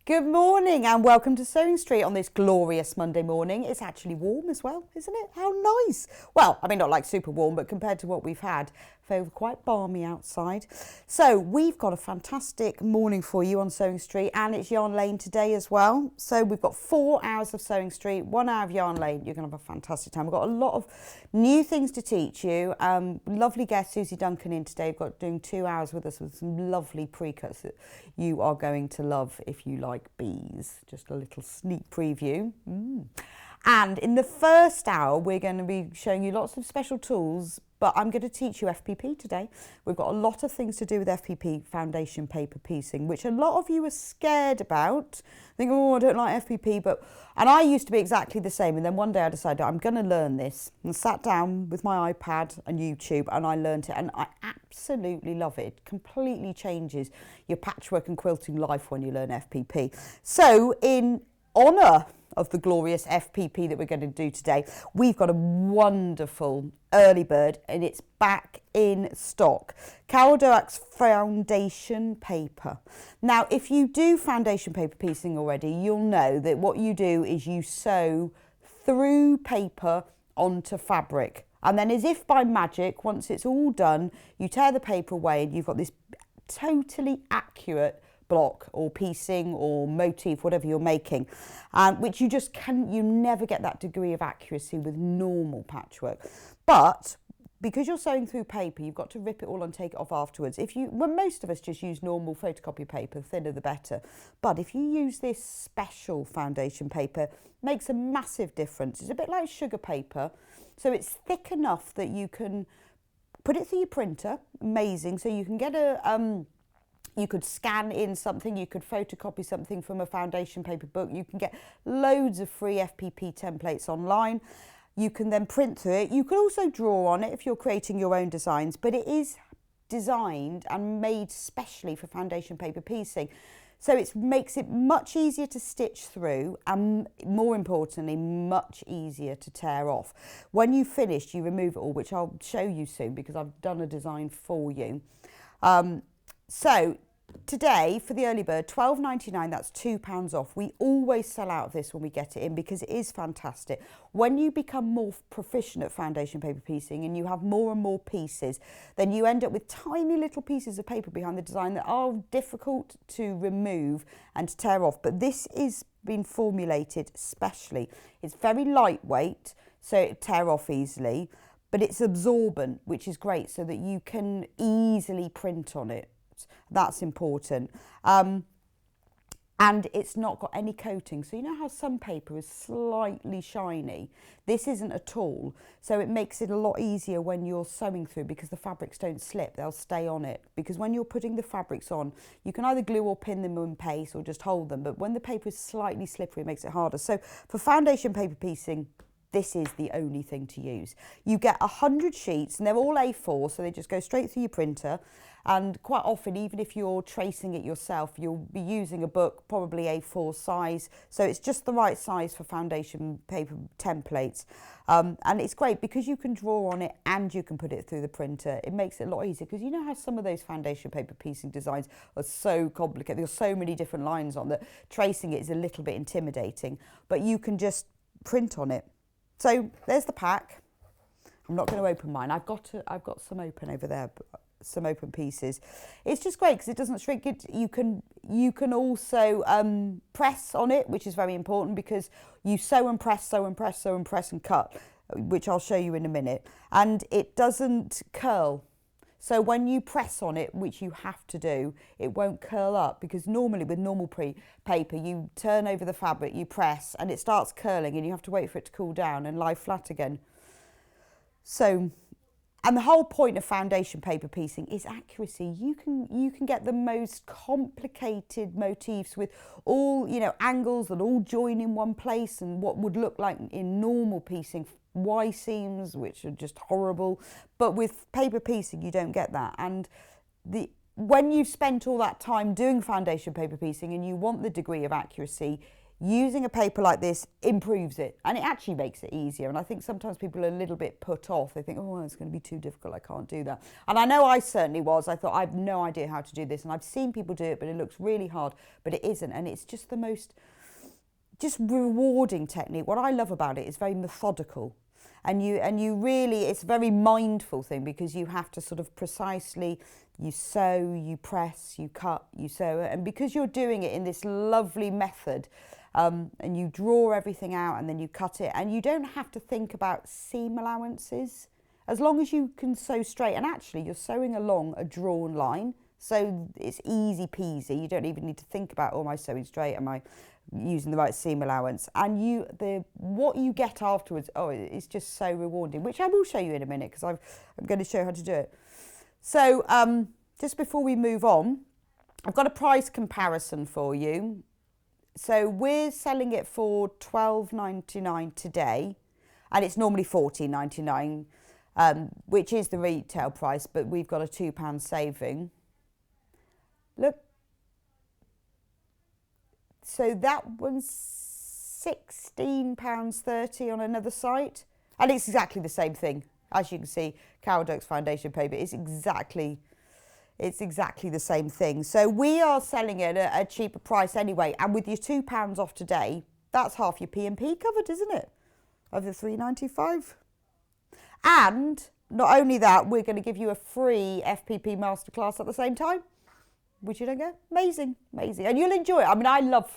Good morning and welcome to Sewing Street on this glorious Monday morning. It's actually warm as well, isn't it? How nice. Well, I mean, not like super warm, but compared to what we've had, felt quite balmy outside. So we've got a fantastic morning for you on Sewing Street, and it's Yarn Lane today as well. So we've got 4 hours of Sewing Street, 1 hour of Yarn Lane. You're going to have a fantastic time. We've got a lot of new things to teach you. Lovely guest Suzie Duncan in today. We've got doing 2 hours with us with some lovely pre-cuts that you are going to love if you like bees. Just a little sneak preview. And in the first hour, we're going to be showing you lots of special tools, but I'm going to teach you FPP today. We've got a lot of things to do with FPP, foundation paper piecing, which a lot of you are scared about. Think, oh, I don't like FPP, and I used to be exactly the same. And then one day I decided I'm going to learn this, and sat down with my iPad and YouTube, and I learned it, and I absolutely love it. It completely changes your patchwork and quilting life when you learn FPP. So in honour of the glorious FPP that we're going to do today, we've got a wonderful early bird, and it's back in stock. Carol Doak's foundation paper. Now, if you do foundation paper piecing already, you'll know that what you do is you sew through paper onto fabric, and then as if by magic, once it's all done, you tear the paper away and you've got this totally accurate block or piecing or motif, whatever you're making, which you never get that degree of accuracy with normal patchwork. But because you're sewing through paper, you've got to rip it all and take it off afterwards. Most of us just use normal photocopy paper, the thinner the better. But if you use this special foundation paper, it makes a massive difference. It's a bit like sugar paper, so it's thick enough that you can put it through your printer. Amazing. So you can get you could scan in something, you could photocopy something from a foundation paper book, you can get loads of free FPP templates online. You can then print through it. You can also draw on it if you're creating your own designs, but it is designed and made specially for foundation paper piecing. So it makes it much easier to stitch through and, more importantly, much easier to tear off. When you've finished, you remove it all, which I'll show you soon because I've done a design for you. So today for the early bird, £12.99, that's £2 off. We always sell out of this when we get it in because it is fantastic. When you become more proficient at foundation paper piecing and you have more and more pieces, then you end up with tiny little pieces of paper behind the design that are difficult to remove and to tear off. But this is been formulated specially. It's very lightweight, so it tear off easily, but it's absorbent, which is great so that you can easily print on it. That's important. And it's not got any coating. So you know how some paper is slightly shiny? This isn't at all. So it makes it a lot easier when you're sewing through because the fabrics don't slip, they'll stay on it. Because when you're putting the fabrics on, you can either glue or pin them in place or just hold them. But when the paper is slightly slippery, it makes it harder. So for foundation paper piecing, this is the only thing to use. You get 100 sheets and they're all A4, so they just go straight through your printer. And quite often, even if you're tracing it yourself, you'll be using a book, probably A4 size. So it's just the right size for foundation paper templates. And it's great because you can draw on it and you can put it through the printer. It makes it a lot easier because you know how some of those foundation paper piecing designs are so complicated. There's so many different lines on that tracing it is a little bit intimidating, but you can just print on it. So there's the pack. I'm not going to open mine. I've got some open over there, some open pieces. It's just great because it doesn't shrink. You can also press on it, which is very important because you sew and press, sew and press, sew and press and cut, which I'll show you in a minute. And it doesn't curl. So when you press on it, which you have to do, it won't curl up because normally with normal paper, you turn over the fabric, you press, and it starts curling and you have to wait for it to cool down and lie flat again. So, and the whole point of foundation paper piecing is accuracy. You can get the most complicated motifs with all, angles that all join in one place and what would look like in normal piecing Y seams, which are just horrible. But with paper piecing, you don't get that. And when you've spent all that time doing foundation paper piecing and you want the degree of accuracy, using a paper like this improves it, and it actually makes it easier. And I think sometimes people are a little bit put off. They think, oh, it's going to be too difficult, I can't do that. And I know I certainly was. I thought, I have no idea how to do this, and I've seen people do it, but it looks really hard, but it isn't. And it's just the most just rewarding technique. What I love about it is very methodical. And you really, it's a very mindful thing, because you have to sort of precisely, you sew, you press, you cut, you sew. And because you're doing it in this lovely method, and you draw everything out and then you cut it, and you don't have to think about seam allowances, as long as you can sew straight. And actually you're sewing along a drawn line, so it's easy peasy. You don't even need to think about, oh, am I sewing straight? Am I using the right seam allowance? And what you get afterwards, oh, it's just so rewarding, which I will show you in a minute, because I'm going to show you how to do it. So just before we move on, I've got a price comparison for you. So we're selling it for $12.99 today, and it's normally $14.99, which is the retail price, but we've got a £2 saving. Look. So that one's £16.30 on another site. And it's exactly the same thing. As you can see, Carol Dukes foundation paper is exactly the same thing. So we are selling it at a cheaper price anyway. And with your £2 off today, that's half your P&P covered, isn't it? Of the $3.95. And not only that, we're going to give you a free FPP masterclass at the same time. Which you don't get? Amazing, amazing. And you'll enjoy it. I mean, I love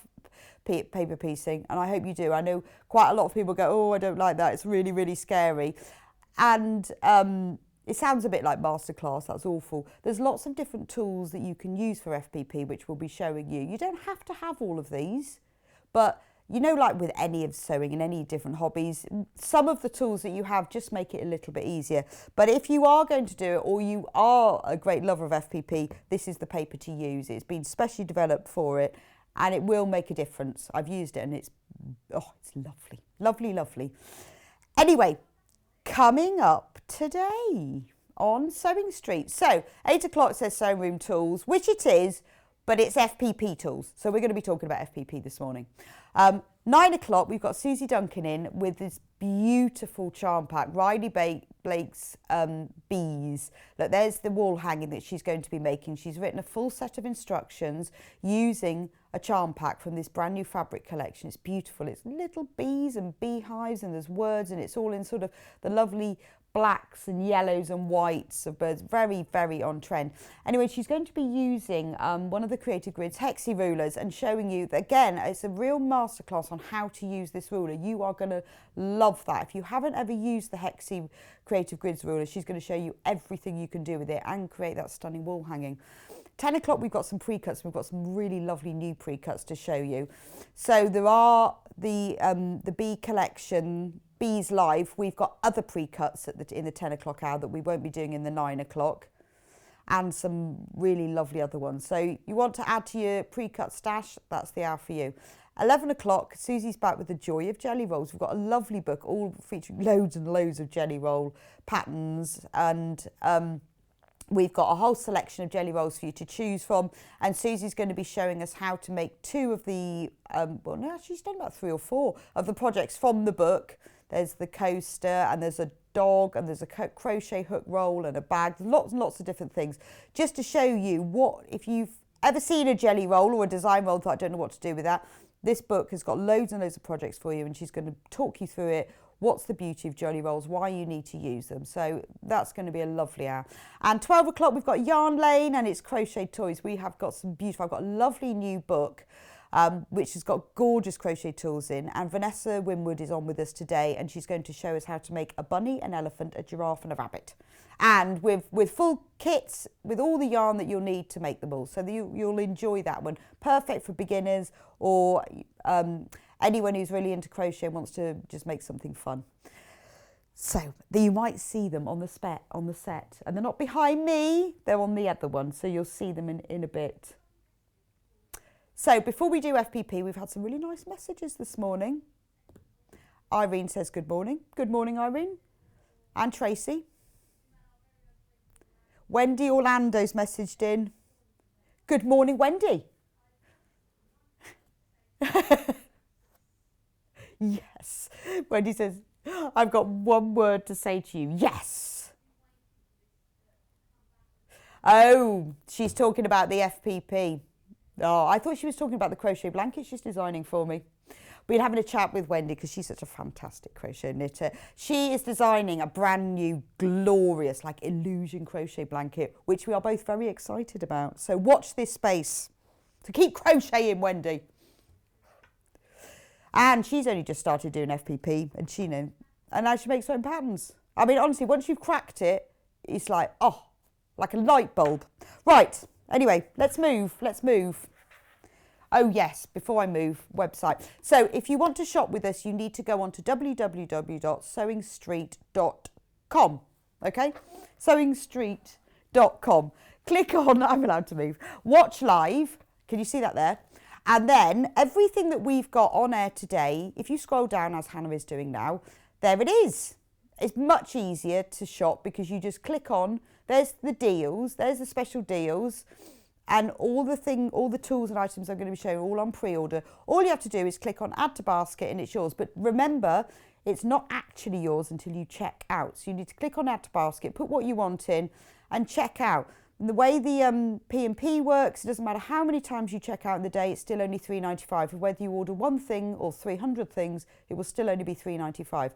paper piecing, and I hope you do. I know quite a lot of people go, oh, I don't like that. It's really, really scary. And it sounds a bit like masterclass. That's awful. There's lots of different tools that you can use for FPP, which we'll be showing you. You don't have to have all of these, but you know, like with any of sewing and any different hobbies, some of the tools that you have just make it a little bit easier. But if you are going to do it, or you are a great lover of FPP, this is the paper to use. It's been specially developed for it, and it will make a difference. I've used it, and it's lovely, lovely, lovely. Anyway, coming up today on Sewing Street. So 8 o'clock says sewing room tools, which it is, but it's FPP tools. So we're going to be talking about FPP this morning. 9 o'clock, we've got Suzie Duncan in with this beautiful charm pack, Riley Blake's bees. Look, there's the wall hanging that she's going to be making. She's written a full set of instructions using a charm pack from this brand new fabric collection. It's beautiful. It's little bees and beehives, and there's words, and it's all in sort of the lovely blacks and yellows and whites of birds. Very, very on trend. Anyway, she's going to be using one of the Creative Grids Hexie rulers and showing you that, again, it's a real masterclass on how to use this ruler. You are going to love that. If you haven't ever used the Hexie Creative Grids ruler, she's going to show you everything you can do with it and create that stunning wall hanging. 10 o'clock, we've got some pre-cuts. We've got some really lovely new pre-cuts to show you. So there are the bee collection, Bees Live. We've got other pre-cuts in the 10 o'clock hour that we won't be doing in the 9 o'clock, and some really lovely other ones. So you want to add to your pre-cut stash, that's the hour for you. 11 o'clock, Susie's back with the joy of jelly rolls. We've got a lovely book, all featuring loads and loads of jelly roll patterns, and we've got a whole selection of jelly rolls for you to choose from, and Susie's going to be showing us how to make two of the, well, no, she's done about 3 or 4 of the projects from the book. There's the coaster, and there's a dog, and there's a crochet hook roll and a bag. Lots and lots of different things, just to show you what, if you've ever seen a jelly roll or a design roll, thought I don't know what to do with that, this book has got loads and loads of projects for you, and she's going to talk you through it. What's the beauty of jelly rolls, why you need to use them. So that's going to be a lovely hour. And 12 o'clock, we've got Yarn Lane and it's crochet toys. We have got some beautiful, I've got a lovely new book, which has got gorgeous crochet tools in. And Vanessa Winwood is on with us today, and she's going to show us how to make a bunny, an elephant, a giraffe and a rabbit. And with full kits, with all the yarn that you'll need to make them all. So you'll enjoy that one. Perfect for beginners, or anyone who's really into crochet and wants to just make something fun. So you might see them on the set, and they're not behind me, they're on the other one, so you'll see them in a bit. So before we do FPP, we've had some really nice messages this morning. Irene says good morning. Good morning, Irene. And Tracy. Wendy Orlando's messaged in. Good morning, Wendy. Yes. Wendy says, I've got one word to say to you. Yes. Oh, she's talking about the FPP. Oh, I thought she was talking about the crochet blanket she's designing for me. Been having a chat with Wendy because she's such a fantastic crochet knitter. She is designing a brand new, glorious, like illusion crochet blanket, which we are both very excited about. So watch this space. So keep crocheting, Wendy. And she's only just started doing FPP, and and now she makes her own patterns. I mean, honestly, once you've cracked it, it's like, oh, like a light bulb. Right. Anyway, let's move. Oh yes, before I move, website. So if you want to shop with us, you need to go on to www.sewingstreet.com. Okay? Sewingstreet.com. Click on, I'm allowed to move, watch live. Can you see that there? And then everything that we've got on air today, if you scroll down as Hannah is doing now, there it is. It's much easier to shop because you just click on, there's the deals, there's the special deals. And all the tools and items I'm going to be showing all on pre-order. All you have to do is click on add to basket and it's yours. But remember, it's not actually yours until you check out. So you need to click on add to basket, put what you want in and check out. And the way the P&P works, it doesn't matter how many times you check out in the day, it's still only $3.95. Whether you order one thing or 300 things, it will still only be $3.95.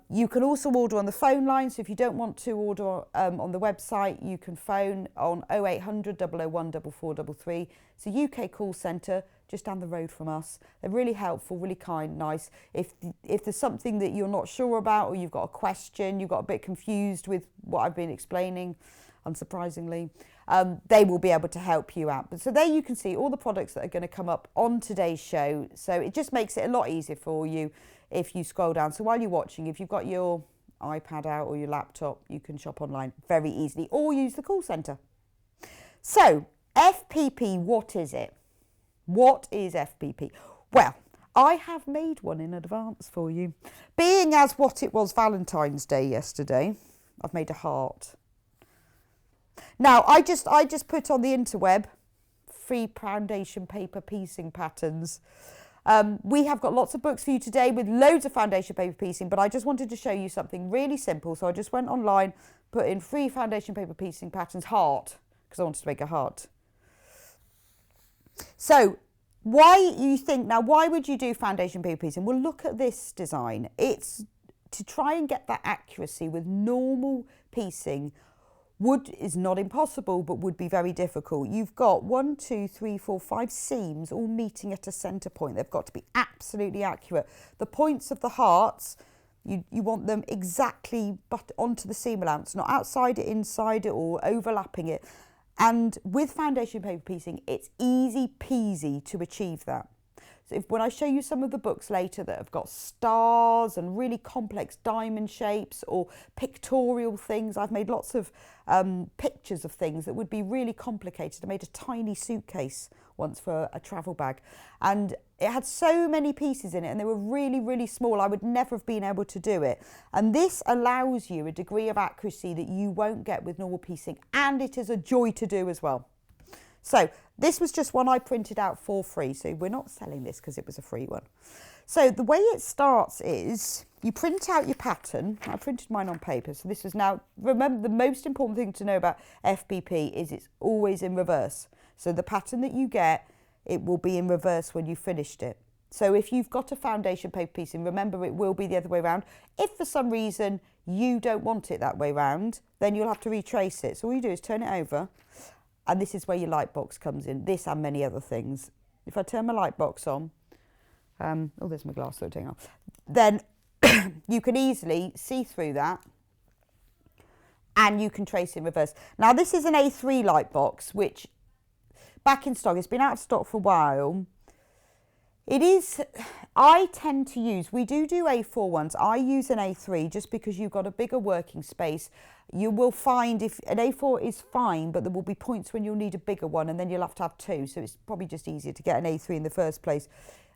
You can also order on the phone line, so if you don't want to order on the website, you can phone on 0800 001 4433. It's a UK call centre just down the road from us. They're really helpful, really kind, nice. If there's something that you're not sure about or you've got a question, you've got a bit confused with what I've been explaining, unsurprisingly, they will be able to help you out. But so there you can see all the products that are going to come up on today's show. So it just makes it a lot easier for you if you scroll down. So while you're watching, if you've got your iPad out or your laptop, you can shop online very easily or use the call centre. So FPP, what is it? What is FPP? Well, I have made one in advance for you. Being as what it was Valentine's Day yesterday, I've made a heart. Now, I just put on the interweb free foundation paper piecing patterns. We have got lots of books for you today with loads of foundation paper piecing, but I just wanted to show you something really simple. So I just went online, put in free foundation paper piecing patterns heart, because I wanted to make a heart. So why would you do foundation paper piecing? Well, look at this design. It's to try and get that accuracy with normal piecing. Wood is not impossible, but would be very difficult. You've got 1, 2, 3, 4, 5 seams all meeting at a centre point. They've got to be absolutely accurate. The points of the hearts, you want them exactly but onto the seam allowance, not outside it, inside it, or overlapping it. And with foundation paper piecing, it's easy peasy to achieve that. So when I show you some of the books later that have got stars and really complex diamond shapes or pictorial things, I've made lots of pictures of things that would be really complicated. I made a tiny suitcase once for a travel bag, and it had so many pieces in it and they were really, really small. I would never have been able to do it. And this allows you a degree of accuracy that you won't get with normal piecing, and it is a joy to do as well. So this was just one I printed out for free. So we're not selling this because it was a free one. So the way it starts is you print out your pattern. I printed mine on paper. So this is now, remember the most important thing to know about FPP is it's always in reverse. So the pattern that you get, it will be in reverse when you finished it. So if you've got a foundation paper piecing, remember it will be the other way around. If for some reason you don't want it that way round, then you'll have to retrace it. So all you do is turn it over. And this is where your light box comes in, this and many other things. If I turn my light box on, oh, there's my glass floating off, then you can easily see through that and you can trace in reverse. Now, this is an A3 light box, which back in stock, it's been out of stock for a while. It is, I tend to use, we do A4 ones. I use an A3 just because you've got a bigger working space. You will find if an A4 is fine, but there will be points when you'll need a bigger one and then you'll have to have two. So it's probably just easier to get an A3 in the first place.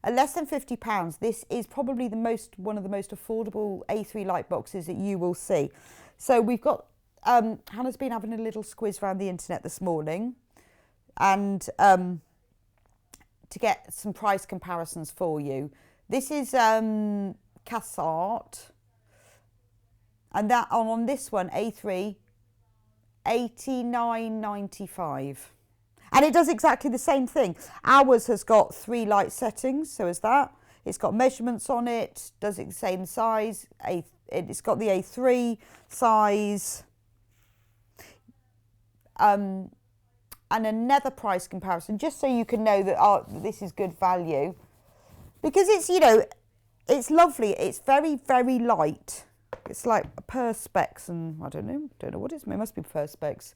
At less than £50, this is probably one of the most affordable A3 light boxes that you will see. So we've got, Hannah's been having a little squiz around the internet this morning and to get some price comparisons for you. This is Cassart. And that on this one, A3, 89.95. And it does exactly the same thing. Ours has got 3 light settings, so is that. It's got measurements on it, does it the same size. It's got the A3 size. And another price comparison, just so you can know that this is good value. Because it's, you know, it's lovely. It's very, very light. It's like Perspex, and I don't know what it is. It must be Perspex.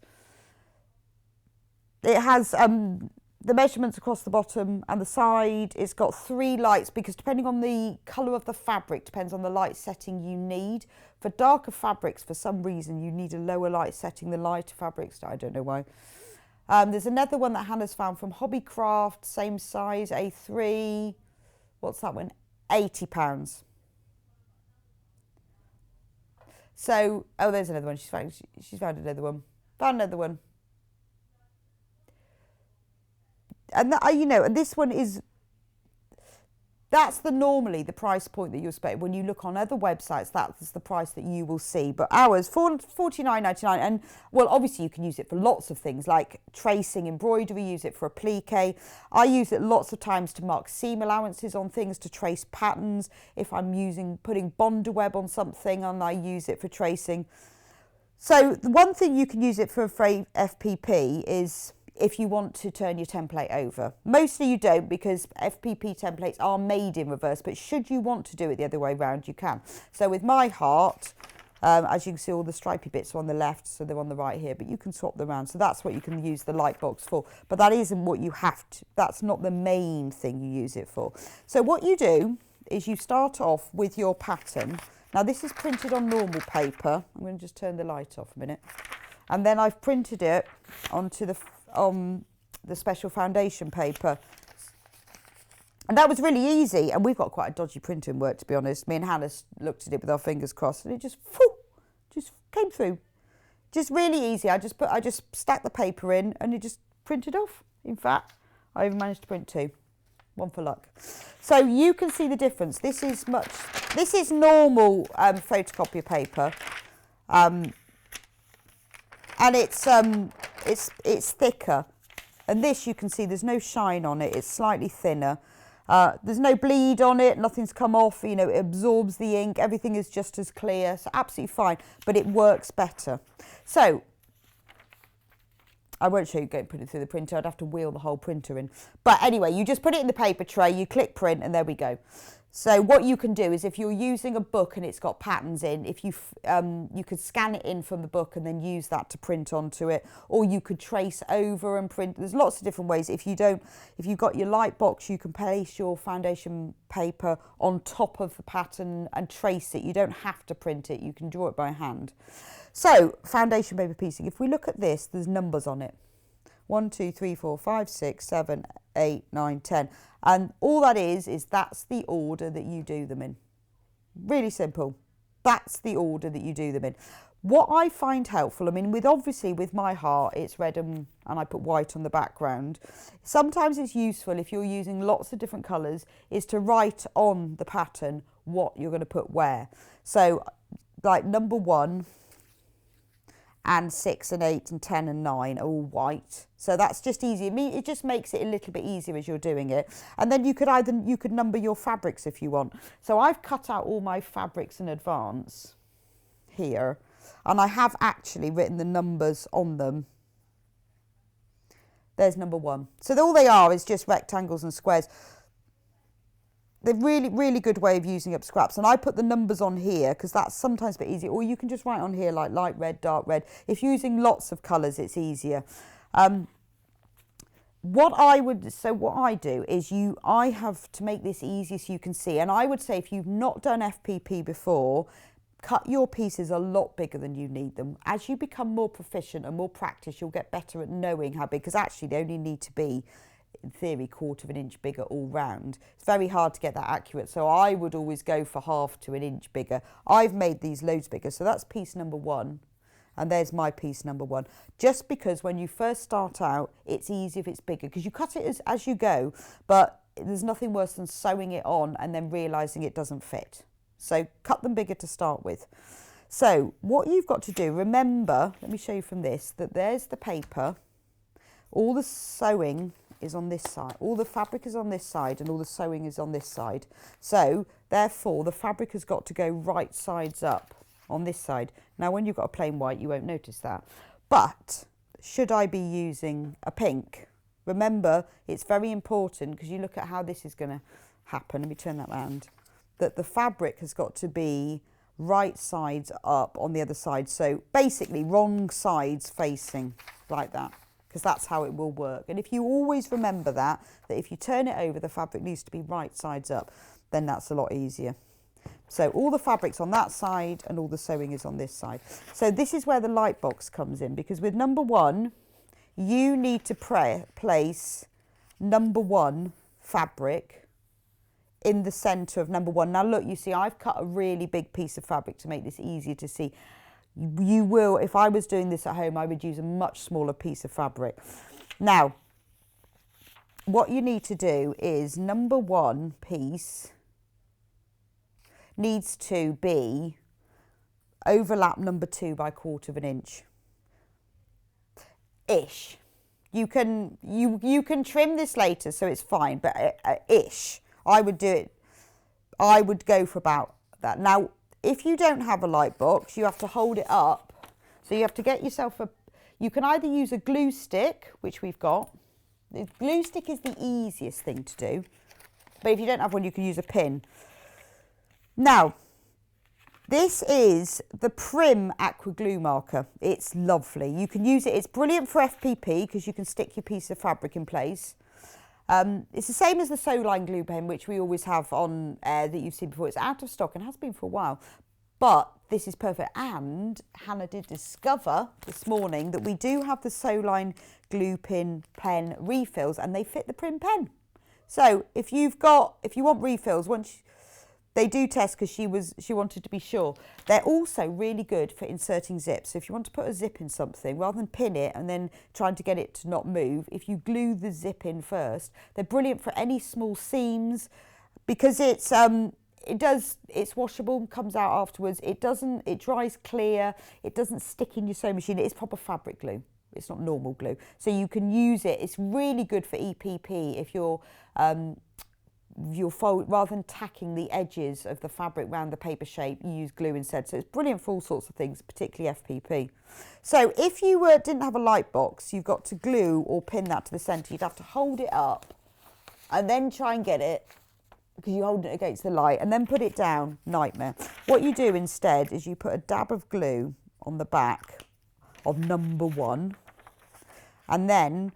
It has the measurements across the bottom and the side. It's got 3 lights, because depending on the colour of the fabric, depends on the light setting you need. For darker fabrics, for some reason, you need a lower light setting than lighter fabrics. I don't know why. There's another one that Hannah's found from Hobbycraft, same size, A3. What's that one? £80. So, oh, there's another one. She's found another one. Found another one. And that, you know, and this one is, that's normally the price point that you expect. When you look on other websites, that's the price that you will see. But ours, $49.99. And, well, obviously you can use it for lots of things, like tracing, embroidery, use it for applique. I use it lots of times to mark seam allowances on things, to trace patterns. If I'm putting Bonder web on something, and I use it for tracing. So the one thing you can use it for FPP is if you want to turn your template over. Mostly you don't, because FPP templates are made in reverse, but should you want to do it the other way around, you can. So with my heart, as you can see, all the stripy bits are on the left, so they're on the right here, but you can swap them around. So that's what you can use the light box for, but that isn't what you have to, that's not the main thing you use it for. So what you do is you start off with your pattern. Now this is printed on normal paper. I'm going to just turn the light off a minute. And then I've printed it onto the special foundation paper, and that was really easy. And we've got quite a dodgy printing work, to be honest. Me and Hannah looked at it with our fingers crossed, and it just came through, just really easy. I just stacked the paper in, and it just printed off. In fact, I even managed to print 2, one for luck. So you can see the difference. This is normal photocopier paper, and it's thicker, and this you can see there's no shine on it. It's slightly thinner. There's no bleed on it. Nothing's come off. You know, it absorbs the ink. Everything is just as clear. So absolutely fine, but it works better. So I won't show you put it through the printer. I'd have to wheel the whole printer in. But anyway, you just put it in the paper tray. You click print, and there we go. So what you can do is, if you're using a book and it's got patterns in, if you could scan it in from the book and then use that to print onto it, or you could trace over and print. There's lots of different ways. If you've got your light box, you can place your foundation paper on top of the pattern and trace it. You don't have to print it. You can draw it by hand. So foundation paper piecing. If we look at this, there's numbers on it. 1, 2, 3, 4, 5, 6, 7, 8, 9, 10. And all that is that's the order that you do them in. Really simple. That's the order that you do them in. What I find helpful, I mean, obviously with my heart, it's red and I put white on the background. Sometimes it's useful, if you're using lots of different colours, is to write on the pattern what you're going to put where. So like number 1 and 6 and 8 and 10 and 9 are all white. So that's just easy. I mean, it just makes it a little bit easier as you're doing it. And then you could number your fabrics if you want. So I've cut out all my fabrics in advance here, and I have actually written the numbers on them. There's number 1. So all they are is just rectangles and squares. They're really, really good way of using up scraps. And I put the numbers on here because that's sometimes a bit easier. Or you can just write on here like light red, dark red. If you're using lots of colours, it's easier. What I do is I have to make this easy so you can see. And I would say if you've not done FPP before, cut your pieces a lot bigger than you need them. As you become more proficient and more practice, you'll get better at knowing how big, because actually they only need to be, in theory, 1/4 inch bigger all round. It's very hard to get that accurate, so I would always go for 1/2 to 1 inch bigger. I've made these loads bigger, so that's piece number 1, and there's my piece number 1. Just because when you first start out, it's easy if it's bigger, because you cut it as you go, but there's nothing worse than sewing it on and then realising it doesn't fit. So cut them bigger to start with. So what you've got to do, remember, let me show you from this, that there's the paper, all the sewing is on this side, all the fabric is on this side and all the sewing is on this side. So therefore the fabric has got to go right sides up on this side. Now when you've got a plain white you won't notice that. But should I be using a pink? Remember, it's very important, because you look at how this is going to happen. Let me turn that round. That the fabric has got to be right sides up on the other side. So basically wrong sides facing like that, because that's how it will work. And if you always remember that if you turn it over, the fabric needs to be right sides up, then that's a lot easier. So all the fabric's on that side and all the sewing is on this side. So this is where the light box comes in, because with number 1, you need to place number 1 fabric in the centre of number 1. Now look, you see I've cut a really big piece of fabric to make this easier to see. You will, if I was doing this at home, I would use a much smaller piece of fabric. Now, what you need to do is number 1 piece needs to be overlap number 2 by 1/4 inch. Ish. You can trim this later, so it's fine, but ish. I would do it. I would go for about that. Now, if you don't have a light box, you have to hold it up. So you have to get yourself you can either use a glue stick, which we've got. The glue stick is the easiest thing to do. But if you don't have one, you can use a pin. Now, this is the Prim Aqua Glue Marker. It's lovely. You can use it. It's brilliant for FPP because you can stick your piece of fabric in place. It's the same as the Sewline glue pen, which we always have on that you've seen before. It's out of stock and has been for a while. But this is perfect. And Hannah did discover this morning that we do have the Sewline glue pen refills, and they fit the Prim pen. So if you want refills, they do test, because she wanted to be sure. They're also really good for inserting zips. So if you want to put a zip in something, rather than pin it and then trying to get it to not move, if you glue the zip in first, they're brilliant for any small seams, because it's washable and comes out afterwards. It dries clear. It doesn't stick in your sewing machine. It's proper fabric glue. It's not normal glue. So you can use it. It's really good for EPP if you're fold, rather than tacking the edges of the fabric around the paper shape, you use glue instead. So it's brilliant for all sorts of things, particularly FPP. So if you didn't have a light box, you've got to glue or pin that to the centre. You'd have to hold it up and then try and get it, because you hold it against the light, and then put it down. Nightmare. What you do instead is you put a dab of glue on the back of number 1, and then,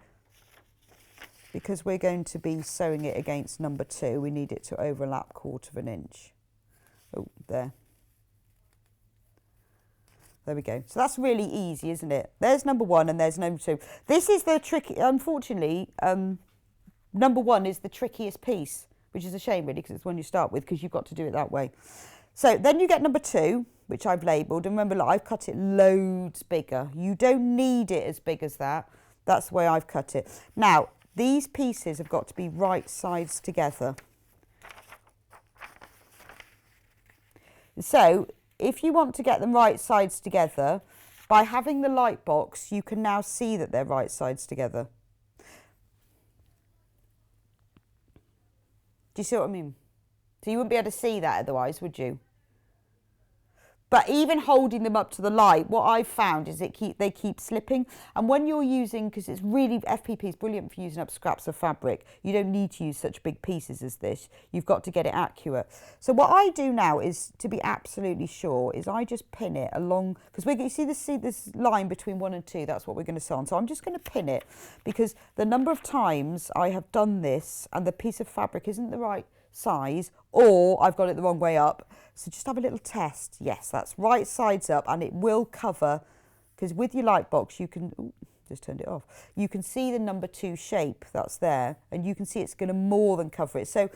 because we're going to be sewing it against number 2, we need it to overlap 1/4 inch. Oh, there. There we go. So that's really easy, isn't it? There's number 1 and there's number 2. This is the tricky, unfortunately, number 1 is the trickiest piece, which is a shame really, because it's one you start with, because you've got to do it that way. So then you get number 2, which I've labelled, and remember, look, I've cut it loads bigger. You don't need it as big as that. That's the way I've cut it. Now, these pieces have got to be right sides together. So if you want to get them right sides together, by having the light box, you can now see that they're right sides together. Do you see what I mean? So you wouldn't be able to see that otherwise, would you? But even holding them up to the light, what I've found is they keep slipping. And when you're using, because it's really, FPP is brilliant for using up scraps of fabric. You don't need to use such big pieces as this. You've got to get it accurate. So what I do now is, to be absolutely sure, is I just pin it along, because you see this line between 1 and 2, that's what we're going to sew on. So I'm just going to pin it, because the number of times I have done this and the piece of fabric isn't the right size, or I've got it the wrong way up. So just have a little test. Yes, that's right sides up, and it will cover, because with your light box you can, ooh, just turned it off, you can see the number 2 shape that's there, and you can see it's going to more than cover it. So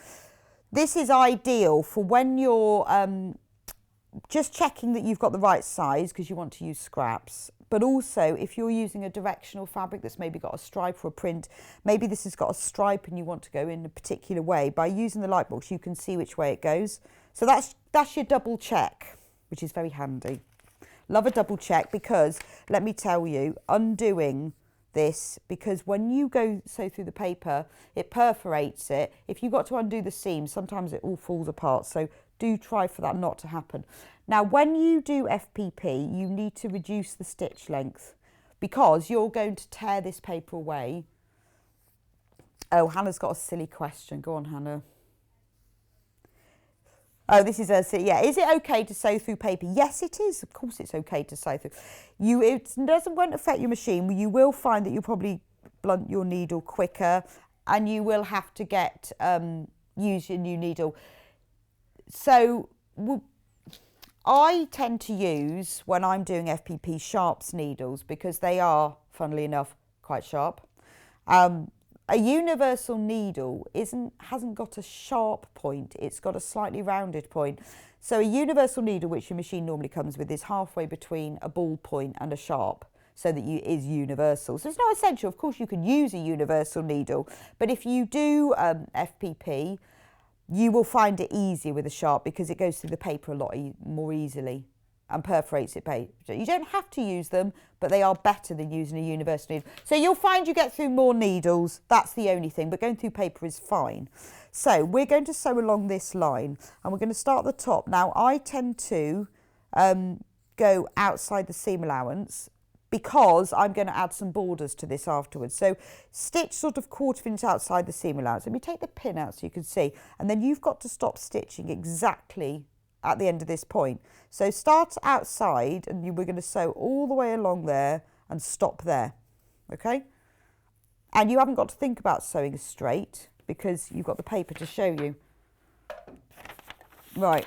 this is ideal for when you're just checking that you've got the right size, because you want to use scraps, But also, if you're using a directional fabric that's maybe got a stripe or a print, maybe this has got a stripe and you want to go in a particular way, by using the light box, you can see which way it goes. So that's your double check, which is very handy. Love a double check, because let me tell you, undoing this, because when you go sew through the paper, it perforates it. If you've got to undo the seam, sometimes it all falls apart. So do try for that not to happen. Now, when you do FPP, you need to reduce the stitch length, because you're going to tear this paper away. Oh, Hannah's got a silly question. Go on, Hannah. Oh, this is yeah. Is it okay to sew through paper? Yes, it is. Of course, it's okay to sew through. Won't affect your machine. You will find that you'll probably blunt your needle quicker, and you will have to use your new needle. So I tend to use, when I'm doing FPP, sharps needles, because they are, funnily enough, quite sharp. A universal needle hasn't got a sharp point, it's got a slightly rounded point. So a universal needle, which your machine normally comes with, is halfway between a ball point and a sharp, so that is universal. So it's not essential. Of course, you can use a universal needle, but if you do FPP, you will find it easier with a sharp, because it goes through the paper a lot more easily and perforates it. You don't have to use them, but they are better than using a universal needle. So you'll find you get through more needles. That's the only thing, but going through paper is fine. So we're going to sew along this line, and we're going to start at the top. Now, I tend to go outside the seam allowance, because I'm going to add some borders to this afterwards. So stitch sort of 1/4 inch outside the seam allowance. Let me take the pin out so you can see. And then you've got to stop stitching exactly at the end of this point. So start outside, and we're going to sew all the way along there and stop there. Okay? And you haven't got to think about sewing straight, because you've got the paper to show you. Right.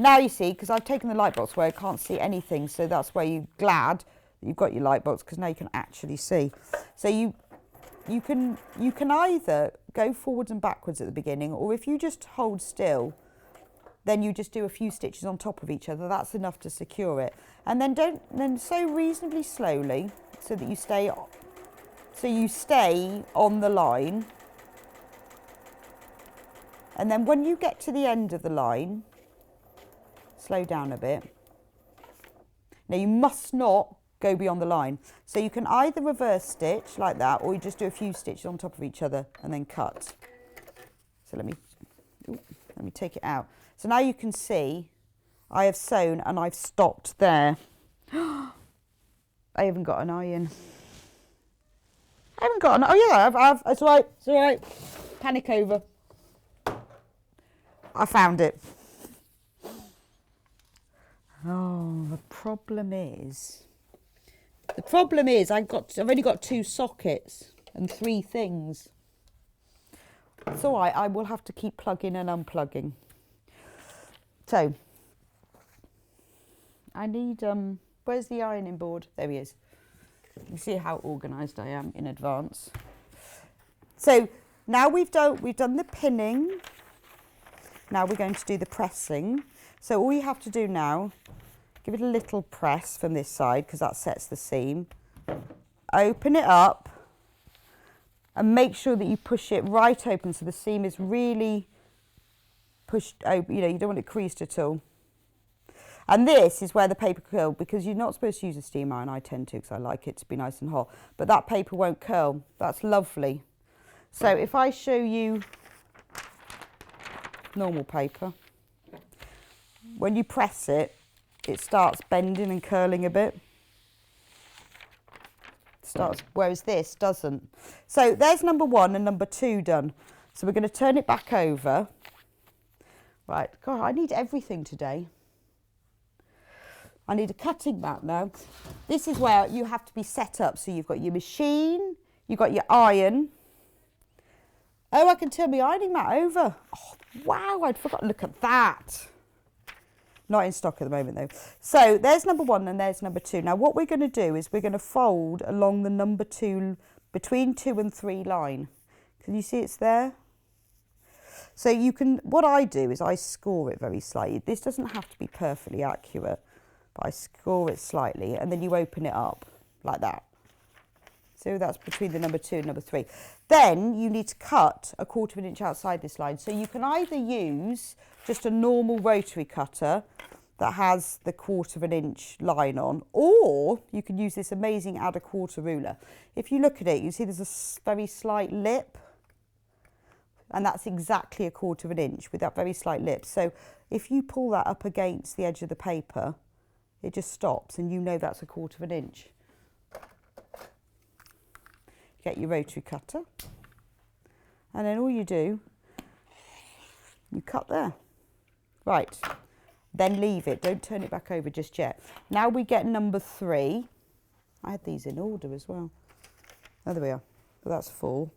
Now you see, because I've taken the light box where I can't see anything, so that's where you're glad that you've got your light box, because now you can actually see. So you can either go forwards and backwards at the beginning, or if you just hold still, then you just do a few stitches on top of each other. That's enough to secure it. And then sew reasonably slowly, so that you stay on the line. And then when you get to the end of the line, slow down a bit. Now you must not go beyond the line. So you can either reverse stitch like that, or you just do a few stitches on top of each other and then cut. So let me take it out. So now you can see I have sewn and I've stopped there. I haven't got an iron. Oh yeah, I've it's all right. Panic over. I found it. Oh, the problem is I've only got 2 sockets and 3 things. It's all right, I will have to keep plugging and unplugging. So, I need, where's the ironing board? There he is. You can see how organised I am in advance. So, now we've done the pinning. Now we're going to do the pressing. So all you have to do now, give it a little press from this side, because that sets the seam. Open it up and make sure that you push it right open, so the seam is really pushed open. You don't want it creased at all. And this is where the paper curl, because you're not supposed to use a steam iron. I tend to, because I like it to be nice and hot. But that paper won't curl. That's lovely. So if I show you normal paper, when you press it, it starts bending and curling a bit. Whereas this doesn't. So there's number 1 and number 2 done. So we're going to turn it back over. Right, God, I need everything today. I need a cutting mat now. This is where you have to be set up. So you've got your machine, you've got your iron. Oh, I can turn my ironing mat over. Oh, wow, I'd forgotten. Look at that. Not in stock at the moment, though. So there's number 1 and there's number 2. Now, what we're going to do is we're going to fold along the number 2, between 2 and 3 line. Can you see it's there? So you can, what I do is I score it very slightly. This doesn't have to be perfectly accurate. but I score it slightly, and then you open it up like that. So that's between the number 2 and number 3. Then you need to cut 1/4 inch outside this line. So you can either use just a normal rotary cutter that has the 1/4 inch line on, or you can use this amazing add a quarter ruler. If you look at it, you see there's a very slight lip, and that's exactly 1/4 inch with that very slight lip. So if you pull that up against the edge of the paper, it just stops, and you know that's 1/4 inch. Get your rotary cutter, and then all you do, you cut there. Right, then leave it, don't turn it back over just yet. Now we get number 3. I had these in order as well. Oh, there we are, but that's full.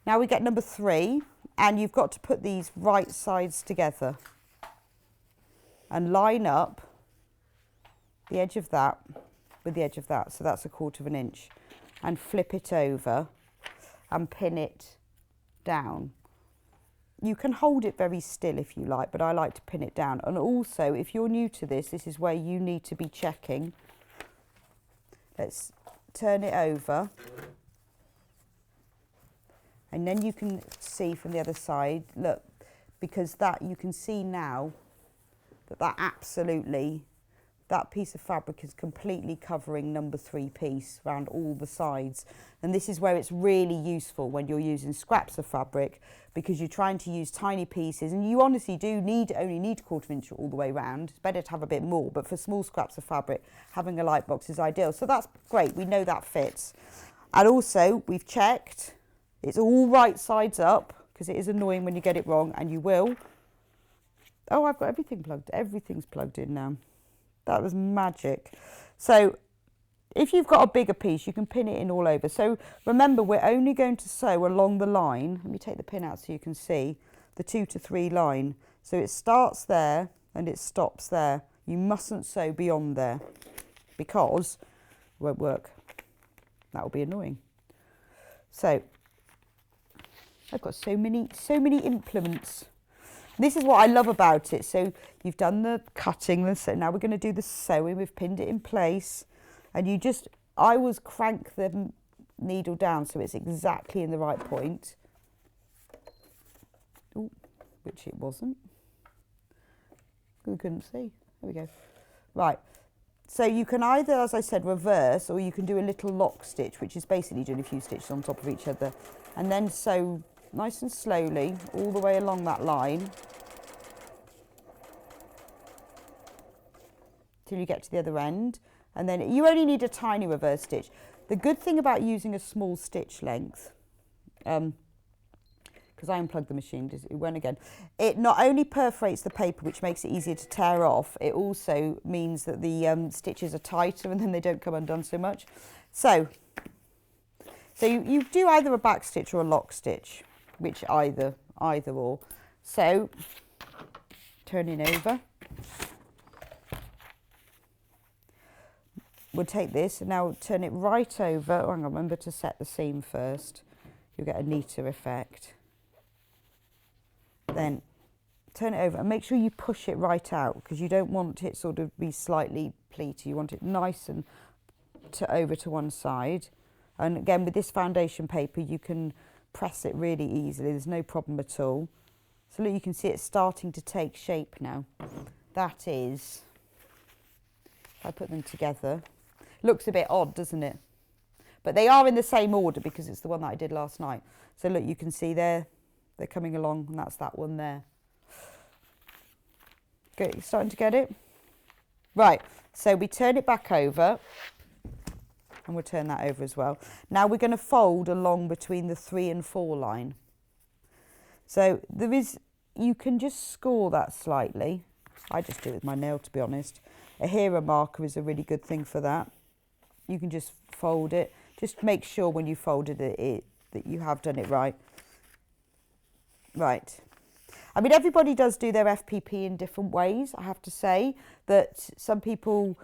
Now we get number 3, and you've got to put these right sides together and line up the edge of that with the edge of that, so that's 1/4 inch. And flip it over and pin it down. You can hold it very still if you like, but I like to pin it down. And also, if you're new to this, this is where you need to be checking. Let's turn it over. And then you can see from the other side, look, because that you can see now that absolutely, that piece of fabric is completely covering number 3 piece around all the sides. And this is where it's really useful when you're using scraps of fabric, because you're trying to use tiny pieces, and you honestly do only need 1/4 inch all the way around. It's better to have a bit more, but for small scraps of fabric, having a light box is ideal. So that's great, we know that fits. And also, we've checked, it's all right sides up, because it is annoying when you get it wrong, and you will. Oh, I've got everything's plugged in now. That was magic. So if you've got a bigger piece, you can pin it in all over. So remember, we're only going to sew along the line. Let me take the pin out so you can see the 2 to 3 line. So it starts there and it stops there. You mustn't sew beyond there because it won't work. That will be annoying. So I've got so many implements. This is what I love about it. So you've done the cutting, so now we're going to do the sewing. We've pinned it in place, and I always crank the needle down so it's exactly in the right point. Ooh, which it wasn't. We couldn't see. There we go. Right. So you can either, as I said, reverse, or you can do a little lock stitch, which is basically doing a few stitches on top of each other, and then sew nice and slowly all the way along that line till you get to the other end, and then you only need a tiny reverse stitch. The good thing about using a small stitch length, because I unplugged the machine, it went again, it not only perforates the paper, which makes it easier to tear off, it also means that the stitches are tighter and then they don't come undone so much. So you do either a back stitch or a lock stitch, which either or. So turning over, we'll take this and now turn it right over. Oh, hang on, remember to set the seam first. You'll get a neater effect. Then turn it over and make sure you push it right out, because you don't want it sort of be slightly pleated. You want it nice and over to one side. And again, with this foundation paper, you can press it really easily. There's no problem at all. So look, you can see it's starting to take shape now. That is, if I put them together, looks a bit odd, doesn't it? But they are in the same order because it's the one that I did last night. So look, you can see they're coming along, and that's that one there. Good, you're starting to get it? Right, so we turn it back over, and we'll turn that over as well. Now we're going to fold along between the 3 and 4 line. So you can just score that slightly. I just do it with my nail, to be honest. A hero marker is a really good thing for that. You can just fold it. Just make sure when you folded it that you have done it right. Right. I mean, everybody does do their FPP in different ways. I have to say that some people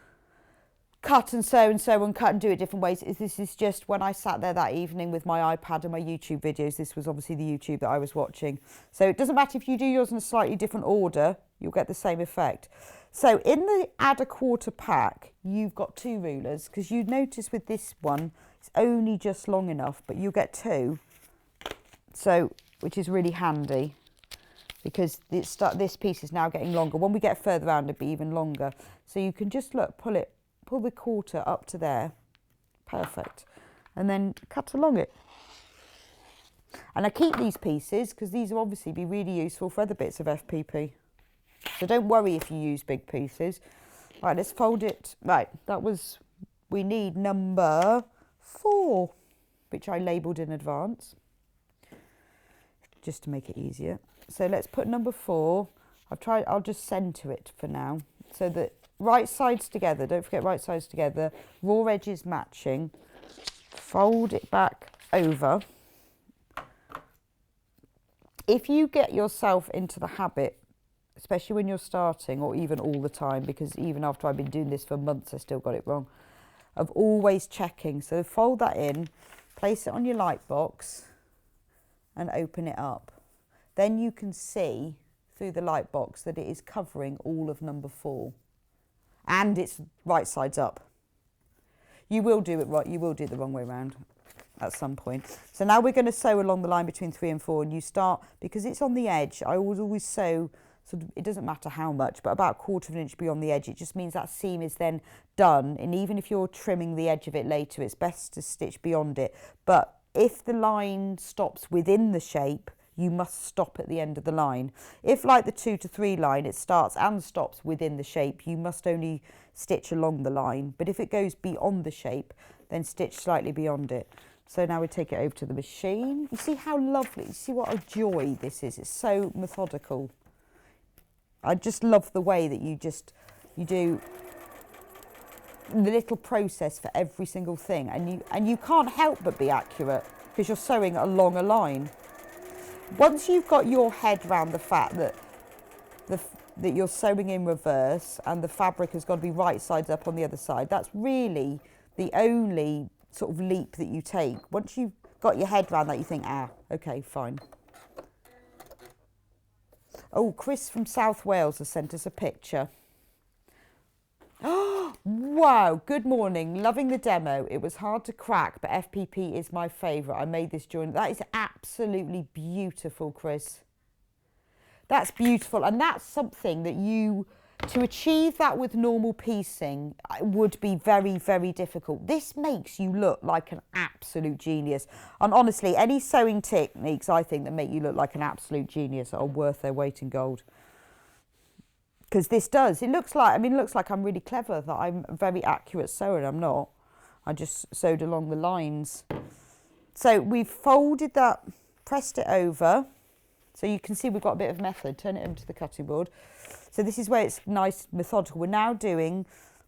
cut and sew and cut and do it different ways. This is just when I sat there that evening with my iPad and my YouTube videos. This was obviously the YouTube that I was watching. So it doesn't matter if you do yours in a slightly different order, you'll get the same effect. So in the add a quarter pack, you've got 2 rulers, because you notice with this one, it's only just long enough, but you get 2. So, which is really handy, because this piece is now getting longer. When we get further around, it'll be even longer. So you can just look, pull the quarter up to there. Perfect. And then cut along it. And I keep these pieces because these will obviously be really useful for other bits of FPP. So don't worry if you use big pieces. Right, let's fold it. Right, we need number 4, which I labelled in advance, just to make it easier. So let's put number 4. I'll just centre it for now. So that right sides together, don't forget right sides together, raw edges matching. Fold it back over. If you get yourself into the habit, especially when you're starting, or even all the time, because even after I've been doing this for months, I still got it wrong, of always checking. So fold that in, place it on your light box and open it up. Then you can see through the light box that it is covering all of number 4. And it's right sides up. You will do it right, you will do it the wrong way around at some point. So now we're going to sew along the line between 3 and 4, and you start, because it's on the edge, I always sew, sort of, it doesn't matter how much, but about 1/4 of an inch beyond the edge. It just means that seam is then done, and even if you're trimming the edge of it later, it's best to stitch beyond it. But if the line stops within the shape, you must stop at the end of the line. If, like the 2 to 3 line, it starts and stops within the shape, you must only stitch along the line. But if it goes beyond the shape, then stitch slightly beyond it. So now we take it over to the machine. You see how lovely, you see what a joy this is. It's so methodical. I just love the way that you do the little process for every single thing, and you can't help but be accurate because you're sewing along a line. Once you've got your head round the fact that that you're sewing in reverse and the fabric has got to be right sides up on the other side, that's really the only sort of leap that you take. Once you've got your head round that, you think, okay, fine. Oh, Chris from South Wales has sent us a picture. Oh, wow, good morning. Loving the demo. It was hard to crack, but FPP is my favourite. I made this during... That is absolutely beautiful, Chris. That's beautiful. And that's something that to achieve that with normal piecing would be very, very difficult. This makes you look like an absolute genius. And honestly, any sewing techniques, I think, that make you look like an absolute genius are worth their weight in gold. Because this does. It looks like I'm really clever, that I'm a very accurate sewer, and I'm not. I just sewed along the lines. So we've folded that, pressed it over. So you can see we've got a bit of method. Turn it into the cutting board. So this is where it's nice, methodical. We're now going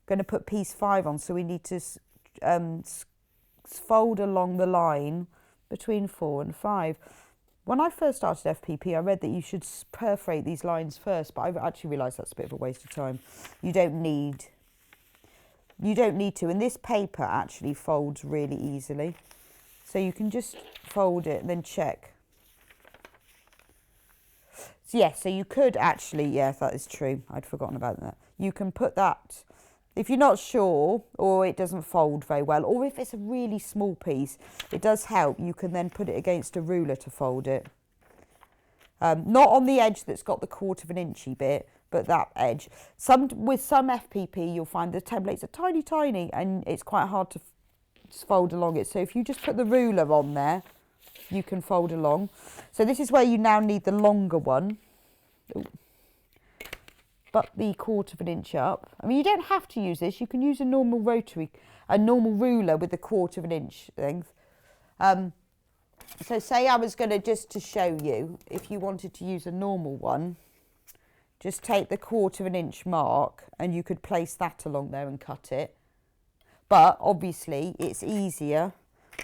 to put piece 5 on. So we need to fold along the line between 4 and 5. When I first started FPP, I read that you should perforate these lines first, but I've actually realised that's a bit of a waste of time. You don't need to. And this paper actually folds really easily. So you can just fold it and then check. So yeah, so you could actually, yeah, that is true. I'd forgotten about that. You can put that, if you're not sure, or it doesn't fold very well, or if it's a really small piece, it does help. You can then put it against a ruler to fold it. Not on the edge that's got the 1/4 of an inchy bit, but that edge. With some FPP, you'll find the templates are tiny, tiny, and it's quite hard to fold along it. So if you just put the ruler on there, you can fold along. So this is where you now need the longer one. Ooh. But the 1/4 of an inch up. I mean, you don't have to use this. You can use a normal normal ruler with the 1/4 of an inch length. So say I was going to, just to show you, if you wanted to use a normal one, just take the 1/4 of an inch mark and you could place that along there and cut it. But obviously it's easier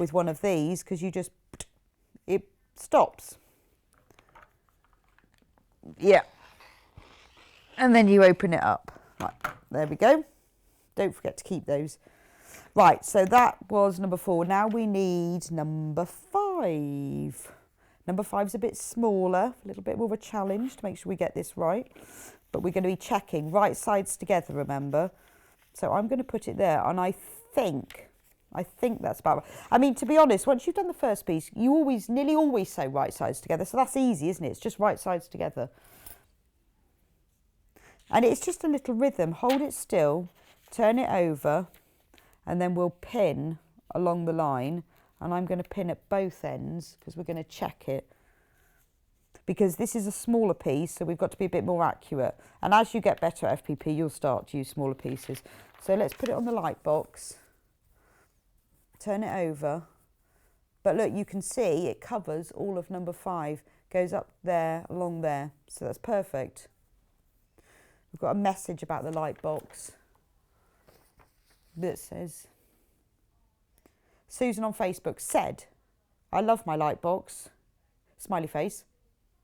with one of these because it stops. Yeah. And then you open it up. Right, there we go. Don't forget to keep those. Right, so that was number 4. Now we need number 5. Number 5 is a bit smaller, a little bit more of a challenge to make sure we get this right. but we're going to be checking right sides together, remember? So I'm going to put it there, and I think that's about right. I mean, to be honest, once you've done the first piece, you nearly always sew right sides together, so that's easy, isn't it? It's just right sides together. And it's just a little rhythm. Hold it still, turn it over, and then we'll pin along the line, and I'm going to pin at both ends because we're going to check it. Because this is a smaller piece, so we've got to be a bit more accurate. And as you get better at FPP, you'll start to use smaller pieces. So let's put it on the light box, turn it over. But look, you can see it covers all of number 5, goes up there, along there. So that's perfect. We've got a message about the light box that says, Susan on Facebook said, I love my light box, smiley face.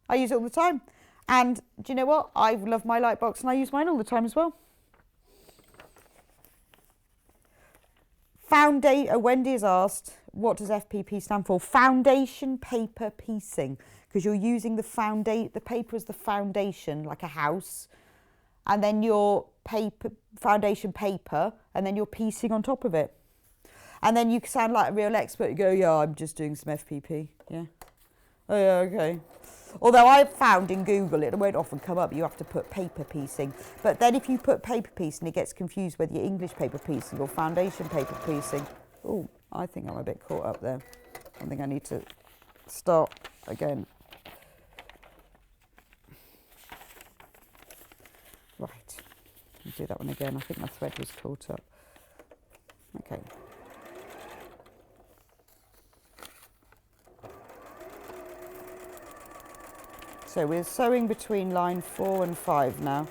I use it all the time. And do you know what? I love my light box and I use mine all the time as well. Wendy has asked, what does FPP stand for? Foundation paper piecing. Because you're using the paper as the foundation, like a house. And then your foundation paper, and then you're piecing on top of it. And then you sound like a real expert. You go, yeah, I'm just doing some FPP. Yeah. Oh, yeah, okay. Although I've found in Google, it won't often come up, you have to put paper piecing. But then if you put paper piecing, it gets confused whether you're English paper piecing or foundation paper piecing. Oh, I think I'm a bit caught up there. I think I need to start again. Right, I'll do that one again. I think my thread was caught up. Okay. So we're sewing between line 4 and 5 now.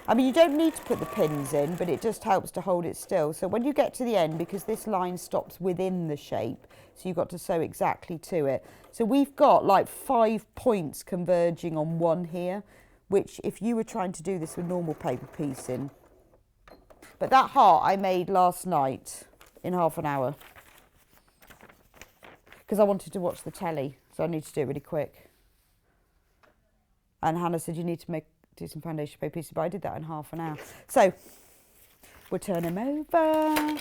I mean, you don't need to put the pins in, but it just helps to hold it still. So when you get to the end, because this line stops within the shape, so you've got to sew exactly to it. So we've got like 5 points converging on one here, which if you were trying to do this with normal paper piecing. But that heart I made last night in half an hour. Because I wanted to watch the telly, so I need to do it really quick. And Hannah said you need to do some foundation paper pieces, but I did that in half an hour. So we'll turn them over.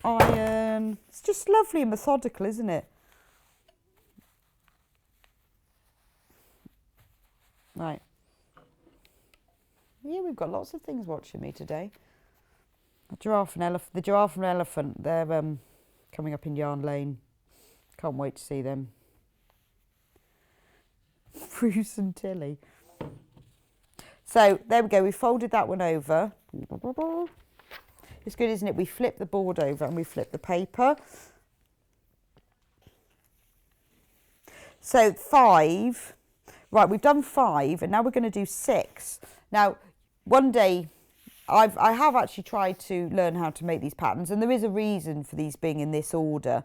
Iron. It's just lovely and methodical, isn't it? Right. Yeah, we've got lots of things watching me today. The giraffe and elephant, they're coming up in Yarn Lane. Can't wait to see them. Bruce and Tilly. So there we go, we folded that one over. It's good, isn't it? We flip the board over and we flip the paper. So 5, right, we've done 5 and now we're going to do 6. Now, one day I have actually tried to learn how to make these patterns, and there is a reason for these being in this order.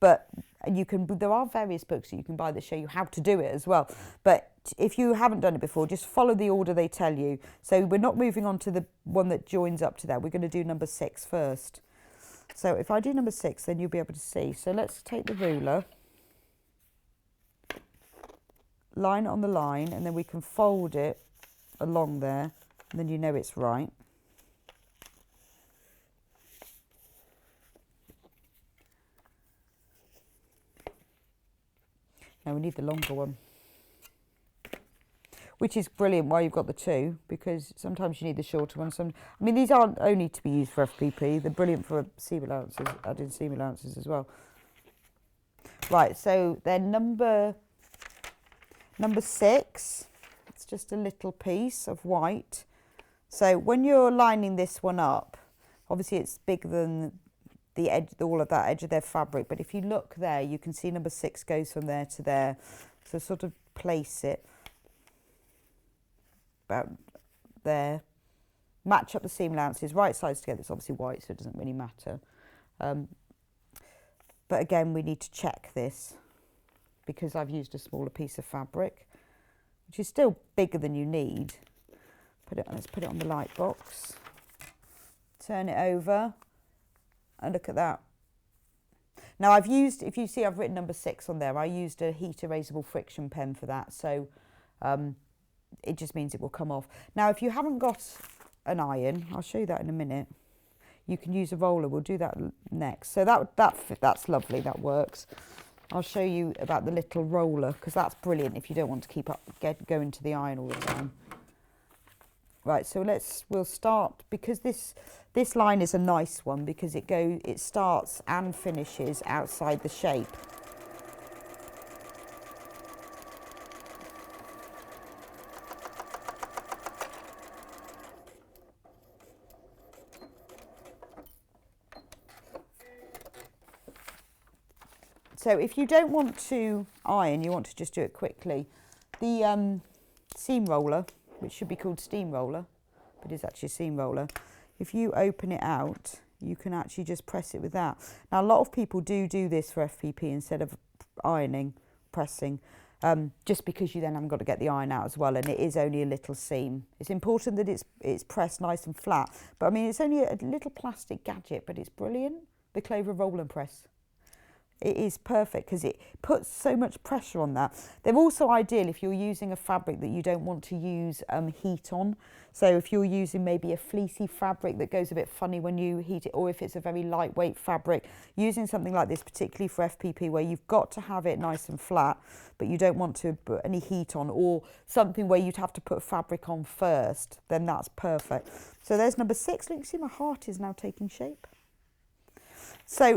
But there are various books that you can buy that show you how to do it as well. But if you haven't done it before, just follow the order they tell you. So we're not moving on to the one that joins up to that. We're going to do number 6 first. So if I do number 6, then you'll be able to see. So let's take the ruler, line it on the line, and then we can fold it along there. And then you know it's right. Now we need the longer one. Which is brilliant why you've got the 2, because sometimes you need the shorter one. I mean, these aren't only to be used for FPP, they're brilliant for seam allowances, adding seam allowances as well. Right, so then number 6, it's just a little piece of white. So when you're lining this one up, obviously it's bigger than the edge, all of that edge of their fabric, but if you look there, you can see number 6 goes from there to there. So sort of place it about there, match up the seam allowances, right sides together. It's obviously white, so it doesn't really matter. But again, we need to check this because I've used a smaller piece of fabric, which is still bigger than you need. Let's put it on the light box, turn it over, and look at that. Now I've used, if you see I've written number 6 on there, I used a heat erasable friction pen for that, so it just means it will come off. Now if you haven't got an iron, I'll show you that in a minute, you can use a roller. We'll do that next. So that's lovely, that works. I'll show you about the little roller, because that's brilliant if you don't want to keep going to the iron all the time. Right, so we'll start, because this line is a nice one, because it starts and finishes outside the shape. So if you don't want to iron, you want to just do it quickly, the seam roller, which should be called steam roller, but is actually a seam roller, if you open it out, you can actually just press it with that. Now a lot of people do this for FPP instead of ironing, pressing, just because you then haven't got to get the iron out as well, and it is only a little seam. It's important that it's pressed nice and flat, but I mean it's only a little plastic gadget, but it's brilliant, the Clover Roll and Press. It is perfect because it puts so much pressure on that. They're also ideal if you're using a fabric that you don't want to use heat on. So if you're using maybe a fleecy fabric that goes a bit funny when you heat it, or if it's a very lightweight fabric, using something like this, particularly for FPP, where you've got to have it nice and flat, but you don't want to put any heat on, or something where you'd have to put fabric on first, then that's perfect. So there's number 6. Look, you see my heart is now taking shape. So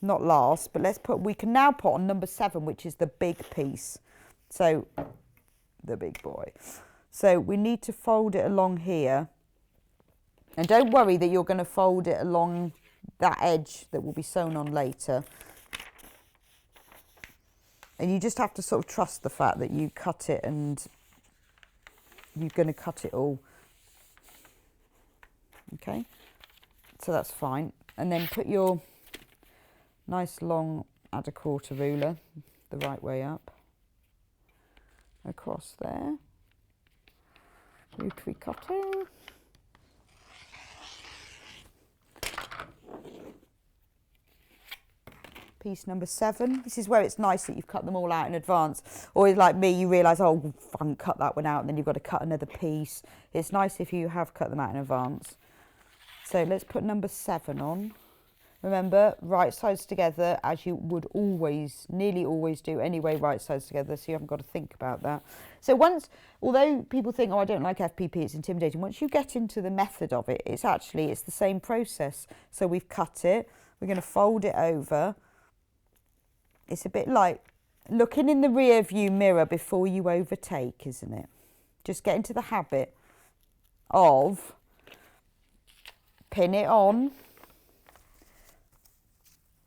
not last, but we can now put on number 7, which is the big piece. So the big boy. So we need to fold it along here. And don't worry that you're going to fold it along that edge that will be sewn on later. And you just have to sort of trust the fact that you cut it and you're going to cut it all. Okay, so that's fine. And then put your nice long add a quarter ruler the right way up across there. Rotary cutting. Piece number 7. This is where it's nice that you've cut them all out in advance. Or like me, you realise, oh, I haven't cut that one out, and then you've got to cut another piece. It's nice if you have cut them out in advance. So let's put number 7 on. Remember, right sides together, as you would always, nearly always do anyway, right sides together, so you haven't got to think about that. So although people think, oh, I don't like FPP, it's intimidating, once you get into the method of it, it's the same process. So we've cut it, we're going to fold it over. It's a bit like looking in the rear view mirror before you overtake, isn't it? Just get into the habit of pin it on,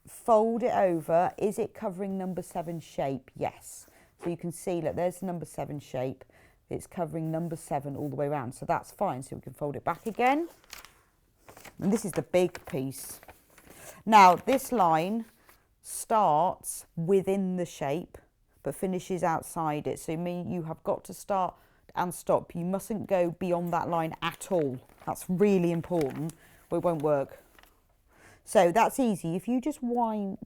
fold it over. Is it covering number 7 shape? Yes. So you can see, look, there's the number 7 shape. It's covering number 7 all the way around. So that's fine. So we can fold it back again. And this is the big piece. Now, this line starts within the shape, but finishes outside it. So you have got to start and stop. You mustn't go beyond that line at all. That's really important, or it won't work. So that's easy. If you just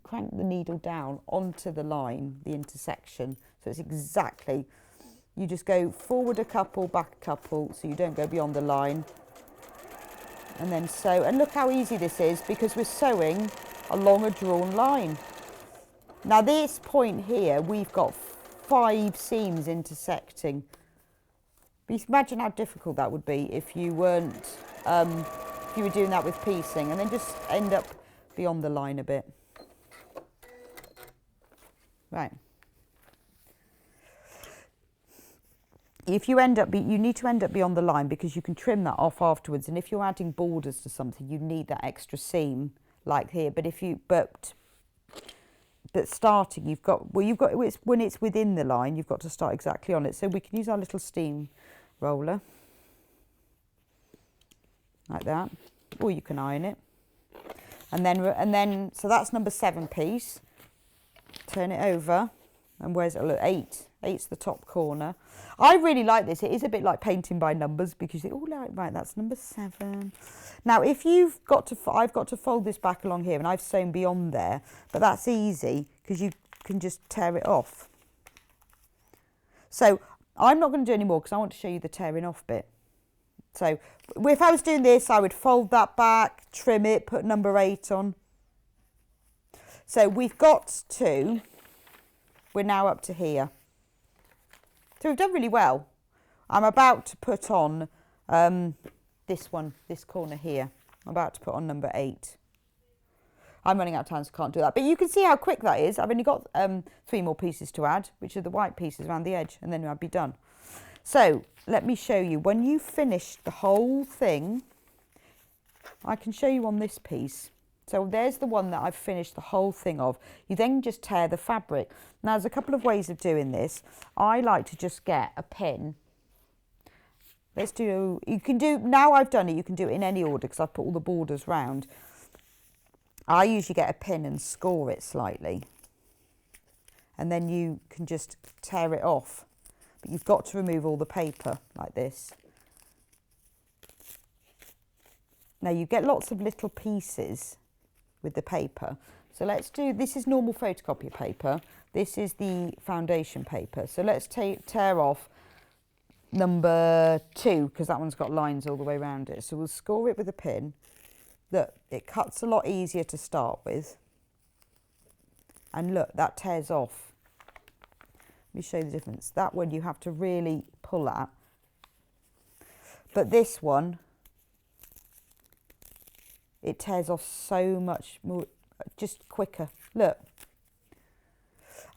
crank the needle down onto the line, the intersection, so it's exactly, you just go forward a couple, back a couple, so you don't go beyond the line. And then sew, and look how easy this is, because we're sewing along a drawn line. Now this point here, we've got 5 seams intersecting. But imagine how difficult that would be if you weren't, if you were doing that with piecing, and then just end up beyond the line a bit. Right. If you you need to end up beyond the line, because you can trim that off afterwards. And if you're adding borders to something, you need that extra seam, like here. But but starting, when it's within the line, you've got to start exactly on it. So we can use our little steam roller, like that, or you can iron it. And then so that's number 7 piece. Turn it over, and where's it? Look, 8. 8's the top corner. I really like this. It is a bit like painting by numbers because you think, oh, right, that's number 7. Now, if you've got to, I've got to fold this back along here and I've sewn beyond there, but that's easy because you can just tear it off. So I'm not going to do any more because I want to show you the tearing off bit. So if I was doing this, I would fold that back, trim it, put number 8 on. So we've got to, we're now up to here. So we've done really well. I'm about to put on this one, this corner here. I'm about to put on number 8. I'm running out of time, so I can't do that. But you can see how quick that is. I've only got 3 more pieces to add, which are the white pieces around the edge, and then I'll be done. So let me show you. When you finish the whole thing, I can show you on this piece. So there's the one that I've finished the whole thing of. You then just tear the fabric. Now there's a couple of ways of doing this. I like to just get a pin. Let's do, you can do, now I've done it, you can do it in any order because I've put all the borders round. I usually get a pin and score it slightly. And then you can just tear it off. But you've got to remove all the paper like this. Now you get lots of little pieces with the paper. So let's do, this is normal photocopier paper. This is the foundation paper. So let's tear off number 2 because that one's got lines all the way around it. So we'll score it with a pin. Look, it cuts a lot easier to start with. And look, that tears off. Let me show you the difference. That one you have to really pull at. But this one, it tears off so much more, just quicker. Look.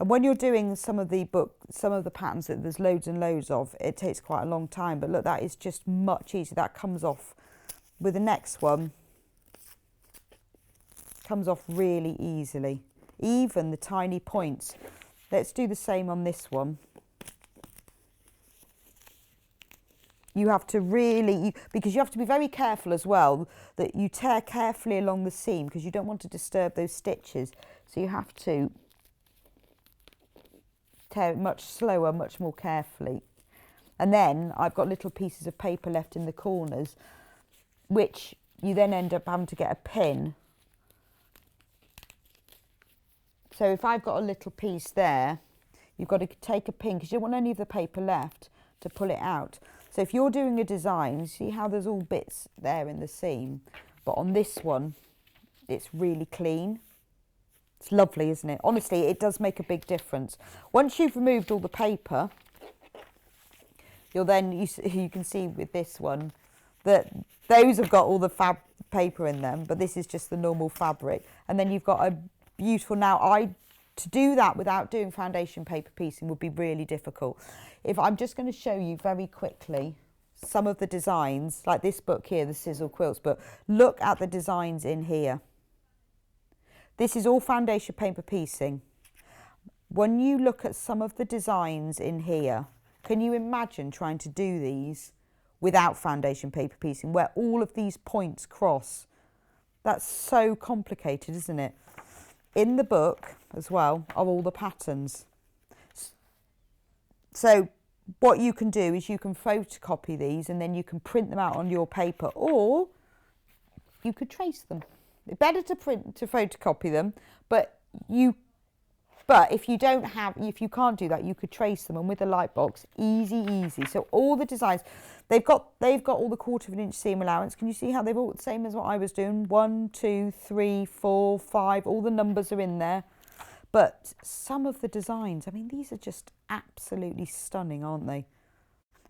And when you're doing some of the patterns that there's loads and loads of, it takes quite a long time. But look, that is just much easier. That comes off with the next one. Comes off really easily. Even the tiny points. Let's do the same on this one. You have to really, because you have to be very careful as well that you tear carefully along the seam because you don't want to disturb those stitches. So you have to tear it much slower, much more carefully. And then I've got little pieces of paper left in the corners, which you then end up having to get a pin. So if I've got a little piece there, you've got to take a pin because you don't want any of the paper left to pull it out. So if you're doing a design, see how there's all bits there in the seam, but on this one, it's really clean. It's lovely, isn't it? Honestly, it does make a big difference. Once you've removed all the paper, you'll then, you can see with this one, that those have got all the paper in them, but this is just the normal fabric. And then you've got a beautiful, to do that without doing foundation paper piecing would be really difficult. If I'm just going to show you very quickly some of the designs, like this book here, the Sizzle Quilts book, look at the designs in here. This is all foundation paper piecing. When you look at some of the designs in here, can you imagine trying to do these without foundation paper piecing, where all of these points cross? That's so complicated, isn't it? In the book as well are all the patterns. So what you can do is you can photocopy these and then you can print them out on your paper, or you could trace them. It's better to photocopy them, but if you can't do that, you could trace them, and with a light box, easy. So all the designs, they've got all the 1/4 of an inch seam allowance. Can you see how they've all the same as what I was doing? 1, 2, 3, 4, 5. All the numbers are in there. But some of the designs, I mean, these are just absolutely stunning, aren't they?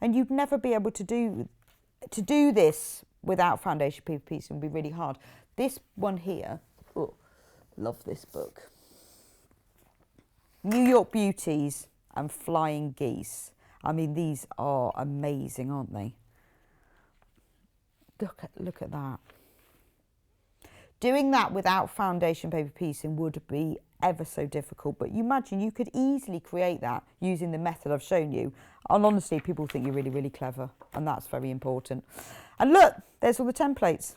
And you'd never be able to do this without foundation paper piecing. Would be really hard. This one here, oh, love this book. New York Beauties and Flying Geese. I mean, these are amazing, aren't they? Look at that. Doing that without foundation paper piecing would be ever so difficult, but you imagine you could easily create that using the method I've shown you. And honestly, people think you're really, really clever, and that's very important. And look, there's all the templates.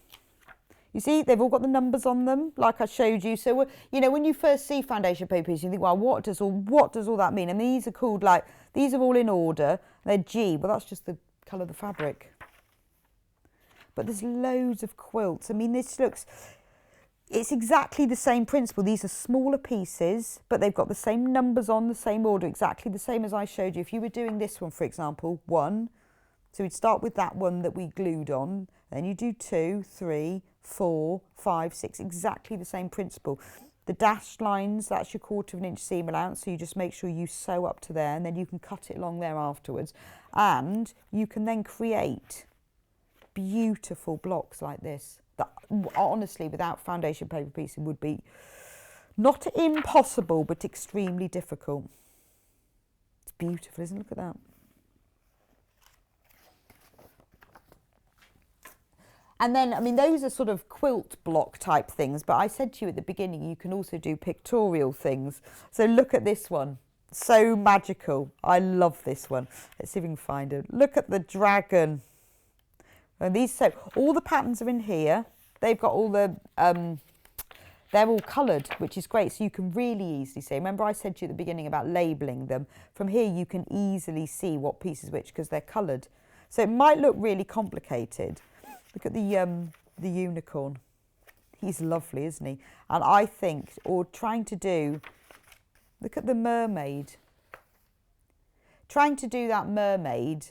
You see, they've all got the numbers on them, like I showed you. So, you know, when you first see foundation paper pieces, you think, well, what does all that mean? And these are called, like, these are all in order. They're G. Well, that's just the colour of the fabric. But there's loads of quilts. I mean, this looks, it's exactly the same principle. These are smaller pieces, but they've got the same numbers on, the same order, exactly the same as I showed you. If you were doing this one, for example, 1, so we'd start with that one that we glued on, then you do 2, 3, 4, 5, 6, exactly the same principle. The dashed lines, that's your 1/4 inch seam allowance, so you just make sure you sew up to there, and then you can cut it along there afterwards. And you can then create beautiful blocks like this that honestly without foundation paper piecing would be not impossible but extremely difficult. It's beautiful, isn't it? Look at that. And then, I mean, those are sort of quilt block type things, but I said to you at the beginning, you can also do pictorial things. So look at this one. So magical. I love this one. Let's see if we can find it. Look at the dragon. And these, so all the patterns are in here. They've got all the, they're all coloured, which is great. So you can really easily see. Remember I said to you at the beginning about labelling them. From here you can easily see what piece is which because they're coloured. So it might look really complicated. Look at the unicorn. He's lovely, isn't he? And I think, or trying to do, look at the mermaid. Trying to do that mermaid,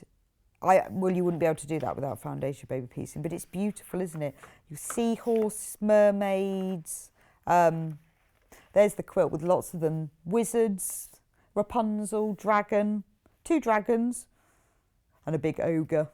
well, you wouldn't be able to do that without foundation paper piecing, but it's beautiful, isn't it? You seahorse, mermaids. There's the quilt with lots of them. Wizards, Rapunzel, dragon, 2 dragons, and a big ogre.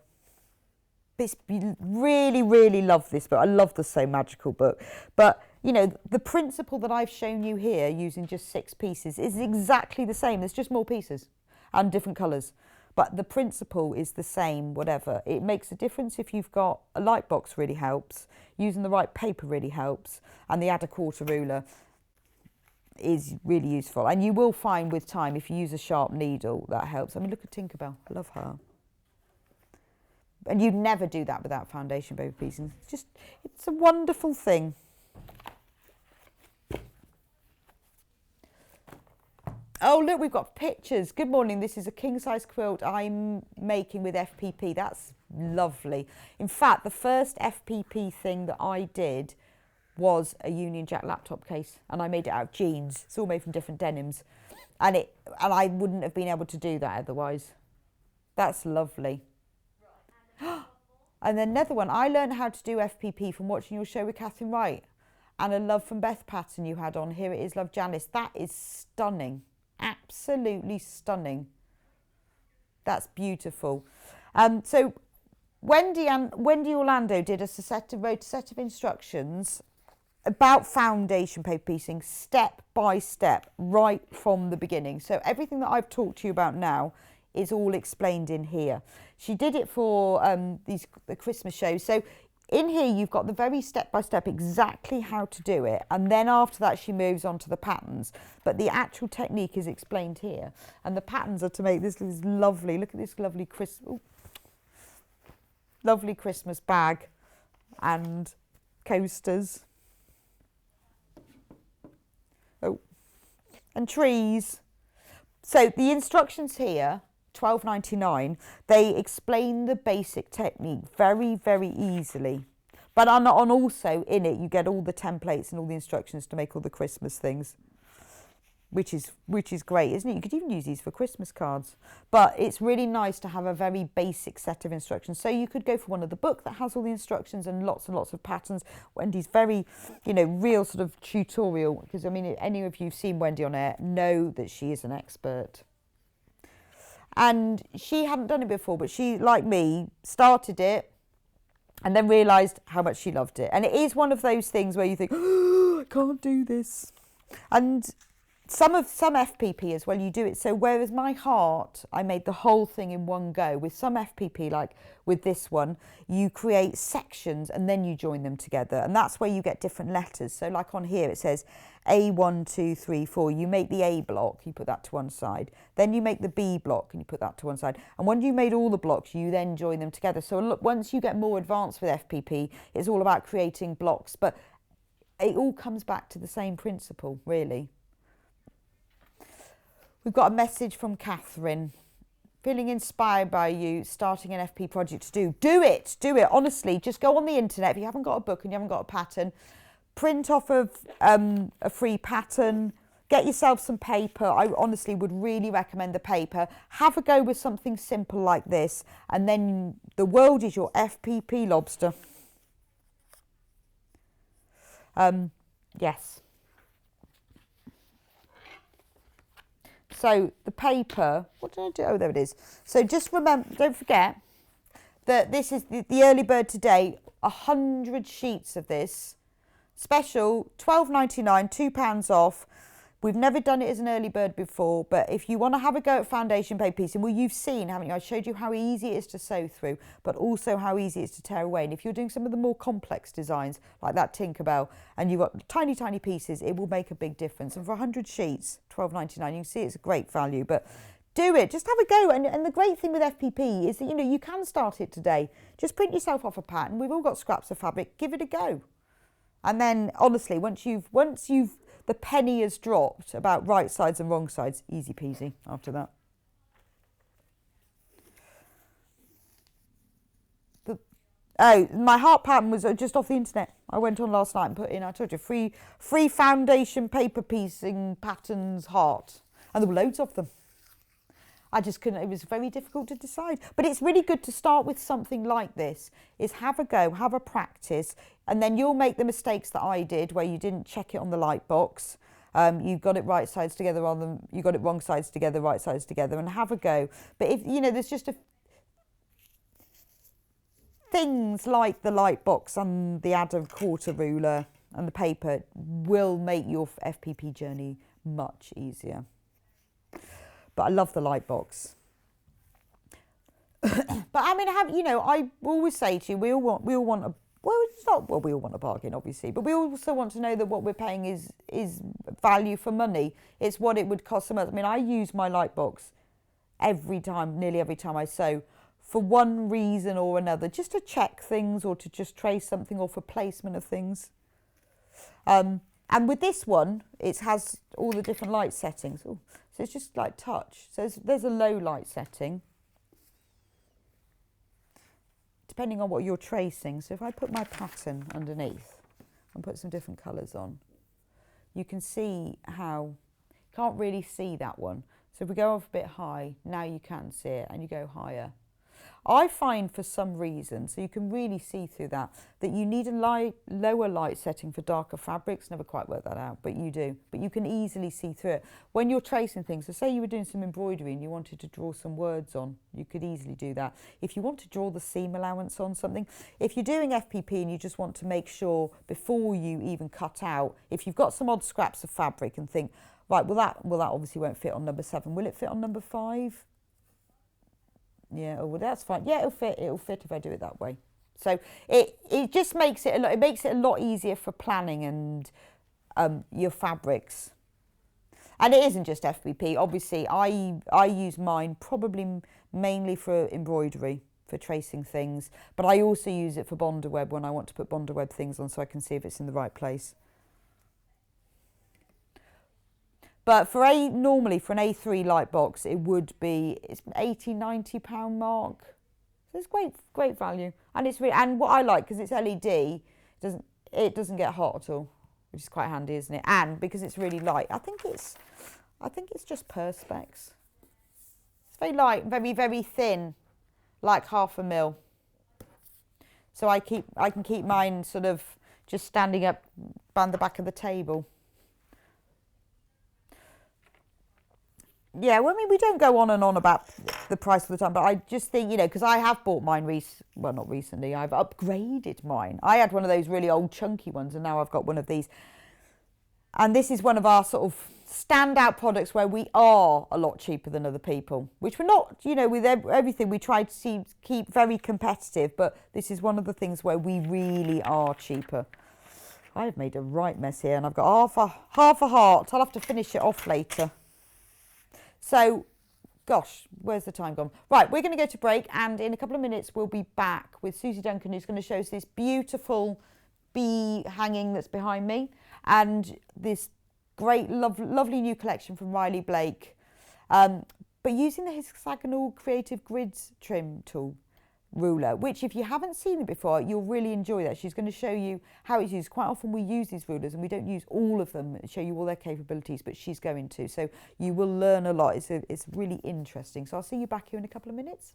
It's really, really love this book. I love the So Magical book. But, you know, the principle that I've shown you here using just 6 pieces is exactly the same. There's just more pieces and different colours. But the principle is the same, whatever. It makes a difference if you've got a light box really helps. Using the right paper really helps. And the add a quarter ruler is really useful. And you will find with time, if you use a sharp needle, that helps. I mean, look at Tinkerbell. I love her. And you'd never do that without foundation paper piecing. It's a wonderful thing. Oh, look, we've got pictures. Good morning. This is a king-size quilt I'm making with FPP. That's lovely. In fact, the first FPP thing that I did was a Union Jack laptop case, and I made it out of jeans. It's all made from different denims. And I wouldn't have been able to do that otherwise. That's lovely. And then another one, I learned how to do FPP from watching your show with Catherine Wright, and a Love from Beth pattern you had on. Here it is, Love Janice. That is stunning, absolutely stunning. That's beautiful. So Wendy Orlando wrote a set of instructions about foundation paper piecing step by step right from the beginning. So everything that I've talked to you about now is all explained in here. She did it for the Christmas show. So in here you've got the very step-by-step exactly how to do it, and then after that she moves on to the patterns. But the actual technique is explained here, and the patterns are to make this lovely, look at this lovely Christmas bag and coasters. Oh, and trees. So the instructions here, £12.99, they explain the basic technique very, very easily. But also in it, you get all the templates and all the instructions to make all the Christmas things, which is great, isn't it? You could even use these for Christmas cards. But it's really nice to have a very basic set of instructions. So you could go for one of the book that has all the instructions and lots of patterns. Wendy's very, real sort of tutorial, because, I mean, any of you who've seen Wendy on air know that she is an expert. And she hadn't done it before, but she, like me, started it and then realised how much she loved it. And it is one of those things where you think, oh, I can't do this. And some FPP as well, you do it. So whereas my heart, I made the whole thing in one go. With some FPP, like with this one, you create sections and then you join them together. And that's where you get different letters. So like on here, it says A1, 2, 3, 4. You make the A block, you put that to one side. Then you make the B block and you put that to one side. And when you made all the blocks, you then join them together. So look, once you get more advanced with FPP, it's all about creating blocks. But it all comes back to the same principle, really. We've got a message from Catherine. Feeling inspired by you starting an FP project to do it. Honestly, just go on the internet. If you haven't got a book and you haven't got a pattern, print off a free pattern, get yourself some paper. I honestly would really recommend the paper. Have a go with something simple like this, and then the world is your FPP lobster. Yes. So the paper, what did I do? Oh, there it is. So just remember, don't forget that this is the early bird today, 100 sheets of this. Special, £12.99, £2 off. We've never done it as an early bird before, but if you want to have a go at foundation paper piecing, well, you've seen, haven't you? I showed you how easy it is to sew through, but also how easy it is to tear away. And if you're doing some of the more complex designs, like that Tinkerbell, and you've got tiny, tiny pieces, it will make a big difference. And for 100 sheets, £12.99, you can see it's a great value, but do it. Just have a go. And the great thing with FPP is that, you know, you can start it today. Just print yourself off a pattern. We've all got scraps of fabric. Give it a go. And then, honestly, once you've the penny has dropped about right sides and wrong sides, easy peasy after that. My heart pattern was just off the internet. I went on last night and put in, I told you, free foundation paper piecing patterns heart. And there were loads of them. I just couldn't, it was very difficult to decide. But it's really good to start with something like this, is have a go, have a practice, and then you'll make the mistakes that I did where you didn't check it on the light box. You got it right sides together on them, you got it wrong sides together, right sides together, and have a go. But if, you know, there's just things like the light box and the Adam quarter ruler and the paper will make your FPP journey much easier. But I love the light box. But I mean, I always say to you, we all want we all want a bargain, obviously, but we also want to know that what we're paying is value for money. It's what it would cost us. I mean, I use my light box nearly every time I sew, for one reason or another, just to check things or to just trace something or for placement of things. And with this one, it has all the different light settings. Ooh, so it's just like touch. So there's a low light setting, depending on what you're tracing. So if I put my pattern underneath and put some different colours on, you can see how, you can't really see that one. So if we go off a bit high, now you can see it, and you go higher. I find for some reason, so you can really see through that you need a lower light setting for darker fabrics. Never quite worked that out, but you do. But you can easily see through it. When you're tracing things, so say you were doing some embroidery and you wanted to draw some words on, you could easily do that. If you want to draw the seam allowance on something, if you're doing FPP and you just want to make sure before you even cut out, if you've got some odd scraps of fabric and think, right, well that obviously won't fit on number 7. Will it fit on number 5? Yeah, oh, well, that's fine. Yeah, it'll fit if I do it that way. So it just makes it a lot easier for planning and your fabrics. And it isn't just FBP. Obviously, I use mine probably mainly for embroidery, for tracing things, but I also use it for Bonder Web when I want to put Bonder Web things on so I can see if it's in the right place. But normally for an A3 light box, it's £80–90 mark. So it's great value, and it's really, and what I like, because it's LED, it doesn't get hot at all, which is quite handy, isn't it? And because it's really light, I think it's just Perspex. It's very light, very very thin, like 0.5 mil. So I can keep mine sort of just standing up around the back of the table. Yeah, well, I mean, we don't go on and on about the price all the time, but I just think, because I have bought mine not recently, I've upgraded mine. I had one of those really old chunky ones, and now I've got one of these. And this is one of our sort of standout products where we are a lot cheaper than other people, which we're not, with everything we try to keep very competitive, but this is one of the things where we really are cheaper. I've made a right mess here and I've got half a heart. I'll have to finish it off later. So, gosh, where's the time gone? Right, we're going to go to break, and in a couple of minutes we'll be back with Suzie Duncan, who's going to show us this beautiful bee hanging that's behind me and this great, lovely new collection from Riley Blake, but using the hexagonal creative grids trim tool ruler, which if you haven't seen it before, you'll really enjoy that. She's going to show you how it's used. Quite often we use these rulers and we don't use all of them and show you all their capabilities, but she's going to. So you will learn a lot. It's really interesting. So I'll see you back here in a couple of minutes.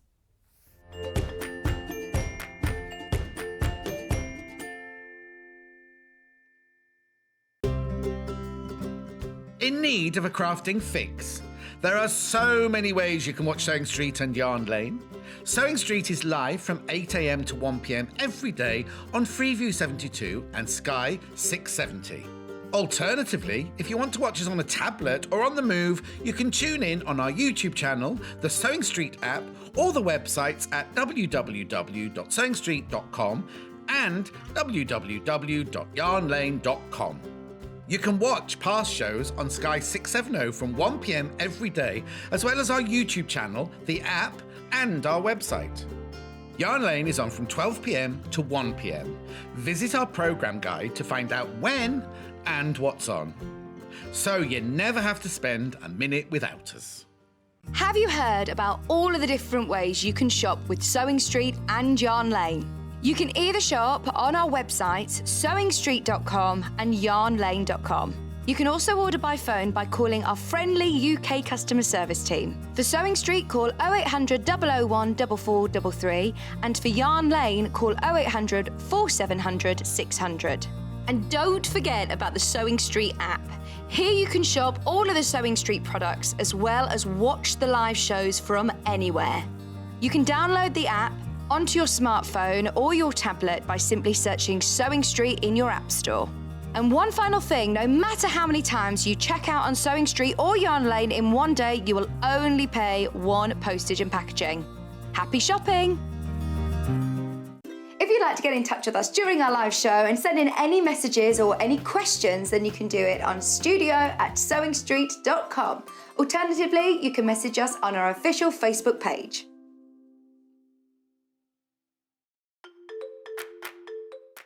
In need of a crafting fix? There are so many ways you can watch Sewing Street and Yarn Lane. Sewing Street is live from 8 a.m. to 1 p.m. every day on Freeview 72 and Sky 670. Alternatively, if you want to watch us on a tablet or on the move, you can tune in on our YouTube channel, the Sewing Street app, or the websites at www.sewingstreet.com and www.yarnlane.com. You can watch past shows on Sky 670 from 1 p.m. every day, as well as our YouTube channel, the app, and our website. Yarn Lane is on from 12 p.m. to 1 p.m. Visit our programme guide to find out when and what's on. So you never have to spend a minute without us. Have you heard about all of the different ways you can shop with Sewing Street and Yarn Lane? You can either shop on our websites, sewingstreet.com and yarnlane.com. You can also order by phone by calling our friendly UK customer service team. For Sewing Street, call 0800 001 4433, and for Yarn Lane, call 0800 4700 600. And don't forget about the Sewing Street app. Here you can shop all of the Sewing Street products as well as watch the live shows from anywhere. You can download the app onto your smartphone or your tablet by simply searching Sewing Street in your app store. And one final thing, no matter how many times you check out on Sewing Street or Yarn Lane in one day, you will only pay one postage and packaging. Happy shopping! If you'd like to get in touch with us during our live show and send in any messages or any questions, then you can do it on studio@sewingstreet.com. Alternatively, you can message us on our official Facebook page.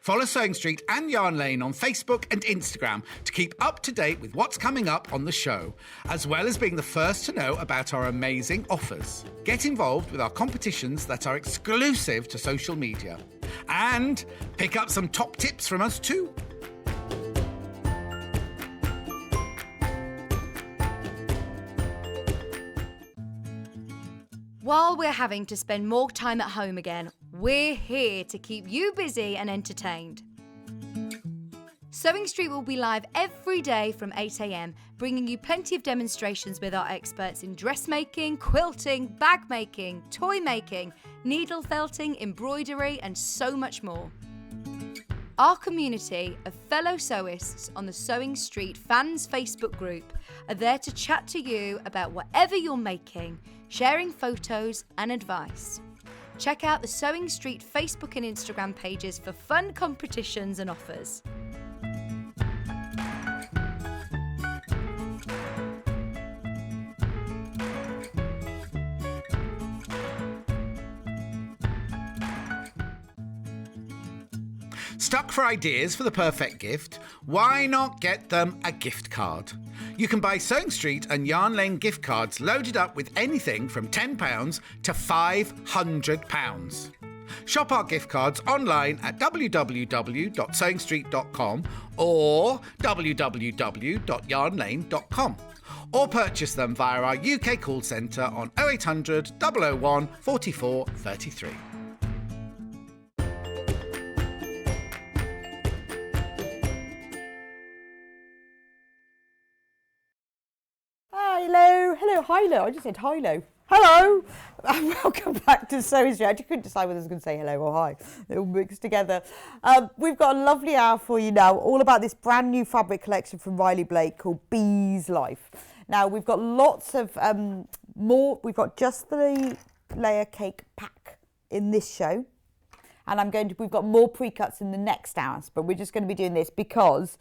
Follow Sewing Street and Yarn Lane on Facebook and Instagram to keep up to date with what's coming up on the show, as well as being the first to know about our amazing offers. Get involved with our competitions that are exclusive to social media. And pick up some top tips from us too. While we're having to spend more time at home again, we're here to keep you busy and entertained. Sewing Street will be live every day from 8 a.m, bringing you plenty of demonstrations with our experts in dressmaking, quilting, bag making, toy making, needle felting, embroidery, and so much more. Our community of fellow sewists on the Sewing Street fans Facebook group are there to chat to you about whatever you're making, sharing photos and advice. Check out the Sewing Street Facebook and Instagram pages for fun competitions and offers. Stuck for ideas for the perfect gift? Why not get them a gift card? You can buy Sewing Street and Yarn Lane gift cards loaded up with anything from £10 to £500. Shop our gift cards online at www.sewingstreet.com or www.yarnlane.com, or purchase them via our UK call centre on 0800 001 44 33. Hello, hi-lo. I just said hi-lo. Hello, and welcome back to Sewing Street. I just couldn't decide whether I was going to say hello or hi. They all mixed together. We've got a lovely hour for you now, all about this brand new fabric collection from Riley Blake called Bees Life. Now, we've got lots of more. We've got just the layer cake pack in this show. And we've got more pre-cuts in the next hours, but we're just going to be doing this because...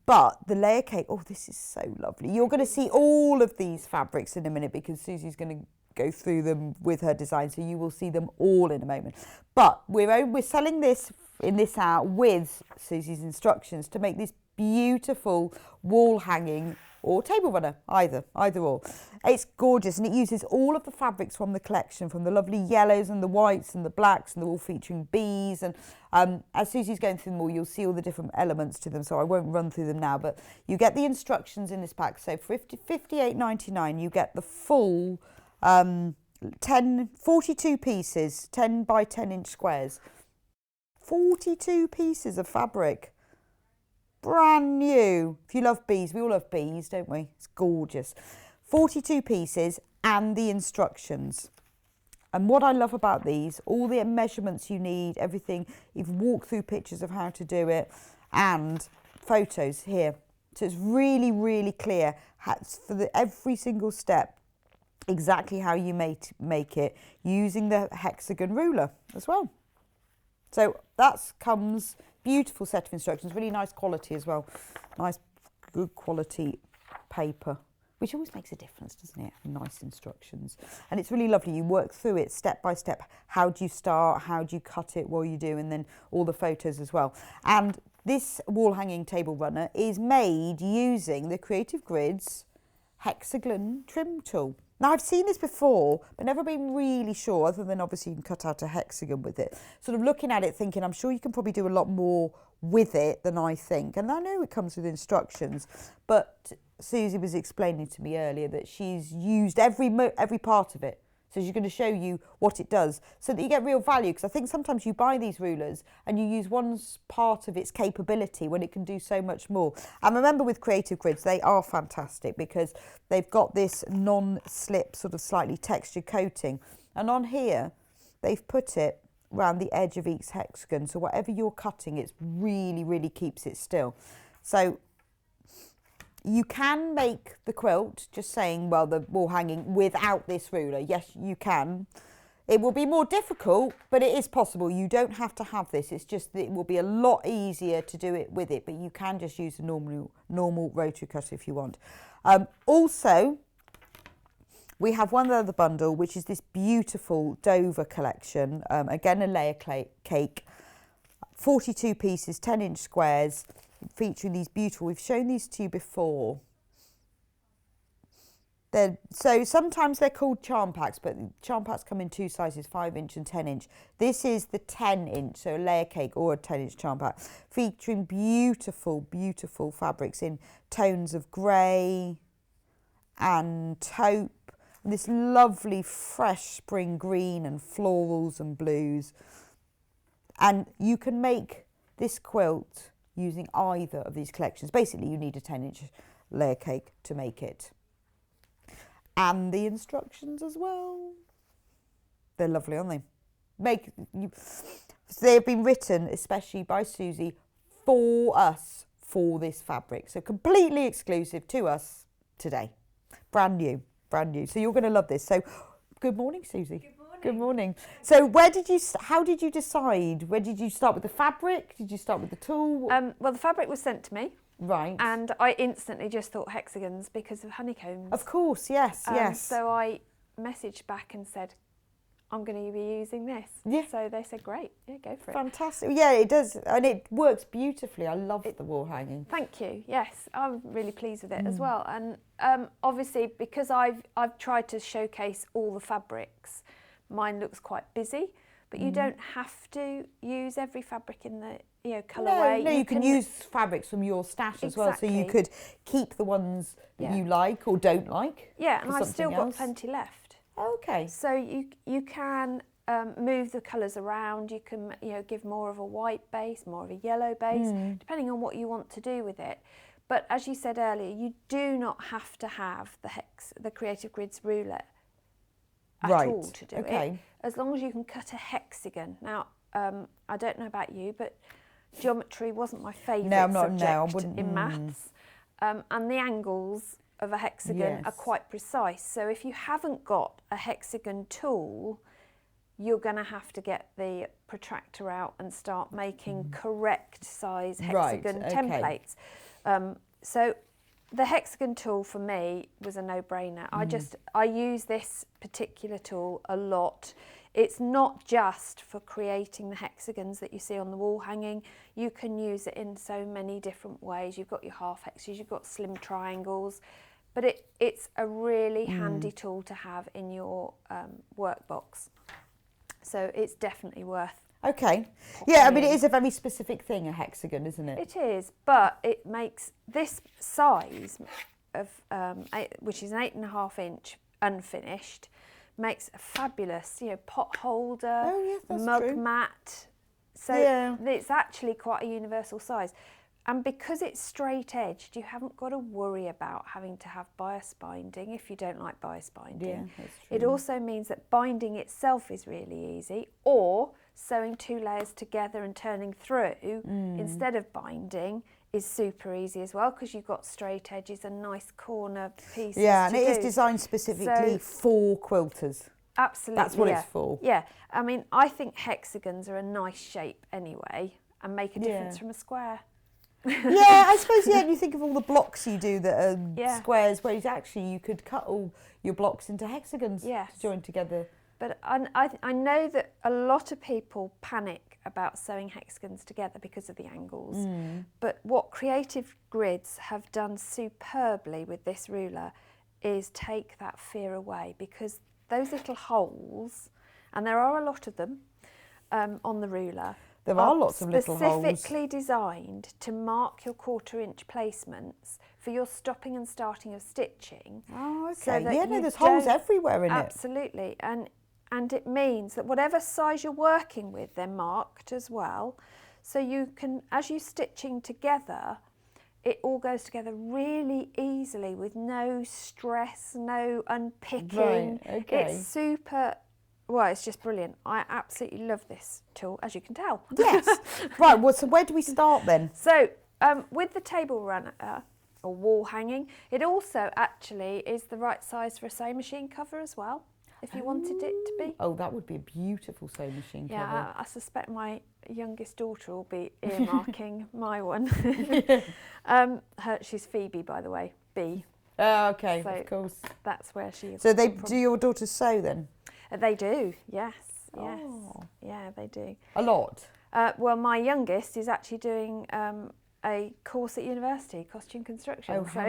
but the layer cake, oh, this is so lovely. You're going to see all of these fabrics in a minute because Susie's going to go through them with her design, so you will see them all in a moment. But we're selling this in this hour with Susie's instructions to make this beautiful wall hanging or table runner, either or. It's gorgeous, and it uses all of the fabrics from the collection, from the lovely yellows and the whites and the blacks, and they're all featuring bees. And as Susie's going through them all, you'll see all the different elements to them, so I won't run through them now, but you get the instructions in this pack. So for $58.99, you get the full 42 pieces, 10 by 10 inch squares. 42 pieces of fabric. Brand new. If you love bees, we all love bees, don't we? It's gorgeous. 42 pieces and the instructions. And what I love about these, all the measurements you need, everything, you've walked through pictures of how to do it and photos here. So it's really, really clear for every single step, exactly how you make it using the hexagon ruler as well. So that comes... Beautiful set of instructions, really nice quality as well. Nice, good quality paper, which always makes a difference, doesn't it? Nice instructions. And it's really lovely. You work through it step by step. How do you start? How do you cut it while you do? And then all the photos as well. And this wall hanging table runner is made using the Creative Grids hexagon trim tool. Now, I've seen this before, but never been really sure, other than obviously you can cut out a hexagon with it. Sort of looking at it, thinking, I'm sure you can probably do a lot more with it than I think. And I know it comes with instructions, but Suzie was explaining to me earlier that she's used every part of it. So she's going to show you what it does so that you get real value. Because I think sometimes you buy these rulers and you use one part of its capability when it can do so much more. And remember with Creative Grids, they are fantastic because they've got this non-slip sort of slightly textured coating. And on here, they've put it around the edge of each hexagon. So whatever you're cutting, it really, really keeps it still. So you can make the quilt, just saying, well, the wall hanging without this ruler. Yes, you can. It will be more difficult, but it is possible. You don't have to have this. It's just that it will be a lot easier to do it with it, but you can just use a normal rotary cutter if you want. Also, we have one other bundle, which is this beautiful Dover collection. Again, a layer cake, 42 pieces, 10-inch squares, featuring these beautiful, we've shown these to you before. So sometimes they're called charm packs, but charm packs come in two sizes, 5-inch and 10-inch. This is the 10-inch, so a layer cake or a 10-inch charm pack, featuring beautiful, beautiful fabrics in tones of grey and taupe, and this lovely fresh spring green and florals and blues. And you can make this quilt using either of these collections. Basically, you need a 10-inch layer cake to make it. And the instructions as well. They're lovely, aren't they? They've been written especially by Suzie for us, for this fabric. So completely exclusive to us today. Brand new, brand new. So you're going to love this. So good morning, Suzie. Good morning. Good morning. So how did you decide? Where did you start with the fabric? Did you start with the tool? Well, the fabric was sent to me. Right. And I instantly just thought hexagons because of honeycombs. Of course, yes, yes. So I messaged back and said, I'm going to be using this. Yeah. So they said, great, yeah, go for it. Fantastic. Yeah, it does. And it works beautifully. I love the wall hanging. Thank you. Yes, I'm really pleased with it as well. And obviously, because I've tried to showcase all the fabrics, mine looks quite busy, but you don't have to use every fabric in the colourway. No, you can use fabrics from your stash as well, so you could keep the ones that you like or don't like. Yeah, and I've still got plenty left. Okay. So you can move the colours around. You can give more of a white base, more of a yellow base, depending on what you want to do with it. But as you said earlier, you do not have to have the Creative Grids ruler at all to do it, as long as you can cut a hexagon. Now, I don't know about you, but geometry wasn't my favourite subject in maths, and the angles of a hexagon are quite precise. So if you haven't got a hexagon tool, you're going to have to get the protractor out and start making correct size hexagon templates. So the hexagon tool for me was a no-brainer. I use this particular tool a lot. It's not just for creating the hexagons that you see on the wall hanging. You can use it in so many different ways. You've got your half hexagons, you've got slim triangles, but it's a really handy tool to have in your workbox. So it's definitely worth. Okay. Yeah, I mean, it is a very specific thing, a hexagon, isn't it? It is, but it makes this size of, which is an 8.5 inch unfinished, makes a fabulous, pot holder, mug mat. So it's actually quite a universal size. And because it's straight edged, you haven't got to worry about having to have bias binding if you don't like bias binding. Yeah, that's true. It also means that binding itself is really easy, or sewing 2 layers together and turning through instead of binding is super easy as well, because you've got straight edges and nice corner pieces. Yeah, and it is designed specifically for quilters. Absolutely. That's what it's for. Yeah, I mean, I think hexagons are a nice shape anyway and make a difference from a square. Yeah, I suppose, you think of all the blocks you do that are squares, whereas actually you could cut all your blocks into hexagons to join together. But I know that a lot of people panic about sewing hexagons together because of the angles. But what Creative Grids have done superbly with this ruler is take that fear away, because those little holes, and there are a lot of them on the ruler, there are lots of little holes. Specifically designed to mark your 1/4 inch placements for your stopping and starting of stitching. Oh, okay. So that there's holes everywhere in it. Absolutely. And it means that whatever size you're working with, they're marked as well. So you can, as you're stitching together, it all goes together really easily with no stress, no unpicking. Right, okay. It's super. Well, it's just brilliant. I absolutely love this tool, as you can tell. Yes. Right, well, so where do we start then? So, with the table runner or wall hanging, it also actually is the right size for a sewing machine cover as well, if you wanted it to be. Oh, that would be a beautiful sewing machine cover. Yeah, I suspect my youngest daughter will be earmarking my one. She's Phoebe, by the way, B. Oh, okay, So of course. That's where she is. So do your daughters sew then? They do, yes. Oh. Yeah, they do. A lot? Well, my youngest is actually doing a course at university, costume construction. Oh, so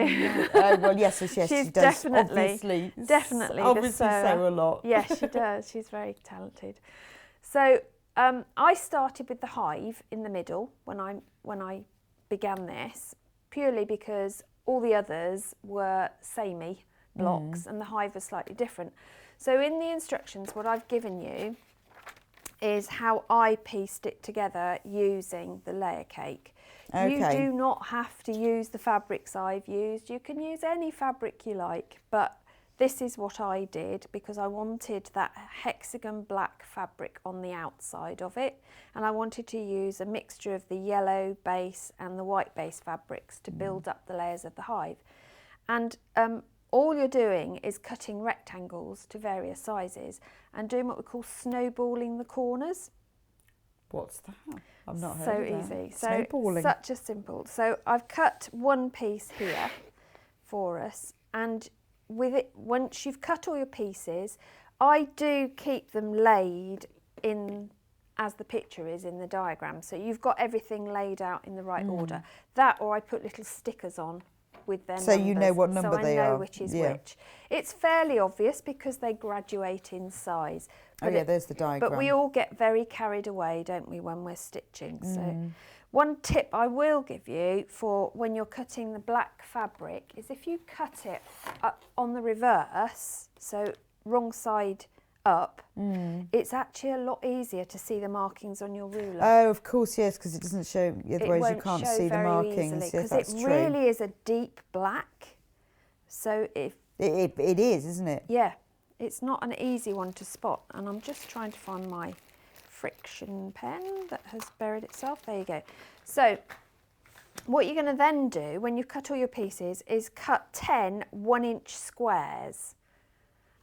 well, yes, she she's does definitely sew a lot. Yes, she does. She's very talented. So I started with the hive in the middle when I began this, purely because all the others were samey blocks and the hive was slightly different. So in the instructions, what I've given you is how I pieced it together using the layer cake. Okay. You do not have to use the fabrics I've used. You can use any fabric you like, but this is what I did because I wanted that hexagon black fabric on the outside of it, and I wanted to use a mixture of the yellow base and the white base fabrics to build up the layers of the hive. And all you're doing is cutting rectangles to various sizes and doing what we call snowballing the corners. What's that? I've not heard so of that. Easy. So snowballing. Such a simple. So I've cut one piece here for us, and with it, once you've cut all your pieces, I do keep them laid in as the picture is in the diagram. So you've got everything laid out in the right order. That, or I put little stickers on with their numbers, you know what number they are. So I know which is which. It's fairly obvious because they graduate in size. But there's the diagram. But we all get very carried away, don't we, when we're stitching. So one tip I will give you for when you're cutting the black fabric is if you cut it up on the reverse, so wrong side up, it's actually a lot easier to see the markings on your ruler. Oh, of course, yes, because it doesn't show, otherwise you can't see the markings. Yes, because that's it true. really is a deep black. So if It is, isn't it? yeah, it's not an easy one to spot. And I'm just trying to find my friction pen that has buried itself. There you go. So what you're going to then do when you cut all your pieces is cut 10 1-inch squares.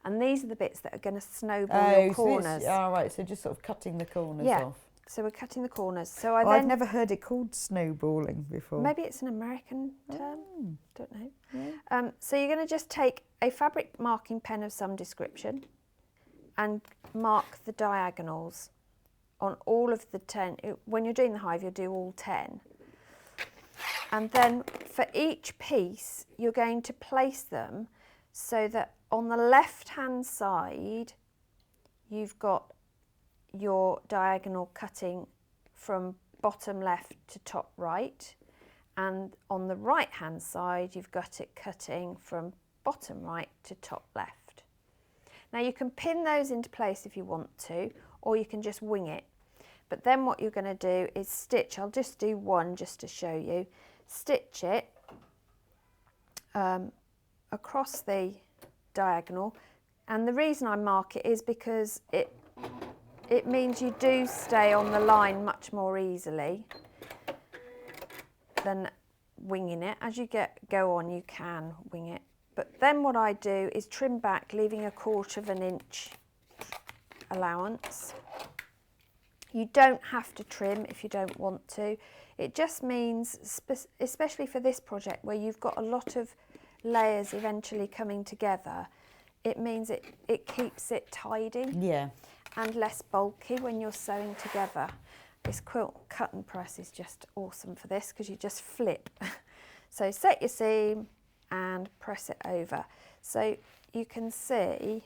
And these are the bits that are going to snowball your corners. Right, so just sort of cutting the corners off. So we're cutting the corners. So I've never heard it called snowballing before. Maybe it's an American term. Don't know. Yeah. So you're going to just take a fabric marking pen of some description and mark the diagonals on all of the 10. When you're doing the hive, you'll do all 10. And then for each piece, you're going to place them so that on the left-hand side, you've got your diagonal cutting from bottom left to top right. And on the right-hand side, you've got it cutting from bottom right to top left. Now you can pin those into place if you want to, or you can just wing it. But then what you're going to do is stitch. I'll just do one just to show you. Stitch it across the diagonal, and the reason I mark it is because it means you do stay on the line much more easily than winging it. As you go on, you can wing it, but then what I do is trim back, leaving 1/4 of an inch allowance. You don't have to trim if you don't want to. It just means, especially for this project where you've got a lot of layers eventually coming together, it means it keeps it tidy and less bulky when you're sewing together. This quilt cut and press is just awesome for this because you just flip. So set your seam and press it over. So you can see,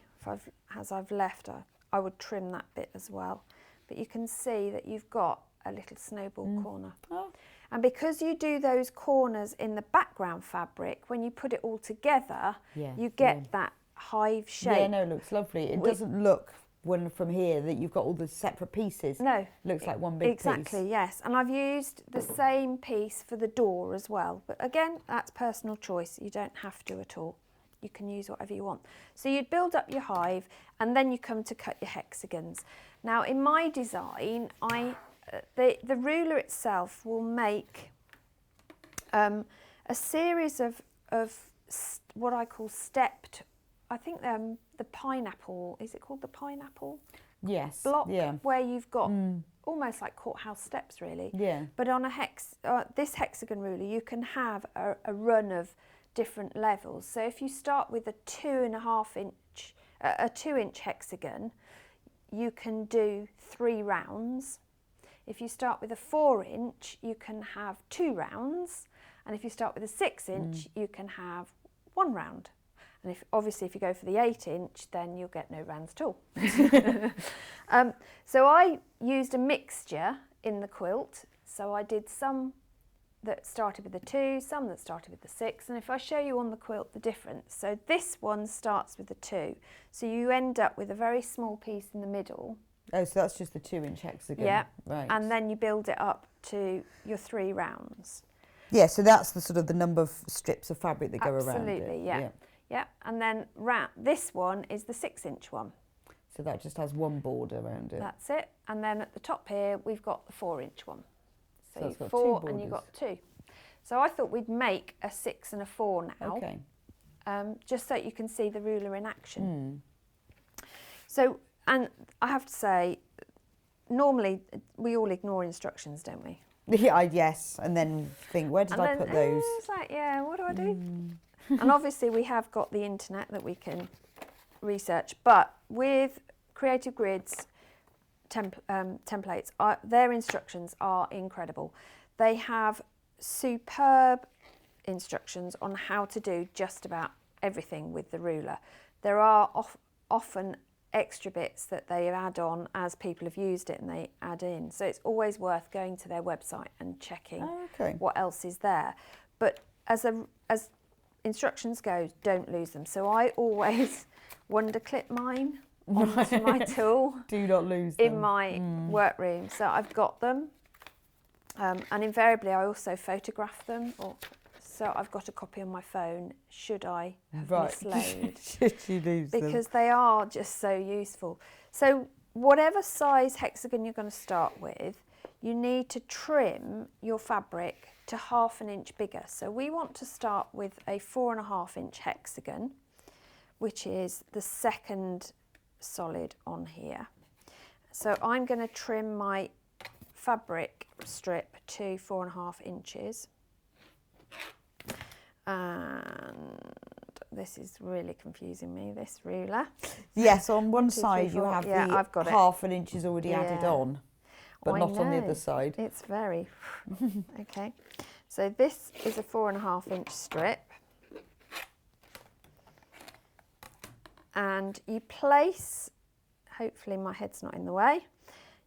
as I've left, I would trim that bit as well. But you can see that you've got a little snowball corner. Oh. And because you do those corners in the background fabric, when you put it all together, you get that hive shape. Yeah, no, it looks lovely. It doesn't look, when from here, that you've got all the separate pieces. No. It looks like one big piece. Exactly, yes. And I've used the same piece for the door as well. But again, that's personal choice. You don't have to at all. You can use whatever you want. So you'd build up your hive and then you come to cut your hexagons. Now in my design, the ruler itself will make a series of what I call stepped, I think the pineapple, is it called the pineapple? Yes. Block, where you've got almost like courthouse steps really. Yeah. But on this hexagon ruler, you can have a run of different levels. So if you start with a 2-inch hexagon, you can do 3 rounds. If you start with a 4-inch, you can have 2 rounds. And if you start with a 6-inch, you can have 1 round. And obviously if you go for the 8-inch, then you'll get no rounds at all. So I used a mixture in the quilt. So I did some that started with the 2, some that started with the 6. And if I show you on the quilt the difference, so this one starts with the 2. So you end up with a very small piece in the middle. Oh, so that's just the 2-inch hexagon. Yeah, right. And then you build it up to your 3 rounds. Yeah, so that's the sort of the number of strips of fabric that go around it. Absolutely, yeah. And then this one is the 6-inch one. So that just has one border around it. That's it. And then at the top here, we've got the 4-inch one. So it's you've got 4 2 and you've borders. got 2. So I thought we'd make a 6 and a 4 now. Okay. Just so you can see the ruler in action. So, and I have to say, normally we all ignore instructions, don't we? Yeah, yes, and then think, where did I put those? It's like, yeah, what do I do? And obviously we have got the internet that we can research, but with Creative Grid's templates, their instructions are incredible. They have superb instructions on how to do just about everything with the ruler. There are often extra bits that they add on as people have used it and they add in. So it's always worth going to their website and checking what else is there. But as instructions go, don't lose them. So I always wonder clip mine onto my tool Do not lose them. in my workroom. So I've got them, and invariably I also photograph them, so I've got a copy on my phone should I have mislaid. Should you lose them? Because they are just so useful. So whatever size hexagon you're going to start with, you need to trim your fabric to 1/2 inch bigger. So we want to start with a 4.5 inch hexagon, which is the second solid on here. So I'm going to trim my fabric strip to 4.5 inches. And this is really confusing me, this ruler. Yes, on one 1, 2, 3, side you 4. have Yeah, the I've got it. 1/2 inch is already added Yeah. on, but I not on the know. other side. It's very okay. So this is a 4.5 inch strip, and you place, hopefully my head's not in the way,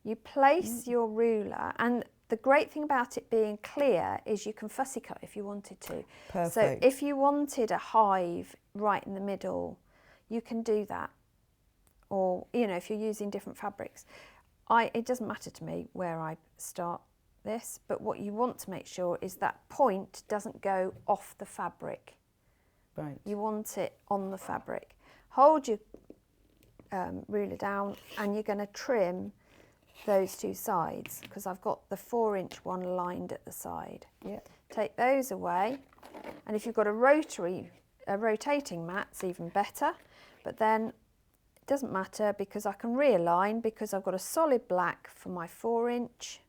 you place your ruler, and the great thing about it being clear is you can fussy cut if you wanted to. Perfect. So if you wanted a hive right in the middle, you can do that. Or, you know, if you're using different fabrics. It doesn't matter to me where I start this, but what you want to make sure is that point doesn't go off the fabric. Right. You want it on the fabric. Hold your ruler down, and you're going to trim those two sides, because I've got the 4-inch one lined at the side. Yeah. Take those away, and if you've got a rotating mat, it's even better, but then it doesn't matter because I can realign, because I've got a solid black for my 4-inch,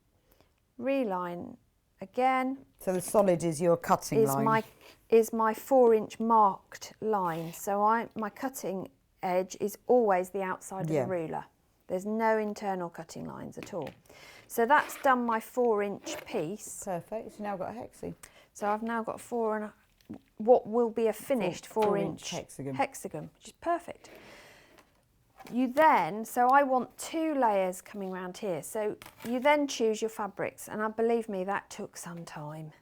reline again. So the solid is your cutting line. Is my 4-inch marked line. So my cutting edge is always the outside of the ruler. There's no internal cutting lines at all. So that's done my 4-inch piece. Perfect. So now I've got a hexie. So I've now got what will be a finished 4-inch hexagon, which is perfect. You then, so I want 2 layers coming around here. So you then choose your fabrics, and believe me, that took some time.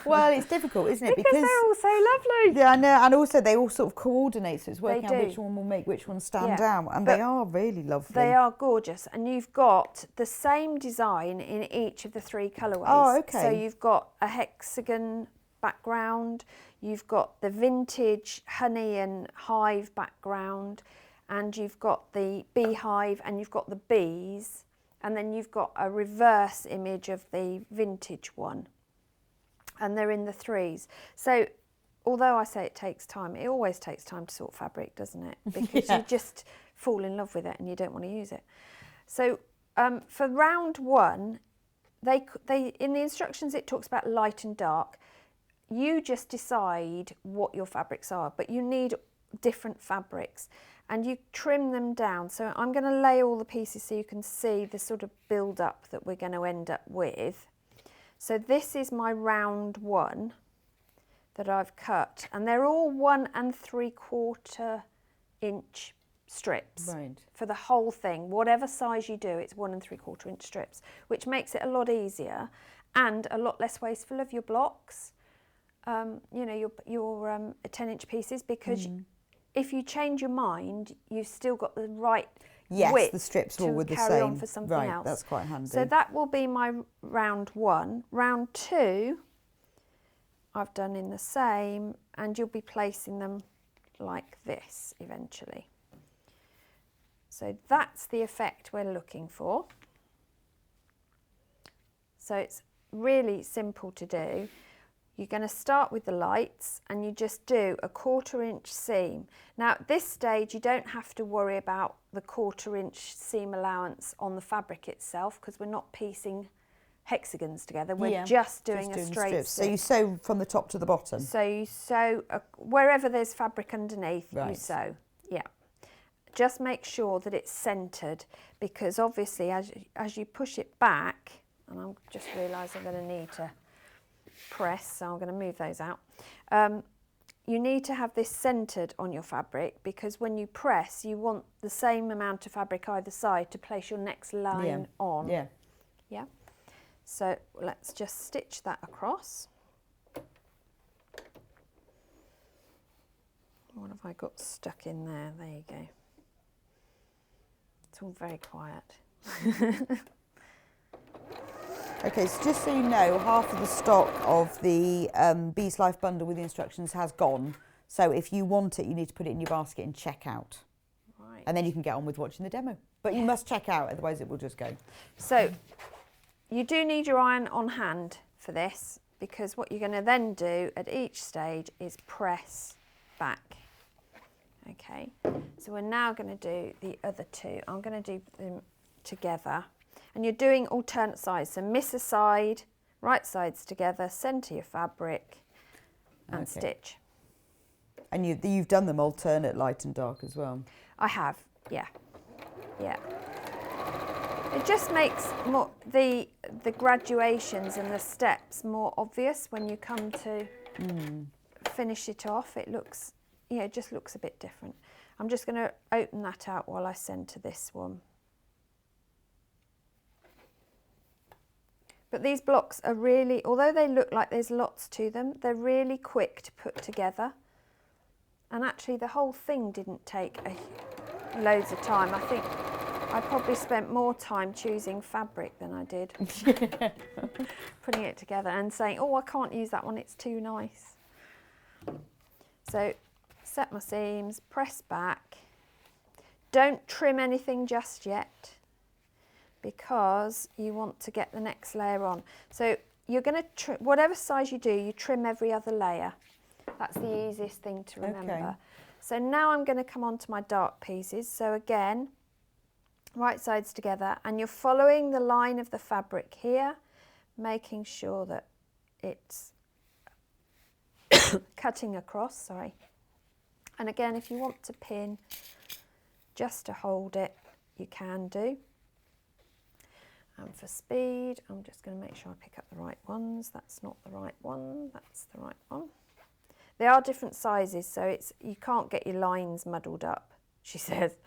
Well, it's difficult, isn't it? Because they're all so lovely. Yeah, I know, and also they all sort of coordinate, so it's working out do. which one will make which one stand Yeah, out, and but they are really lovely. They are gorgeous, and you've got the same design in each of the 3 colourways. Oh, okay. So you've got a hexagon background, you've got the vintage honey and hive background, and you've got the beehive, and you've got the bees, and then you've got a reverse image of the vintage one, and they're in the 3s. So although I say it takes time, it always takes time to sort fabric, doesn't it? Because you just fall in love with it and you don't want to use it. So for round 1, they in the instructions it talks about light and dark. You just decide what your fabrics are, but you need different fabrics, and you trim them down. So I'm going to lay all the pieces so you can see the sort of build up that we're going to end up with. So this is my round 1 that I've cut, and they're all 1 3/4 inch strips. Right. For the whole thing. Whatever size you do, it's 1 3/4 inch strips, which makes it a lot easier and a lot less wasteful of your blocks. You know, your 10-inch pieces, because if you change your mind, you've still got the right width the strips all with the carry on same. for something Right, else. that's quite handy. So that will be my round 1. Round 2, I've done in the same, and you'll be placing them like this eventually. So that's the effect we're looking for. So it's really simple to do. You're going to start with the lights, and you just do a 1/4 inch seam. Now at this stage you don't have to worry about the 1/4 inch seam allowance on the fabric itself, because we're not piecing hexagons together, we're just doing a straight strips. So you sew from the top to the bottom? So you sew, wherever there's fabric underneath, you Right. sew, yeah. Just make sure that it's centred, because obviously as you push it back, and I'm just realised I'm going to need to press, so I'm going to move those out. You need to have this centred on your fabric, because when you press, you want the same amount of fabric either side to place your next line on. Yeah. Yeah. So let's just stitch that across. What have I got stuck in there? There you go. It's all very quiet. Okay, so just so you know, half of the stock of the Bees Life bundle with the instructions has gone. So if you want it, you need to put it in your basket and check out. Right. And then you can get on with watching the demo. But you must check out, otherwise it will just go. So you do need your iron on hand for this, because what you're going to then do at each stage is press back. Okay, so we're now going to do the other two. I'm going to do them together. And you're doing alternate sides. So miss a side, right sides together, centre your fabric and stitch. And you've done them alternate light and dark as well? I have, yeah. Yeah. It just makes more the graduations and the steps more obvious when you come to finish it off. It looks, it just looks a bit different. I'm just going to open that out while I centre this one. But these blocks are really, although they look like there's lots to them, they're really quick to put together. And actually the whole thing didn't take loads of time. I think I probably spent more time choosing fabric than I did putting it together and saying, oh, I can't use that one, it's too nice. So set my seams, press back. Don't trim anything just yet, because you want to get the next layer on. So you're going to trim, whatever size you do, you trim every other layer. That's the easiest thing to remember. Okay. So now I'm going to come on to my dark pieces. So again, right sides together, and you're following the line of the fabric here, making sure that it's cutting across, sorry. And again, if you want to pin just to hold it, you can do. And for speed, I'm just going to make sure I pick up the right ones. That's not the right one, that's the right one. They are different sizes, so you can't get your lines muddled up, she says.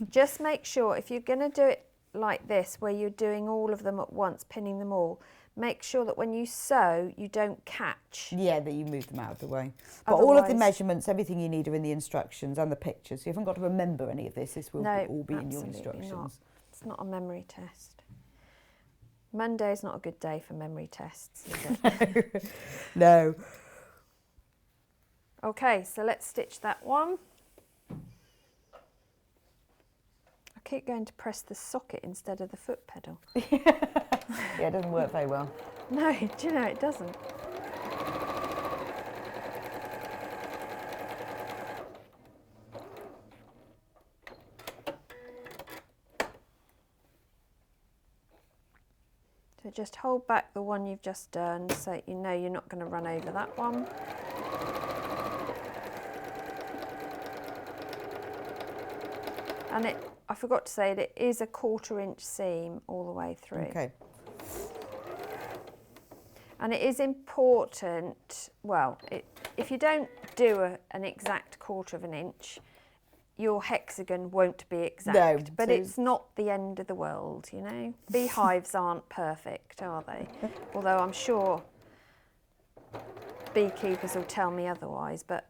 Just make sure, if you're going to do it like this, where you're doing all of them at once, pinning them all, make sure that when you sew, you don't catch. Yeah, that you move them out of the way. But all of the measurements, everything you need are in the instructions and the pictures. So you haven't got to remember any of this. This will all be in your instructions. Not. It's not a memory test. Monday is not a good day for memory tests, is it? No. Okay, so let's stitch that one. I keep going to press the socket instead of the foot pedal. Yeah, it doesn't work very well. No, do you know, it doesn't. So just hold back the one you've just done so you know you're not going to run over that one. And I forgot to say that it is a 1/4 inch seam all the way through. Okay. And it is important, well, if you don't do an exact 1/4 inch, your hexagon won't be exact. No, but so it's not the end of the world, you know. Beehives aren't perfect, are they? Although I'm sure beekeepers will tell me otherwise, but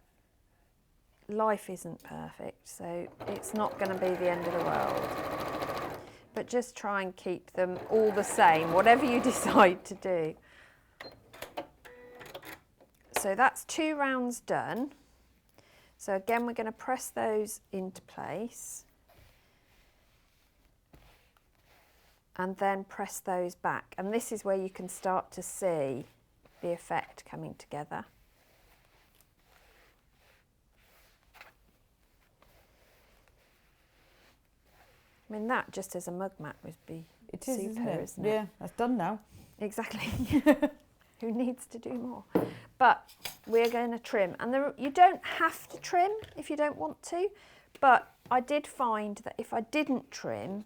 life isn't perfect, so it's not going to be the end of the world. But just try and keep them all the same, whatever you decide to do. So that's 2 rounds done. So again, we're going to press those into place and then press those back. And this is where you can start to see the effect coming together. I mean, that just as a mug mat would be super, isn't it? Yeah, that's done now. Exactly. Who needs to do more? But we're going to trim, and you don't have to trim if you don't want to, but I did find that if I didn't trim,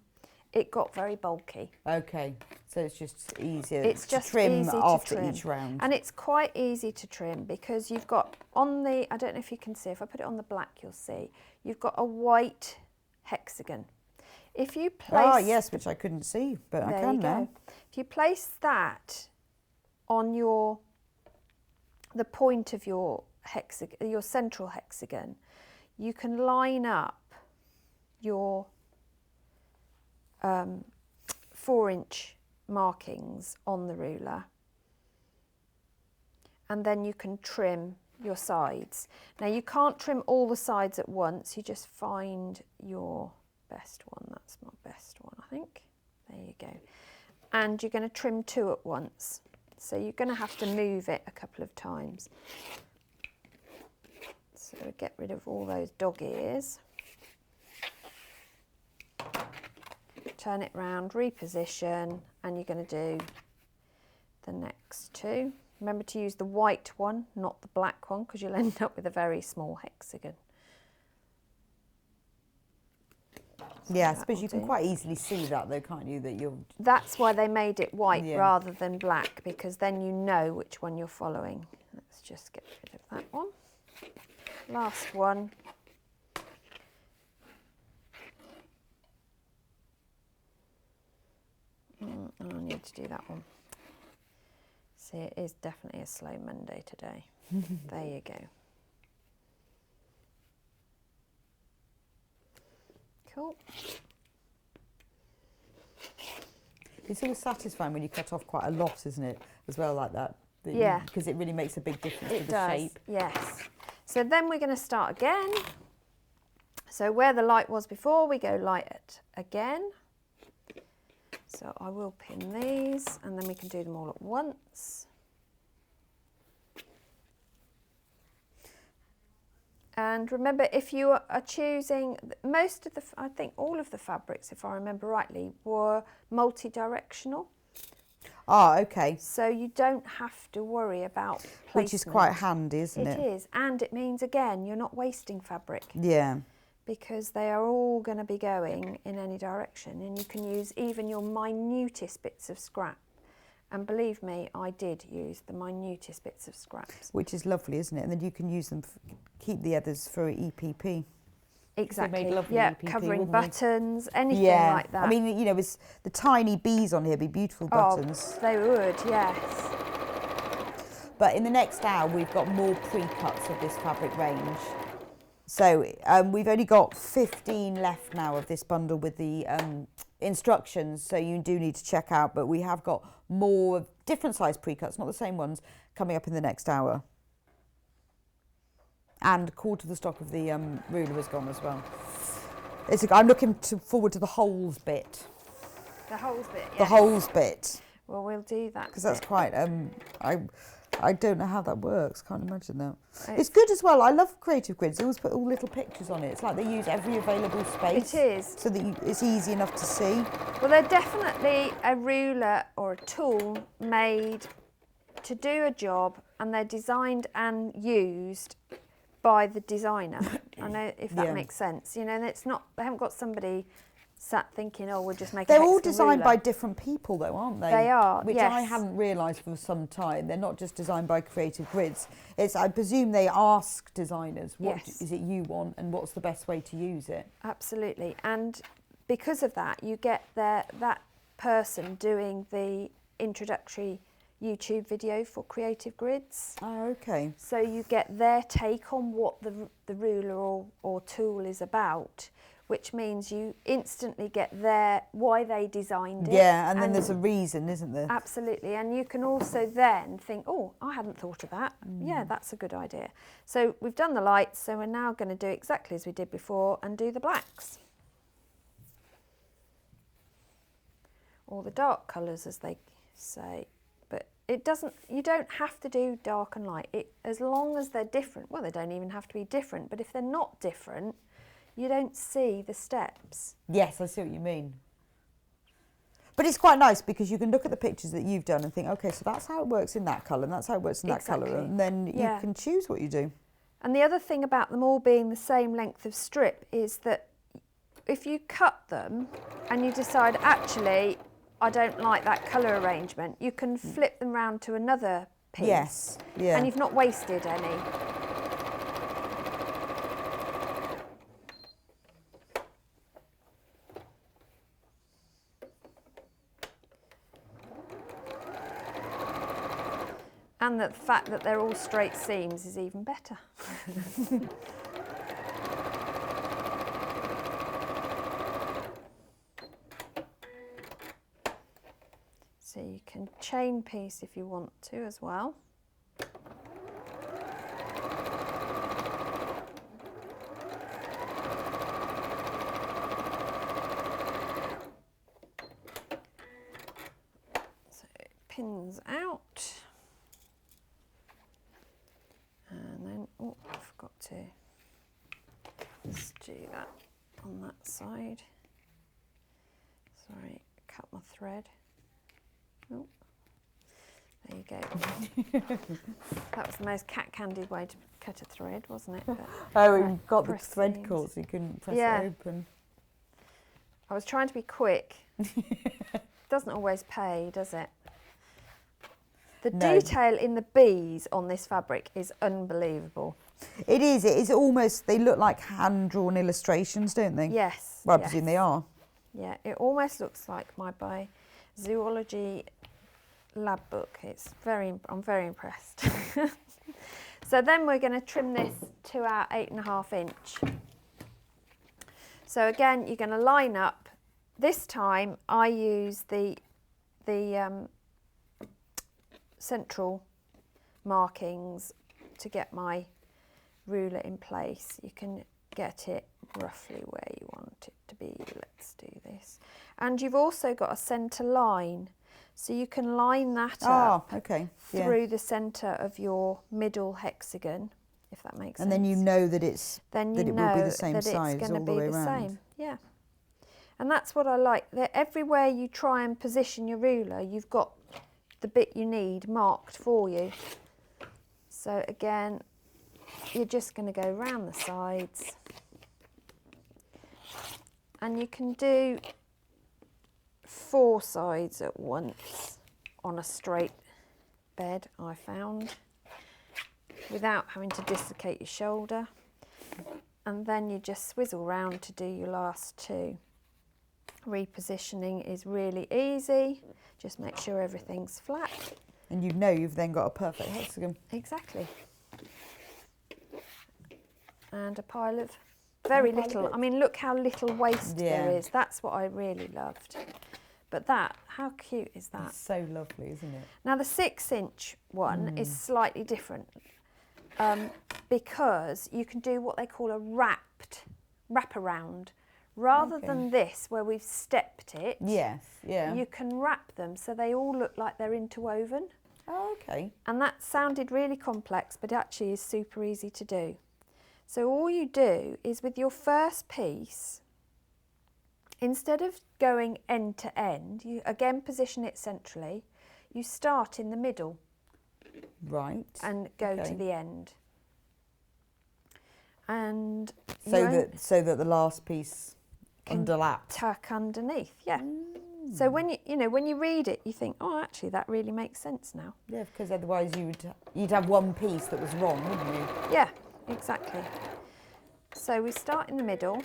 it got very bulky. Okay, so it's just easier It's to just trim easy after to trim. each round. And it's quite easy to trim because you've got on the, I don't know if you can see, if I put it on the black you'll see, you've got a white hexagon. If you place... Ah, yes, which I couldn't see, but I can now. If you place that on the point of your hexagon, your central hexagon, you can line up your 4-inch markings on the ruler, and then you can trim your sides. Now you can't trim all the sides at once, you just find your best one. That's my best one, I think. There you go. And you're going to trim 2 at once, so you're going to have to move it a couple of times. So get rid of all those dog ears. Turn it round, reposition, and you're going to do the next 2. Remember to use the white one, not the black one, because you'll end up with a very small hexagon. Yeah, I suppose you can quite easily see that though, can't you? That you're. That's why they made it white Yeah. rather than black, because then you know which one you're following. Let's just get rid of that one. Last one. I need to do that one. See, it is definitely a slow Monday today. There you go. Cool. It's always satisfying when you cut off quite a lot, isn't it? As well, like that. Yeah. Because it really makes a big difference to It the does, shape. yes. So then we're going to start again. So where the light was before, we go light it again. So I will pin these, and then we can do them all at once. And remember, if you are choosing, most of the, I think all of the fabrics, if I remember rightly, were multi-directional. Ah, okay. So you don't have to worry about placement. Which is quite handy, isn't it? It is, and it means, again, you're not wasting fabric. Yeah. Because they are all going to be going in any direction, and you can use even your minutest bits of scrap. And believe me, I did use the minutest bits of scraps. Which is lovely, isn't it? And then you can use them, keep the others for EPP. Exactly. Made lovely Yeah, EPP, covering wouldn't they? buttons, anything Yeah. like that. I mean, you know, it's the tiny bees on here be beautiful buttons. Oh, they would, yes. But in the next hour, we've got more pre-cuts of this fabric range. So we've only got 15 left now of this bundle with the instructions, so you do need to check out. But we have got more of different size pre-cuts, not the same ones, coming up in the next hour. And a quarter of the stock of the ruler is gone as well. I'm looking forward to the holes bit. The holes bit, yes. The holes bit. Well, we'll do that. Because that's bit. quite, I don't know how that works, can't imagine that. It's good as well, I love creative grids, they always put all little pictures on it. It's like they use every available space. It is. So that it's easy enough to see. Well, they're definitely a ruler or a tool made to do a job, and they're designed and used by the designer. I know if that Yeah. makes sense. You know, and it's not, they haven't got somebody sat thinking, oh, we'll just make They're a all hexagon designed ruler. by different people though, aren't they? They are, Which I yes. hadn't realised for some time. They're not just designed by creative grids. It's, I presume they ask designers, what Yes. is it you want and what's the best way to use it? Absolutely. And because of that, you get that person doing the introductory YouTube video for creative grids. Oh, okay. So you get their take on what the ruler or tool is about, which means you instantly get why they designed it. Yeah, and then there's a reason, isn't there? Absolutely. And you can also then think, oh, I hadn't thought of that. Yeah, that's a good idea. So we've done the lights, so we're now going to do exactly as we did before and do the blacks. Or the dark colours, as they say. But it doesn't, you don't have to do dark and light. As long as they're different, well, they don't even have to be different, but if they're not different, you don't see the steps. Yes, I see what you mean. But it's quite nice because you can look at the pictures that you've done and think, okay, so that's how it works in that colour and that's how it works in that colour, Exactly. and then Yeah. you can choose what you do. And the other thing about them all being the same length of strip is that if you cut them and you decide, actually, I don't like that colour arrangement, you can flip them round to another piece. Yes, yeah. And you've not wasted any. And the fact that they're all straight seams is even better. chain piece if you want to as well. So it pins out. And then, oh, I forgot to just do that on that side. Sorry, cut my thread. Oh, there you go. That was the most cat-candy way to cut a thread, wasn't it? But Oh, you've got the press thread seams. caught so you couldn't press Yeah. it open. I was trying to be quick. Doesn't always pay, does it? The No. detail in the bees on this fabric is unbelievable. It is almost, they look like hand-drawn illustrations, don't they? Yes. Well, I yes. presume they are. Yeah, it almost looks like my zoology lab book. I'm very impressed. So then we're going to trim this to our 8.5 inch. So again, you're going to line up. This time I use the central markings to get my ruler in place. You can get it roughly where you want it to be. Let's do this. And you've also got a centre line, so you can line that up okay. through the centre of your middle hexagon, if that makes sense. And then you know that it Then will be the same that size it's going to all the be way the around. same. Yeah. And that's what I like. That everywhere you try and position your ruler, you've got the bit you need marked for you. So again, you're just going to go round the sides. And you can do 4 sides at once on a straight bed, I found, without having to dislocate your shoulder. And then you just swizzle round to do your last 2. Repositioning is really easy. Just make sure everything's flat. And you know you've then got a perfect hexagon. Exactly. And a pile of very little. I mean, look how little waste there is. That's what I really loved. But that, how cute is that? It's so lovely, isn't it? Now the 6 inch one is slightly different because you can do what they call a wraparound. Rather than this, where we've stepped it, Yes, yeah. you can wrap them so they all look like they're interwoven. Oh, okay. And that sounded really complex, but actually is super easy to do. So all you do is with your first piece, instead of going end to end, you again position it centrally, you start in the middle. Right. And go to the end. And so that the last piece underlaps. Tuck underneath, yeah. So when you read it, you think, oh, actually that really makes sense now. Yeah, because otherwise you'd have one piece that was wrong, wouldn't you? Yeah, exactly. So we start in the middle,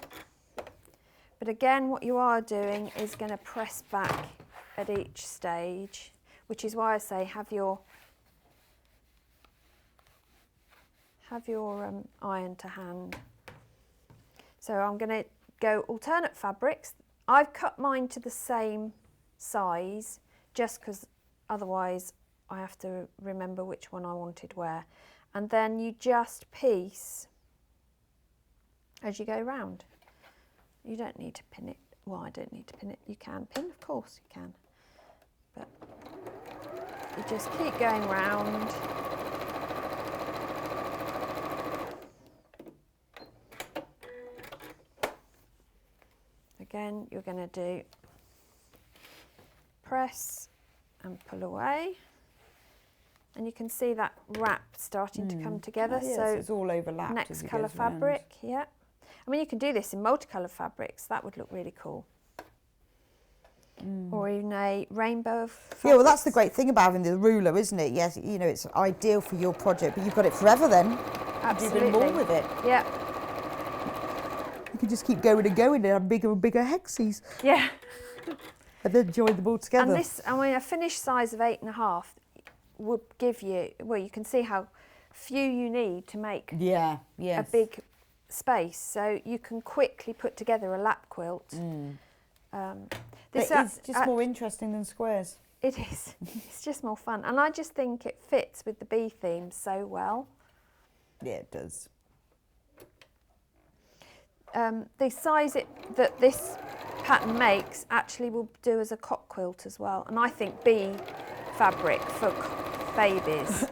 but again, what you are doing is going to press back at each stage, which is why I say have your iron to hand. So I'm going to go alternate fabrics. I've cut mine to the same size just because otherwise I have to remember which one I wanted where. And then you just piece as you go round. You don't need to pin it. Well, I don't need to pin it. You can pin, of course you can. But you just keep going round. Again, you're going to do press and pull away. And you can see that wrap starting to come together. Oh, yes, so it's all overlapped. next as it colour goes round. fabric, yeah. I mean, you can do this in multicoloured fabrics. That would look really cool. Or even a rainbow of fabrics. Yeah, well, that's the great thing about having the ruler, isn't it? Yes, you know, it's ideal for your project, but you've got it forever then. Absolutely. You do more with it. Yeah. You can just keep going and going and have bigger and bigger hexes. Yeah. And then join them all together. And this, I mean, a finished size of 8.5 would give you, well, you can see how few you need to make a big space. So you can quickly put together a lap quilt. But This it's just more interesting than squares. It is. It's just more fun. And I just think it fits with the bee theme so well. Yeah, it does. The size that this pattern makes actually will do as a cock quilt as well. And I think bee fabric for babies.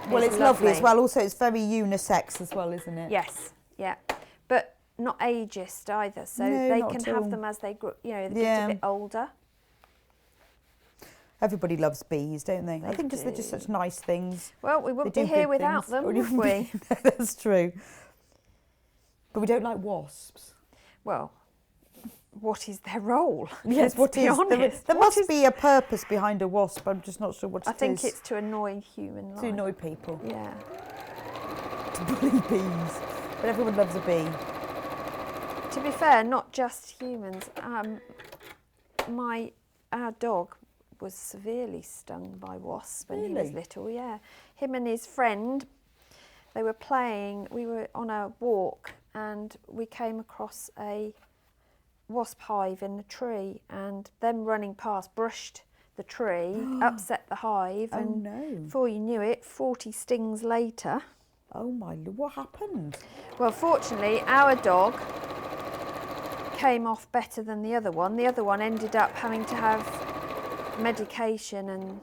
Well, it's lovely as well. Also, it's very unisex as well, isn't it? Yes, yeah. But not ageist either. So No, they not can at have all. them as they grow, they get a bit older. Everybody loves bees, don't they? I They think they're just do. such nice things. Well, we wouldn't They be do here good without things. them, Or would you- we? That's true. But we don't like wasps. Well, what is their role? Yes, Let's what be is honest. there What must is- be a purpose behind a wasp. I'm just not sure what it is. I think it's to annoy human life. to annoy people, Yeah. to bully bees. But everyone loves a bee. To be fair, not just humans. Our dog was severely stung by wasps when he was Really? little. Yeah, him and his friend, they were playing. We were on a walk and we came across a wasp hive in the tree, and them running past brushed the tree, upset the hive, Oh, and no. before you knew it, 40 stings later. Oh my lord, what happened? Well, fortunately, our dog came off better than the other one. The other one ended up having to have medication and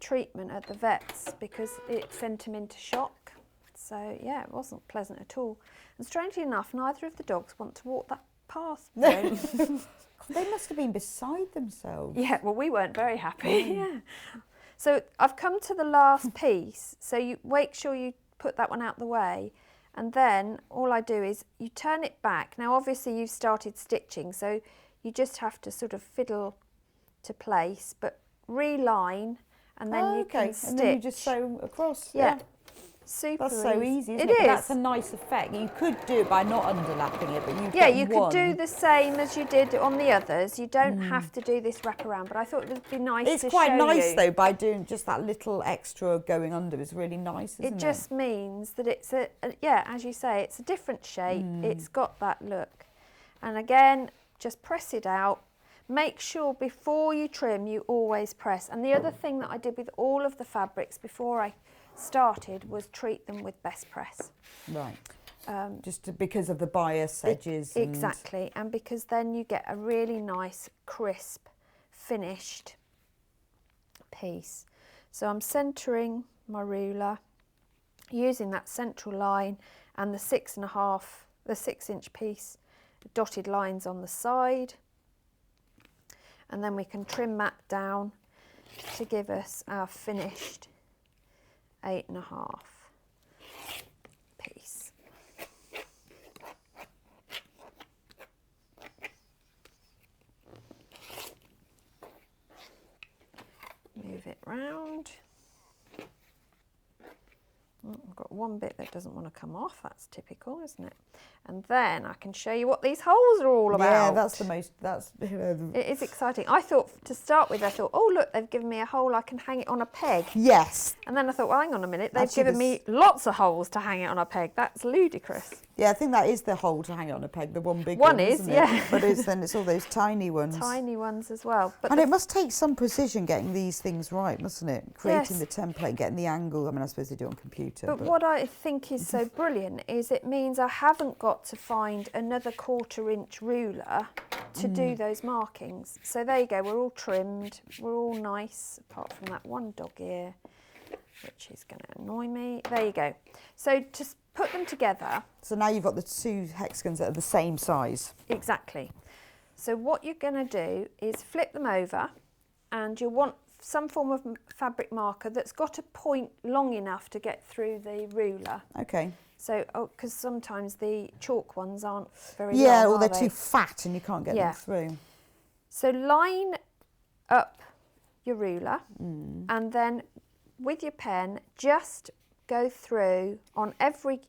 treatment at the vets because it sent him into shock. So, yeah, it wasn't pleasant at all. And strangely enough, neither of the dogs want to walk that path. though. They must have been beside themselves. Yeah, well, we weren't very happy. Yeah. So I've come to the last piece. So you make sure you put that one out the way. And then all I do is you turn it back. Now, obviously, you've started stitching, so you just have to sort of fiddle to place, but reline, and then you can stitch. And then you just sew across. Yeah. Super That's so easy, isn't It it? But is. that's a nice effect. You could do it by not underlapping it, but you Yeah, get you one. could do the same as you did on the others. You don't have to do this wraparound, but I thought it would be nice It's to quite show nice you. though, by doing just that little extra going under is really nice, isn't it? It just means that it's yeah, as you say, it's a different shape. It's got that look. And again, just press it out. Make sure before you trim, you always press. And the other thing that I did with all of the fabrics before I started was treat them with best press. Right. Because of the bias edges. And Exactly, and because then you get a really nice, crisp, finished piece. So I'm centering my ruler, using that central line and the 6-inch piece, dotted lines on the side, and then we can trim that down to give us our finished 8.5 piece. Move it round. Oh, I've got one bit that doesn't want to come off. That's typical, isn't it? And then I can show you what these holes are all about. Yeah, that's the most. That's. It is exciting. I thought, to start with, oh look, they've given me a hole. I can hang it on a peg. Yes. And then I thought, well, hang on a minute. They've Actually, given me lots of holes to hang it on a peg. That's ludicrous. Yeah, I think that is the hole to hang it on a peg. The one big One one. is, isn't it? yeah. But it's all those tiny ones. Tiny ones as well. But And it must take some precision getting these things right, mustn't it? Creating Yes. the template, getting the angle. I mean, I suppose they do on computer. But what I think is so brilliant is it means I haven't got to find another 1/4-inch ruler to do those markings. So there you go, we're all trimmed, we're all nice, apart from that one dog ear, which is going to annoy me. There you go. So to put them together. So now you've got the two hexagons that are the same size. Exactly. So what you're going to do is flip them over, and you'll want some form of fabric marker that's got a point long enough to get through the ruler. Okay. So, because sometimes the chalk ones aren't very long, Yeah, or are they're they? too fat and you can't get Yeah. them through. So line up your ruler, and then with your pen, just go through on every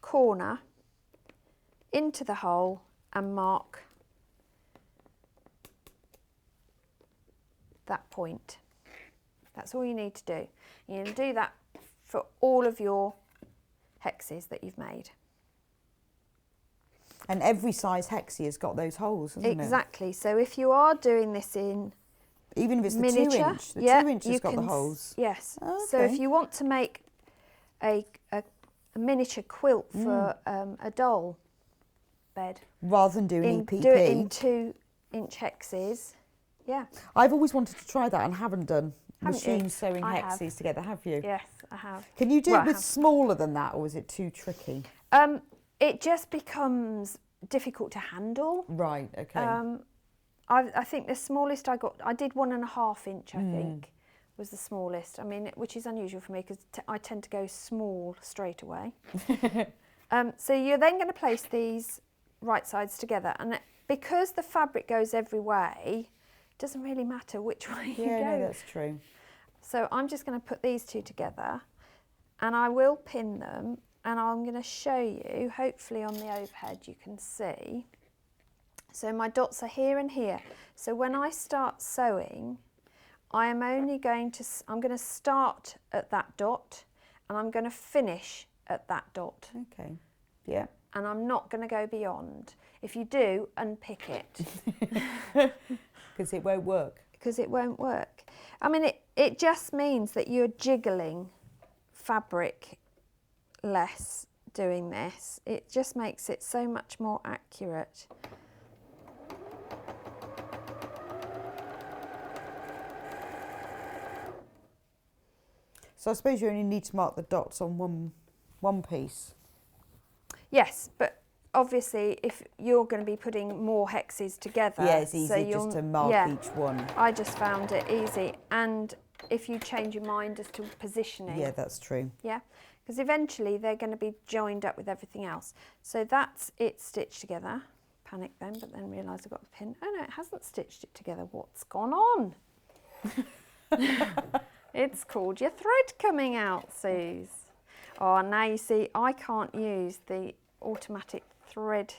corner into the hole and mark that point. That's all you need to do. You're going to do that for all of your hexes that you've made. And every size hexie has got those holes, hasn't it? Exactly. So if you are doing this in Even if it's the miniature. 2 inch, the yeah, 2 inch has you got the can holes. Yes. Oh, So if okay. you want to make a miniature quilt for a doll bed, Rather than doing EPP. do it in 2-inch hexes. Yeah. I've always wanted to try that and haven't done. Haven't you? Machine sewing I have. hexes together, have you? Yes, I have. Can you do Well, it I with have. smaller than that, or is it too tricky? It just becomes difficult to handle. Right, okay. I think the smallest I got, I did 1.5 inch, I think, was the smallest. I mean, which is unusual for me because I tend to go small straight away. So you're then going to place these right sides together, and because the fabric goes every way, it doesn't really matter which way you Yeah, go. no, that's true. So I'm just going to put these two together, and I will pin them, and I'm going to show you, hopefully on the overhead you can see. So my dots are here and here. So when I start sewing, I'm going to start at that dot, and I'm going to finish at that dot. Okay, yeah. And I'm not going to go beyond. If you do, unpick it. Because it won't work. Because it won't work. I mean, it just means that you're jiggling fabric less doing this. It just makes it so much more accurate. So I suppose you only need to mark the dots on one piece. Yes, but obviously if you're going to be putting more hexes together, Yeah, it's so easy just to mark each one. I just found it easy. And if you change your mind as to positioning. Yeah, that's true. Yeah, because eventually they're going to be joined up with everything else. So that's it stitched together. Panic then, but then realise I've got the pin. Oh no, it hasn't stitched it together. What's gone on? It's called your thread coming out, Suze. Oh, now you see, I can't use the automatic threader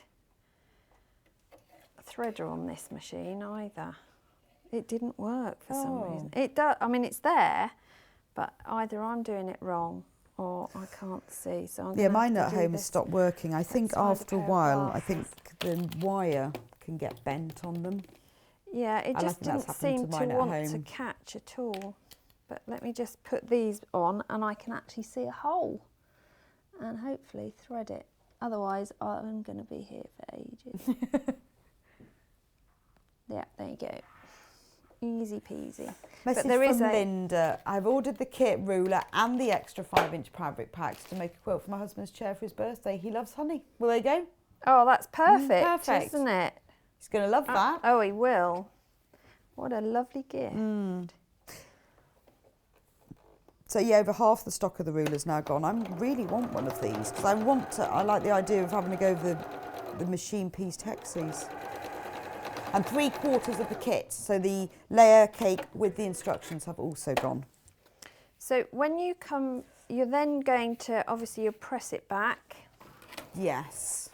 on this machine either. It didn't work for some reason. It does. I mean, it's there, but either I'm doing it wrong or I can't see. So I'm Yeah, gonna mine have at to do home this. stopped working. I think find a after a pair of while, I glasses. think the wire can get bent on them. Yeah, it And I just think that's didn't happened seem to to mine at want to home. catch at all. But let me just put these on and I can actually see a hole and hopefully thread it. Otherwise, I'm going to be here for ages. Yeah, there you go. Easy peasy. Message but there is from Linda. I've ordered the kit, ruler and the extra 5-inch fabric packs to make a quilt for my husband's chair for his birthday. He loves honey. Well, there you go. Oh, that's perfect, perfect. isn't it? He's going to love that. Oh, he will. What a lovely gift. So yeah, over half the stock of the ruler's now gone. I really want one of these because I like the idea of having to go over the machine pieced hexes. And 3/4 of the kit, so the layer cake with the instructions have also gone. So when you come, you're then going to, obviously you'll press it back. Yes.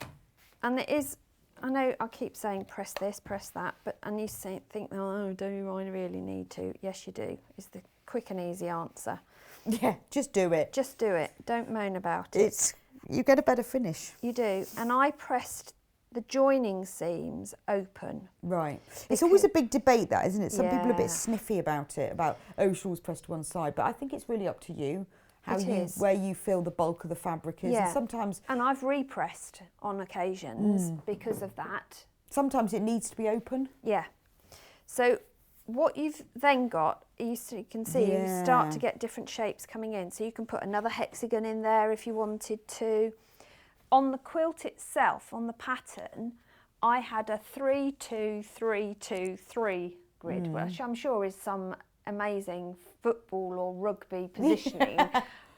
And it is, I know I keep saying press this, press that, but and you think, oh, do I really need to? Yes, you do. Is the quick and easy answer. Yeah, just do it. Just do it. Don't moan about it. You get a better finish. You do. And I pressed the joining seams open. Right. It's always a big debate, that, isn't it? Some people are a Yeah. bit sniffy about it, about, oh, shawls pressed to one side. But I think it's really up to you, where you feel the bulk of the fabric is. Yeah. And sometimes And I've repressed on occasions because of that. sometimes it needs to be open. Yeah. So what you've then got, you can see you start to get different shapes coming in. So you can put another hexagon in there if you wanted to. On the quilt itself, on the pattern, I had a 3-2-3-2-3 grid, which I'm sure is some amazing football or rugby positioning,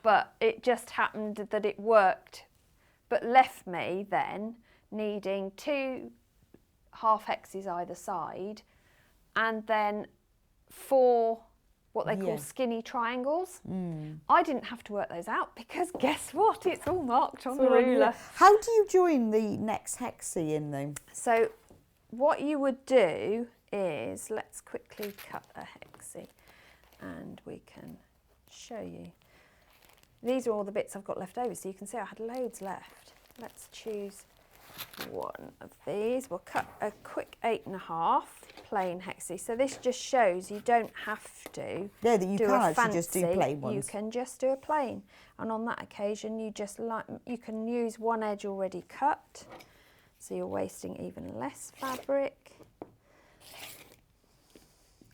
but it just happened that it worked, but left me then needing 2 half hexes either side, and then 4 what they call skinny triangles. I didn't have to work those out because guess what? It's all marked on the ruler. How do you join the next hexie in though? So what you would do is, let's quickly cut a hexie and we can show you. These are all the bits I've got left over, so you can see I had loads left. Let's choose one of these. We'll cut a quick 8.5 plain hexie. So this just shows you don't have to Yeah, that you do can a actually just do fancy, plain ones. You can just do a plain. And on that occasion, you can use one edge already cut. So you're wasting even less fabric.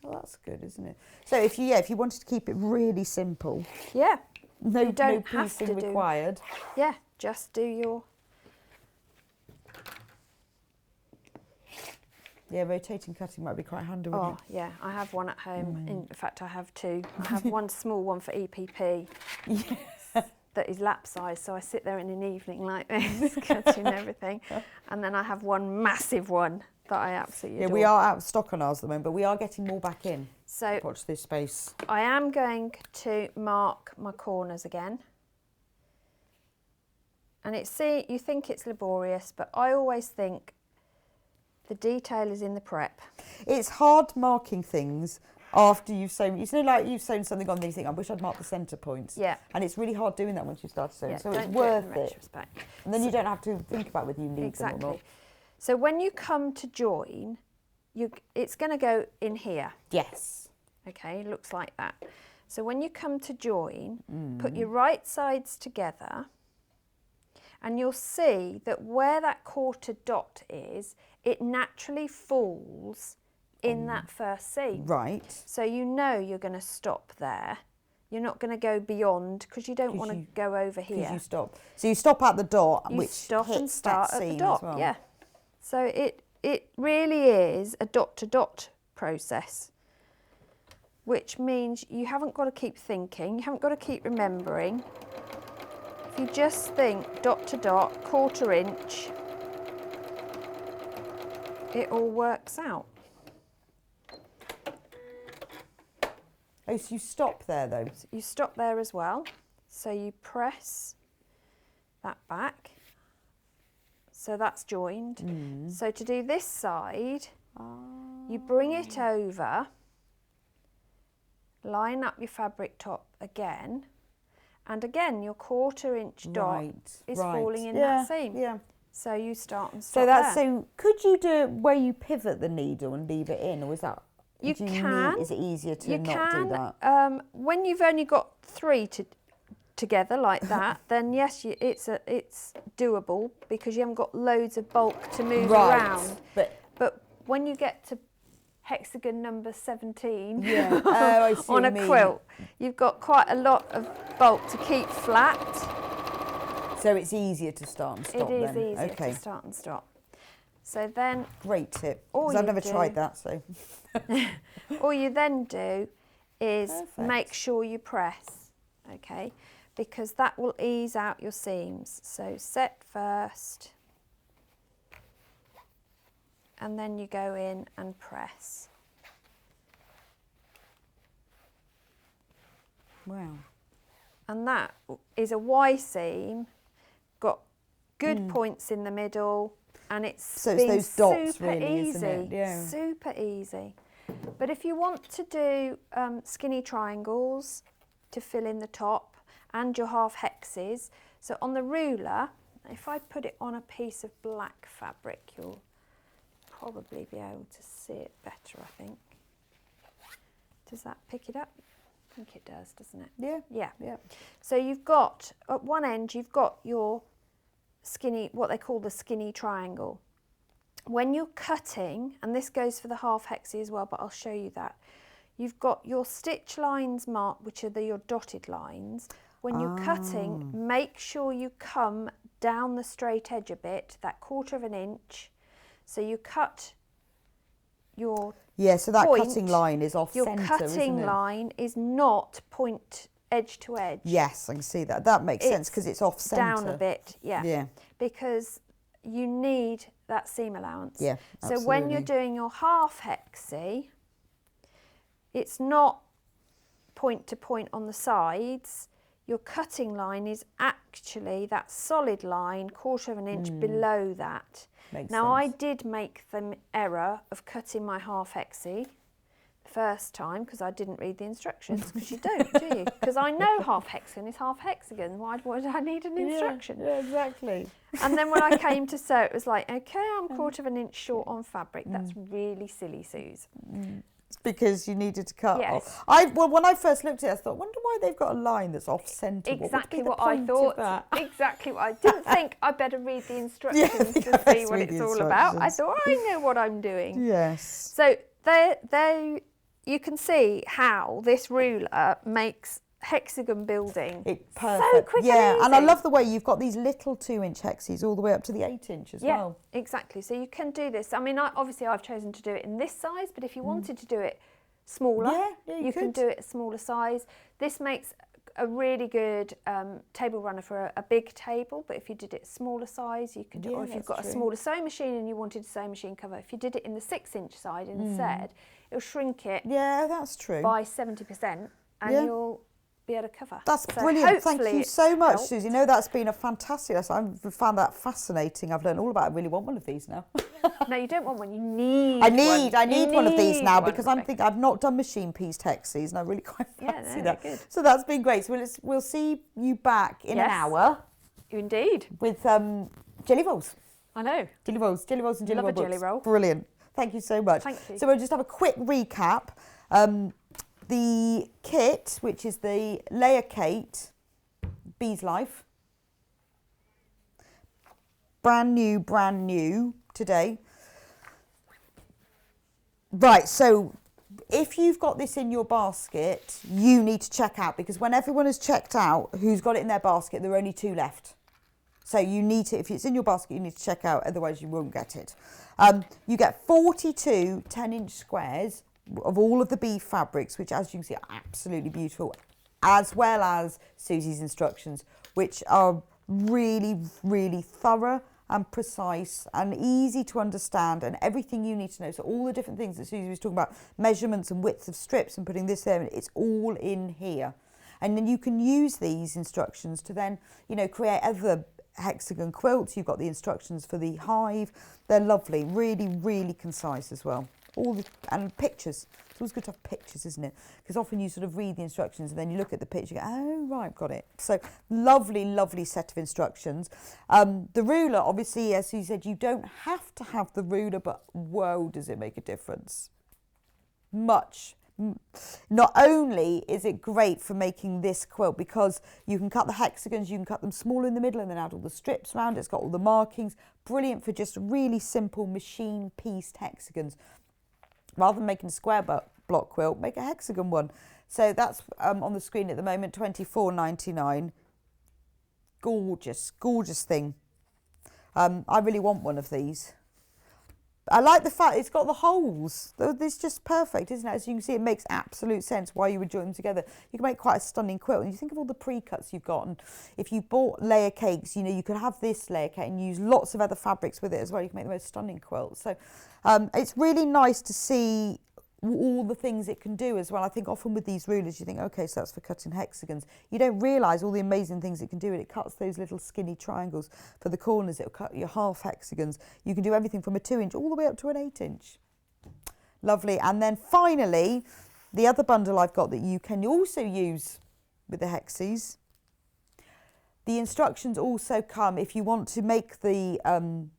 Well, that's good, isn't it? So if you wanted to keep it really simple, Yeah. no, You don't no have piecing to do- required. Yeah, just do your... Yeah, rotating cutting might be quite handy, wouldn't Oh, yeah, I have one at home. In fact, I have two. I have one small one for EPP that is lap size, so I sit there in an evening like this, cutting everything. And then I have one massive one that I absolutely adore. we are out of stock on ours at the moment, but we are getting more back in. So Watch this space. I am going to mark my corners again. And you think it's laborious, but I always think the detail is in the prep. It's hard marking things after you've sewn. You know, like you've sewn something on, and you think, I wish I'd marked the centre points. Yeah. And it's really hard doing that once you start sewing. Yeah, so don't it's do it in worth it. retrospect. And then you don't have to think about whether you need them or Exactly. not. So when you come to join, it's going to go in here. Yes. Okay, looks like that. So when you come to join, put your right sides together, and you'll see that where that quarter dot is, it naturally falls in that first seam. Right. So you know you're going to stop there. You're not going to go beyond because you don't want to go over here. Because you stop. So you stop at the dot, You which stop hits and start that at the seam dot. as well. Yeah. So it really is a dot to dot process, which means you haven't got to keep thinking, you haven't got to keep remembering. If you just think dot to dot, quarter inch, it all works out. Oh, so you stop there though. So you stop there as well. So you press that back. So that's joined. So to do this side, you bring it over, line up your fabric top again, and again your quarter inch dot is falling in that seam. Yeah. So you start and stop So that's there. so. Could you do it where you pivot the needle and leave it in, or is that? You do can. Is it easier to You not can. do that? When you've only got three together like that, then yes, it's doable because you haven't got loads of bulk to move around. But when you get to hexagon number 17 I see on what a you mean. quilt, you've got quite a lot of bulk to keep flat. So it's easier to start and stop. It is then. easier Okay. to start and stop. So then Great tip. all 'Cause I've you never do- tried that. So. all you then do is Perfect. make sure you press, okay, because that will ease out your seams. So set first, and then you go in and press. Wow. And that is a Y seam, got good points in the middle, and it's So it's been those dots super really, easy, isn't it? Yeah. super easy. But if you want to do skinny triangles to fill in the top and your half hexes, so on the ruler, if I put it on a piece of black fabric, you'll probably be able to see it better, I think. Does that pick it up? I think it does, doesn't it? Yeah. Yeah. Yeah. So you've got, at one end, you've got your skinny, what they call the skinny triangle. When you're cutting, and this goes for the half hexie as well, but I'll show you that, you've got your stitch lines marked, which are your dotted lines. When you're cutting, make sure you come down the straight edge a bit, that quarter of an inch. So you cut your Yeah, so that point, cutting line is off your centre, cutting isn't it? line is not point edge to edge. Yes, I can see that. That makes sense because it's off centre. Down a bit, yeah. Yeah. Because you need that seam allowance. Yeah, So when you're absolutely. doing your half hexie, it's not point to point on the sides. Your cutting line is actually that solid line, quarter of an inch below that. Makes Now I sense. did make the error of cutting my half hexie first time because I didn't read the instructions, because you don't, do you? Because I know half hexagon is half hexagon. Why would I need an instruction? Yeah, exactly. And then when I came to sew, it was like, okay, I'm 1/4 of an inch short on fabric. That's really silly, Suze. It's because you needed to cut Yes. off. Well, when I first looked at it, I thought, wonder why they've got a line that's off centre. Exactly what what I would be the point of thought. that? Exactly what I didn't think. I better read the instructions to see let's what read it's the all about. I instructions. thought, I know what I'm doing. Yes. So you can see how this ruler makes hexagon building It's perfect. so quick and I easy. love the way you've got these little 2-inch hexes all the way up to the 8-inch as Yeah, well. exactly. So you can do this. I mean, obviously I've chosen to do it in this size, but if you wanted to do it smaller, Yeah, you can could. do it a smaller size. This makes a really good table runner for a big table, but if you did it smaller size, you could do, Yeah, or if you've that's got true. a smaller sewing machine and you wanted a sewing machine cover, if you did it in the 6-inch side instead, it'll shrink it Yeah, that's true. by 70% and Yeah. you'll be able to cover. That's So brilliant. Thank hopefully you it so much, helped. Susie. No, that's been a fantastic lesson. I've found that fascinating. I've learned all about it. I really want one of these now. No, you don't want one, you need I one. need one of these need now one, because I'm Rebecca. thinking I've not done machine pieced hexes and I really quite Yeah, fancy no, that. they're good. So that's been great. So we'll see you back in an Yes. hour Indeed. with jelly rolls. I know. Jelly rolls and jelly Love roll a jelly books. roll. Brilliant. Thank you so much. Thank you. So we'll just have a quick recap. The kit, which is the Layer Kate Bees Life. Brand new today. Right, so if you've got this in your basket, you need to check out, because when everyone has checked out who's got it in their basket, there are only 2 left. So you need to, if it's in your basket, you need to check out, otherwise you won't get it. You get 42 10-inch squares of all of the bee fabrics, which as you can see are absolutely beautiful, as well as Susie's instructions, which are really, really thorough and precise and easy to understand, and everything you need to know. So all the different things that Suzie was talking about, measurements and widths of strips and putting this there, it's all in here. And then you can use these instructions to then, create other hexagon quilts. You've got the instructions for the hive. They're lovely, really, really concise as well. And pictures. It's always good to have pictures, isn't it? Because often you sort of read the instructions and then you look at the picture and go, oh, right, got it. So lovely, lovely set of instructions. The ruler, obviously, as you said, you don't have to have the ruler, but whoa, does it make a difference. Much. Not only is it great for making this quilt because you can cut the hexagons, you can cut them smaller in the middle and then add all the strips around. It's got all the markings. Brilliant for just really simple machine pieced hexagons. Rather than making a square block quilt, make a hexagon one. So that's on the screen at the moment, $24.99. Gorgeous, gorgeous thing. I really want one of these. I like the fact it's got the holes. It's just perfect, isn't it? As you can see, it makes absolute sense why you would join them together. You can make quite a stunning quilt. And you think of all the pre-cuts you've got. And if you bought layer cakes, you could have this layer cake and use lots of other fabrics with it as well. You can make the most stunning quilt. So it's really nice to see all the things it can do as well. I think often with these rulers, you think, okay, so that's for cutting hexagons. You don't realise all the amazing things it can do. And it cuts those little skinny triangles for the corners. It'll cut your half hexagons. You can do everything from a 2-inch all the way up to an 8-inch. Lovely. And then finally, the other bundle I've got that you can also use with the hexes. The instructions also come, if you want to make the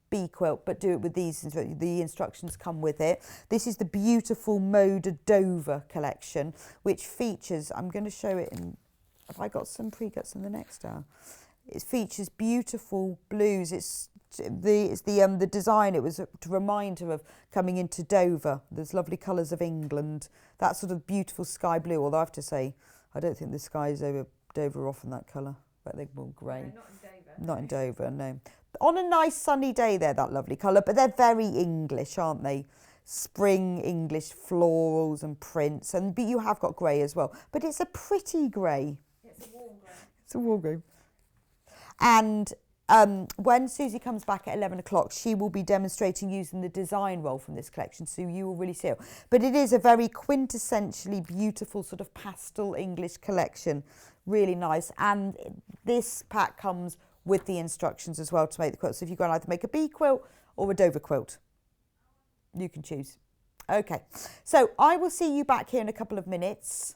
bee quilt, but do it with these, the instructions come with it. This is the beautiful Moda Dover collection, which features, I'm going to show it in, have I got some pre-cuts in the next hour? It features beautiful blues. It's the design, it was to remind her of coming into Dover. There's lovely colours of England, that sort of beautiful sky blue, although I have to say, I don't think the skies over Dover are often that colour, but they're more grey. No, not in Dover, no. On a nice sunny day, they're that lovely colour, but they're very English, aren't they? Spring English florals and prints, but you have got grey as well. But it's a pretty grey. It's a warm grey. It's a warm grey. And when Susie comes back at 11 o'clock, she will be demonstrating using the design roll from this collection, so you will really see it. But it is a very quintessentially beautiful sort of pastel English collection. Really nice. And this pack comes with the instructions as well to make the quilt. So if you go and either make a bee quilt or a Dover quilt, you can choose. Okay, so I will see you back here in a couple of minutes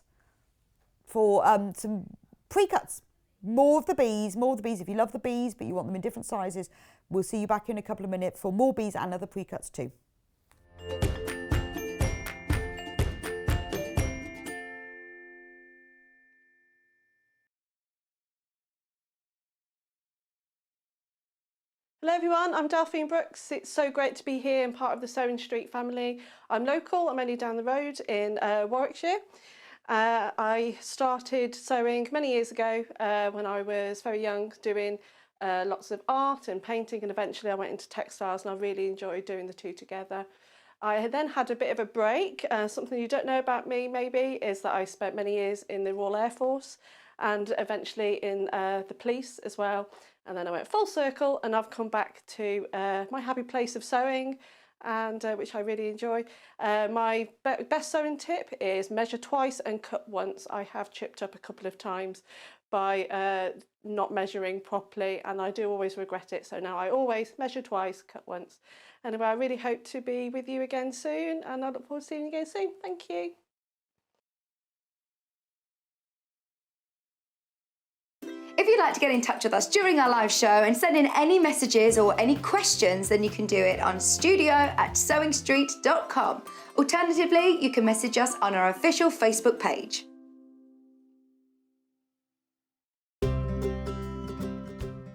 for some pre-cuts. More of the bees. If you love the bees, but you want them in different sizes, we'll see you back in a couple of minutes for more bees and other pre-cuts too. Hello everyone, I'm Delphine Brooks. It's so great to be here and part of the Sewing Street family. I'm local, I'm only down the road in Warwickshire. I started sewing many years ago when I was very young, doing lots of art and painting, and eventually I went into textiles, and I really enjoyed doing the two together. I then had a bit of a break. Something you don't know about me maybe is that I spent many years in the Royal Air Force and eventually in the police as well. And then I went full circle and I've come back to my happy place of sewing, and which I really enjoy. My best sewing tip is measure twice and cut once. I have chipped up a couple of times by not measuring properly, and I do always regret it. So now I always measure twice, cut once. Anyway, I really hope to be with you again soon, and I look forward to seeing you again soon. Thank you. If you'd like to get in touch with us during our live show and send in any messages or any questions, then you can do it on studio@sewingstreet.com. Alternatively, you can message us on our official Facebook page.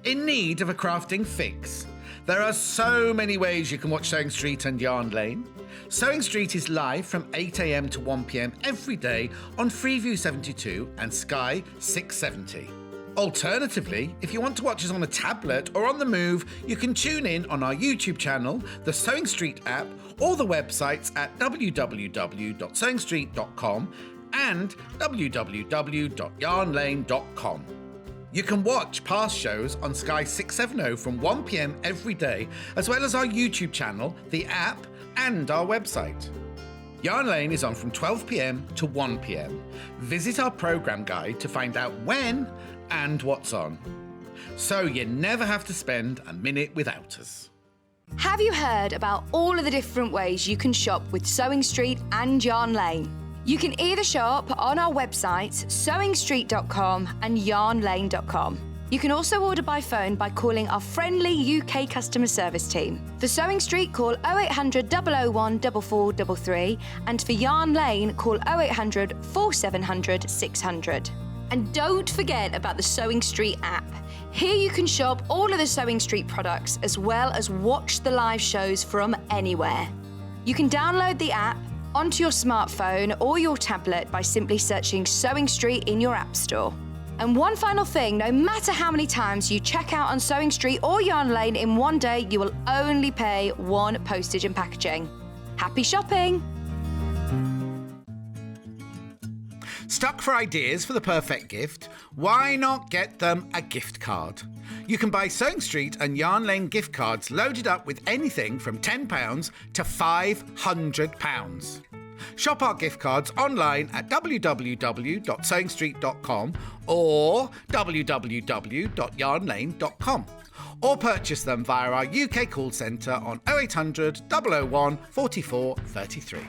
In need of a crafting fix? There are so many ways you can watch Sewing Street and Yarn Lane. Sewing Street is live from 8 a.m. to 1 p.m. every day on Freeview 72 and Sky 670. Alternatively, if you want to watch us on a tablet or on the move, you can tune in on our YouTube channel, the Sewing Street app, or the websites at www.sewingstreet.com and www.yarnlane.com. You can watch past shows on Sky 670 from 1 p.m. every day, as well as our YouTube channel, the app, and our website. Yarn Lane is on from 12 p.m. to 1 p.m. Visit our programme guide to find out when and what's on, so you never have to spend a minute without us. Have you heard about all of the different ways you can shop with Sewing Street and Yarn Lane? You can either shop on our websites, sewingstreet.com and yarnlane.com. You can also order by phone by calling our friendly UK customer service team. For Sewing Street, call 0800 001 4433, and for Yarn Lane, call 0800 4700 600. And don't forget about the Sewing Street app. Here you can shop all of the Sewing Street products as well as watch the live shows from anywhere. You can download the app onto your smartphone or your tablet by simply searching Sewing Street in your app store. And one final thing, no matter how many times you check out on Sewing Street or Yarn Lane in one day, you will only pay one postage and packaging. Happy shopping! Stuck for ideas for the perfect gift? Why not get them a gift card? You can buy Sewing Street and Yarn Lane gift cards loaded up with anything from £10 to £500. Shop our gift cards online at www.sewingstreet.com or www.yarnlane.com, or purchase them via our UK call centre on 0800 001 44 33.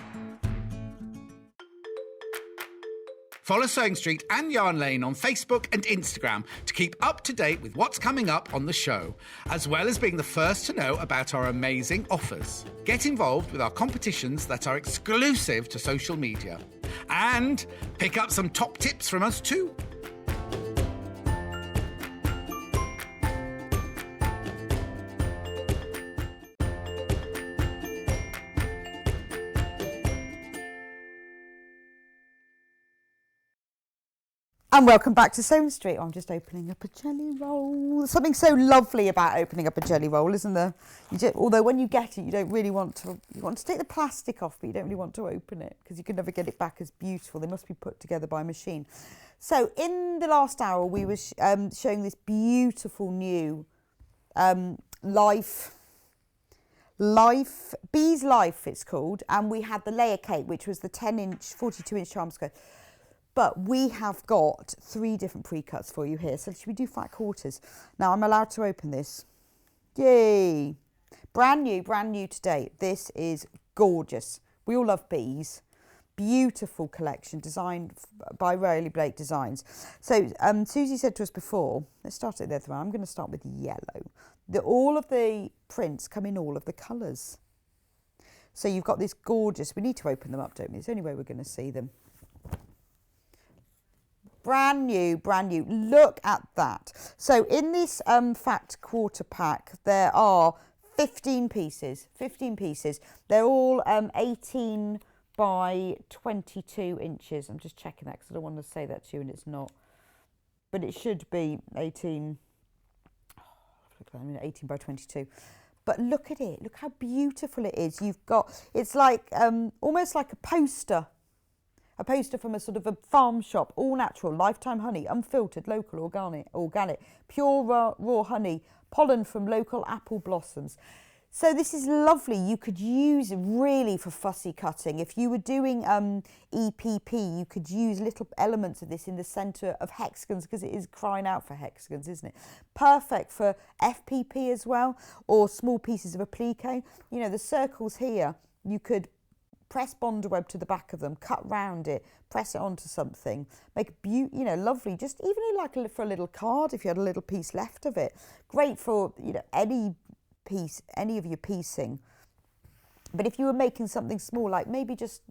Follow Sewing Street and Yarn Lane on Facebook and Instagram to keep up to date with what's coming up on the show, as well as being the first to know about our amazing offers. Get involved with our competitions that are exclusive to social media. And pick up some top tips from us too. And welcome back to Sewing Street. I'm just opening up a jelly roll. There's something so lovely about opening up a jelly roll, isn't there? Although when you get it, you don't really want to. You want to take the plastic off, but you don't really want to open it because you can never get it back as beautiful. They must be put together by a machine. So in the last hour, we were showing this beautiful new Bees Life, it's called, and we had the layer cake, which was the 10-inch, 42-inch charm square. But we have got 3 different pre-cuts for you here. So should we do fat quarters? Now I'm allowed to open this. Yay! Brand new today. This is gorgeous. We all love bees. Beautiful collection designed by Riley Blake Designs. So Suzie said to us before, let's start it the other way. I'm going to start with yellow. All of the prints come in all of the colours. So you've got this gorgeous, we need to open them up, don't we? It's the only way we're going to see them. Brand new, brand new. Look at that. So in this fact quarter pack, there are 15 pieces. 15 pieces. They're all 18 by 22 inches. I'm just checking that because I don't want to say that to you and it's not. But it should be 18 by 22. But look at it. Look how beautiful it is. You've got, it's like almost like a poster. A poster from a sort of a farm shop, all natural, lifetime honey, unfiltered, local, organic, pure raw honey, pollen from local apple blossoms. So this is lovely. You could use really for fussy cutting. If you were doing EPP, you could use little elements of this in the centre of hexagons because it is crying out for hexagons, isn't it? Perfect for FPP as well, or small pieces of applique. You know, the circles here, you could press bondweb to the back of them, cut round it, press it onto something, make lovely, just even like for a little card if you had a little piece left of it. Great for, any piece, any of your piecing. But if you were making something small, like maybe just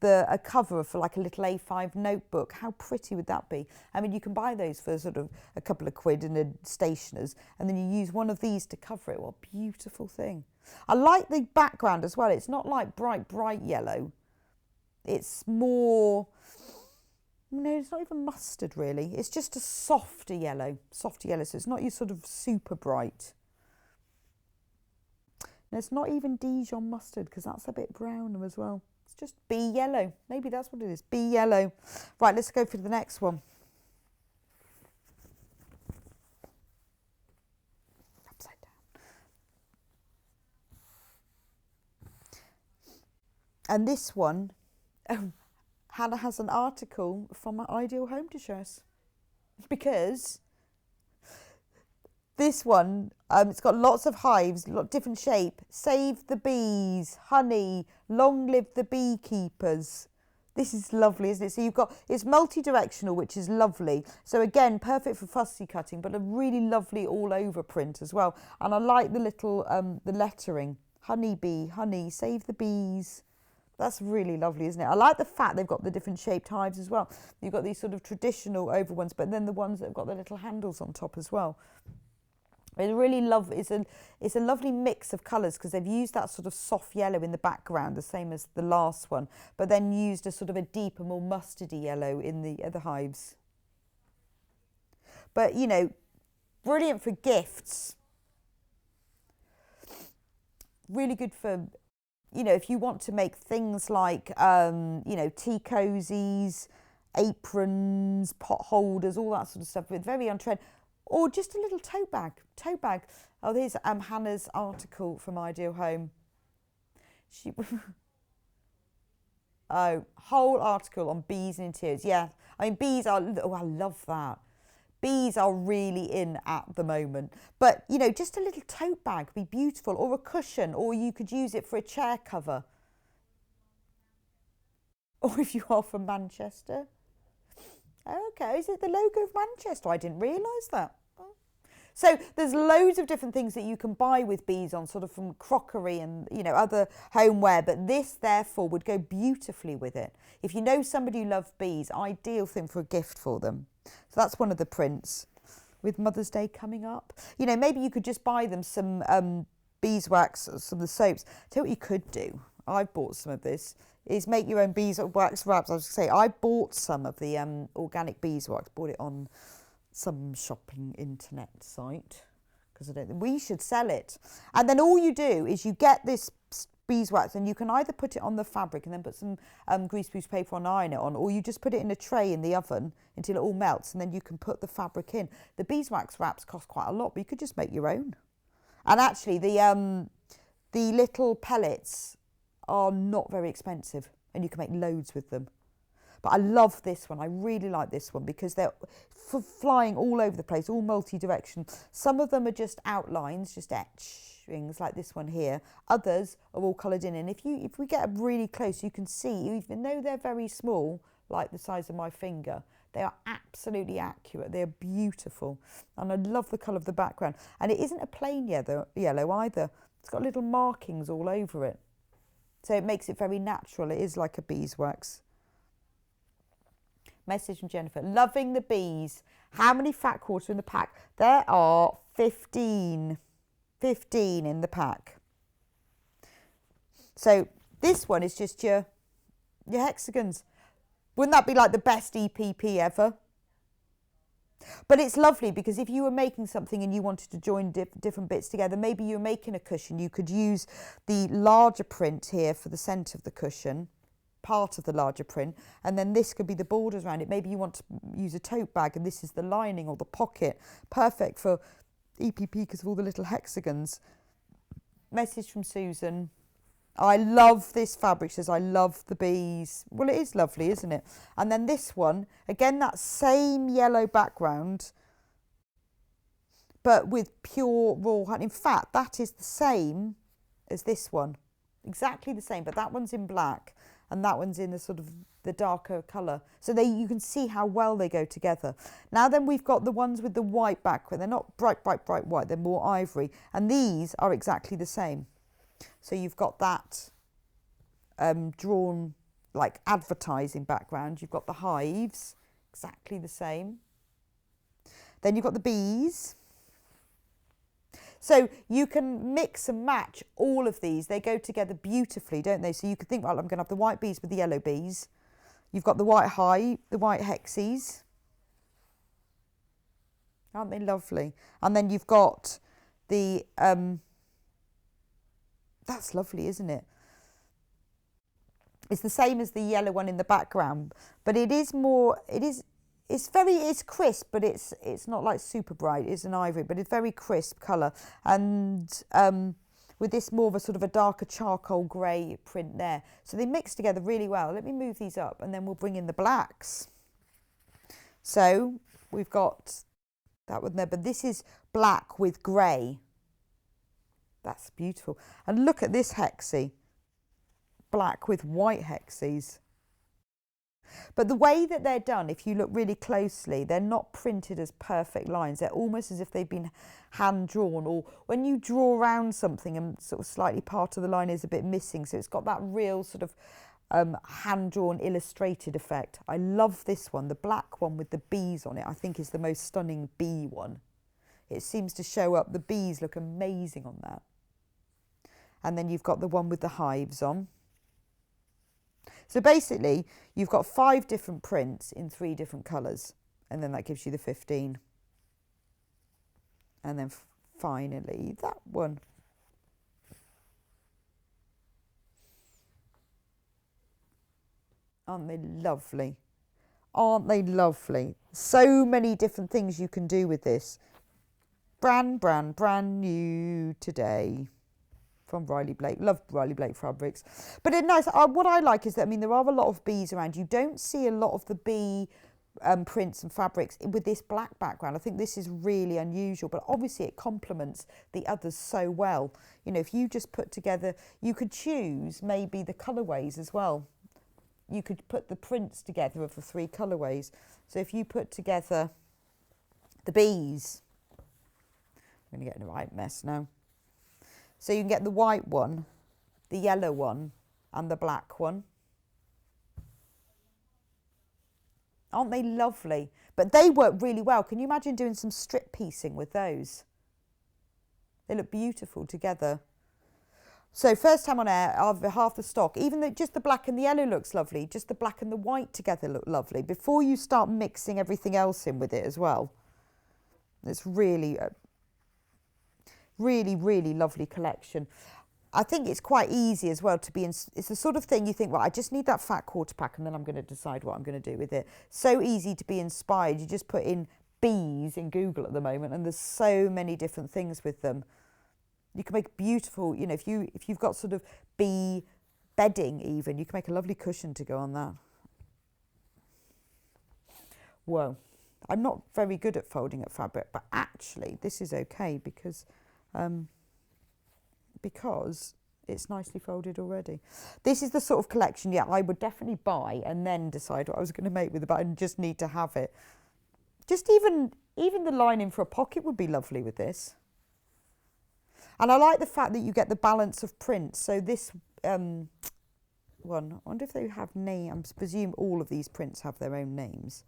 a cover for like a little A5 notebook, how pretty would that be? I mean, you can buy those for sort of a couple of quid in a stationer's, and then you use one of these to cover it. What a beautiful thing. I like the background as well. It's not like bright yellow. It's more, no, it's not even mustard really. It's just a softer yellow. So it's not your sort of super bright. And it's not even Dijon mustard because that's a bit browner as well. It's just bee yellow. Maybe that's what it is, bee yellow. Right, let's go for the next one. Upside down. And this one, Hannah has an article from my Ideal Home to show us. Because this one, it's got lots of hives, different shape. Save the bees, honey, long live the beekeepers. This is lovely, isn't it? So you've got, it's multi-directional, which is lovely. So again, perfect for fussy cutting, but a really lovely all over print as well. And I like the little, the lettering. Honey bee, honey, save the bees. That's really lovely, isn't it? I like the fact they've got the different shaped hives as well. You've got these sort of traditional over ones, but then the ones that have got the little handles on top as well. It's really it's a lovely mix of colours because they've used that sort of soft yellow in the background, the same as the last one, but then used a sort of a deeper, more mustardy yellow in the other hives. But, brilliant for gifts. Really good for, if you want to make things like, tea cozies, aprons, pot holders, all that sort of stuff, but very on trend. Or just a little tote bag. Oh, here's Hannah's article from Ideal Home. Whole article on bees and interiors. Yeah, I mean, bees are, I love that. Bees are really in at the moment. But, just a little tote bag would be beautiful, or a cushion, or you could use it for a chair cover. Or if you are from Manchester. Okay, is it the logo of Manchester? I didn't realise that. So there's loads of different things that you can buy with bees on, sort of from crockery and, other homeware. But this, therefore, would go beautifully with it. If you know somebody who loves bees, ideal thing for a gift for them. So that's one of the prints. With Mother's Day coming up. Maybe you could just buy them some beeswax, some of the soaps. Tell you what you could do. I've bought some of this. Is make your own beeswax wraps. I was going to say, I bought some of the organic beeswax. Bought it on some shopping internet site because I don't think we should sell it. And then all you do is you get this beeswax and you can either put it on the fabric and then put some greaseproof paper on, iron it on, or you just put it in a tray in the oven until it all melts and then you can put the fabric in. The beeswax wraps cost quite a lot, but you could just make your own. And actually the little pellets are not very expensive and you can make loads with them. But I love this one. I really like this one because they're flying all over the place, all multi-direction. Some of them are just outlines, just etch strings like this one here. Others are all coloured in, and if we get up really close, you can see, even though they're very small, like the size of my finger, they are absolutely accurate. They're beautiful, and I love the colour of the background. And it isn't a plain yellow either. It's got little markings all over it, so it makes it very natural. It is like a beeswax. Message from Jennifer. Loving the bees. How many fat quarter in the pack? There are 15. 15 in the pack. So this one is just your hexagons. Wouldn't that be like the best EPP ever? But it's lovely because if you were making something and you wanted to join different bits together, maybe you were making a cushion, you could use the larger print here for the centre of the cushion, part of the larger print, and then this could be the borders around it. Maybe you want to use a tote bag and this is the lining or the pocket. Perfect for EPP because of all the little hexagons. Message from Susan. I love this fabric, says I love the bees. Well, it is lovely, isn't it? And then this one, again, that same yellow background, but with pure raw honey. In fact, that is the same as this one. Exactly the same, but that one's in black and that one's in the sort of the darker colour. So you can see how well they go together. Now then we've got the ones with the white background. They're not bright, bright, bright white. They're more ivory. And these are exactly the same. So you've got that drawn like advertising background. You've got the hives, exactly the same. Then you've got the bees. So you can mix and match all of these. They go together beautifully, don't they? So you could think, well, I'm going to have the white bees with the yellow bees. You've got the white hive, the white hexies. Aren't they lovely? And then you've got the... that's lovely, isn't it? It's the same as the yellow one in the background, but it is more, it's crisp, but it's not like super bright. It's an ivory, but it's very crisp colour. And with this more of a sort of a darker charcoal grey print there. So they mix together really well. Let me move these up and then we'll bring in the blacks. So we've got that one there, but this is black with grey. That's beautiful. And look at this hexie. Black with white hexies. But the way that they're done, if you look really closely, they're not printed as perfect lines. They're almost as if they've been hand drawn, or when you draw around something and sort of slightly part of the line is a bit missing. So it's got that real sort of hand drawn illustrated effect. I love this one. The black one with the bees on it, I think is the most stunning bee one. It seems to show up. The bees look amazing on that. And then you've got the one with the hives on. So basically, you've got 5 different prints in 3 different colours. And then that gives you the 15. And then finally, that one. Aren't they lovely? Aren't they lovely? So many different things you can do with this. Brand new today. From Riley Blake. Love Riley Blake fabrics. But it's nice. What I like is that, I mean, there are a lot of bees around. You don't see a lot of the bee prints and fabrics with this black background. I think this is really unusual, but obviously it complements the others so well. You know, if you just put together, you could choose maybe the colourways as well. You could put the prints together of the 3 colourways. So if you put together the bees, I'm going to get in a right mess now. So you can get the white one, the yellow one, and the black one. Aren't they lovely? But they work really well. Can you imagine doing some strip piecing with those? They look beautiful together. So first time on air, I've half the stock. Even though just the black and the yellow looks lovely, just the black and the white together look lovely. Before you start mixing everything else in with it as well. It's really... really, really lovely collection. I think it's quite easy as well to be in. It's the sort of thing you think, well, I just need that fat quarter pack and then I'm going to decide what I'm going to do with it. So easy to be inspired. You just put in bees in Google at the moment and there's so many different things with them. You can make beautiful, you know, if you've got sort of bee bedding even, you can make a lovely cushion to go on that. Whoa. I'm not very good at folding up fabric, but actually this is okay because because it's nicely folded already. This is the sort of collection, I would definitely buy and then decide what I was going to make with it, but I just need to have it. Just even the lining for a pocket would be lovely with this. And I like the fact that you get the balance of prints. So this one, I wonder if they have names. I presume all of these prints have their own names.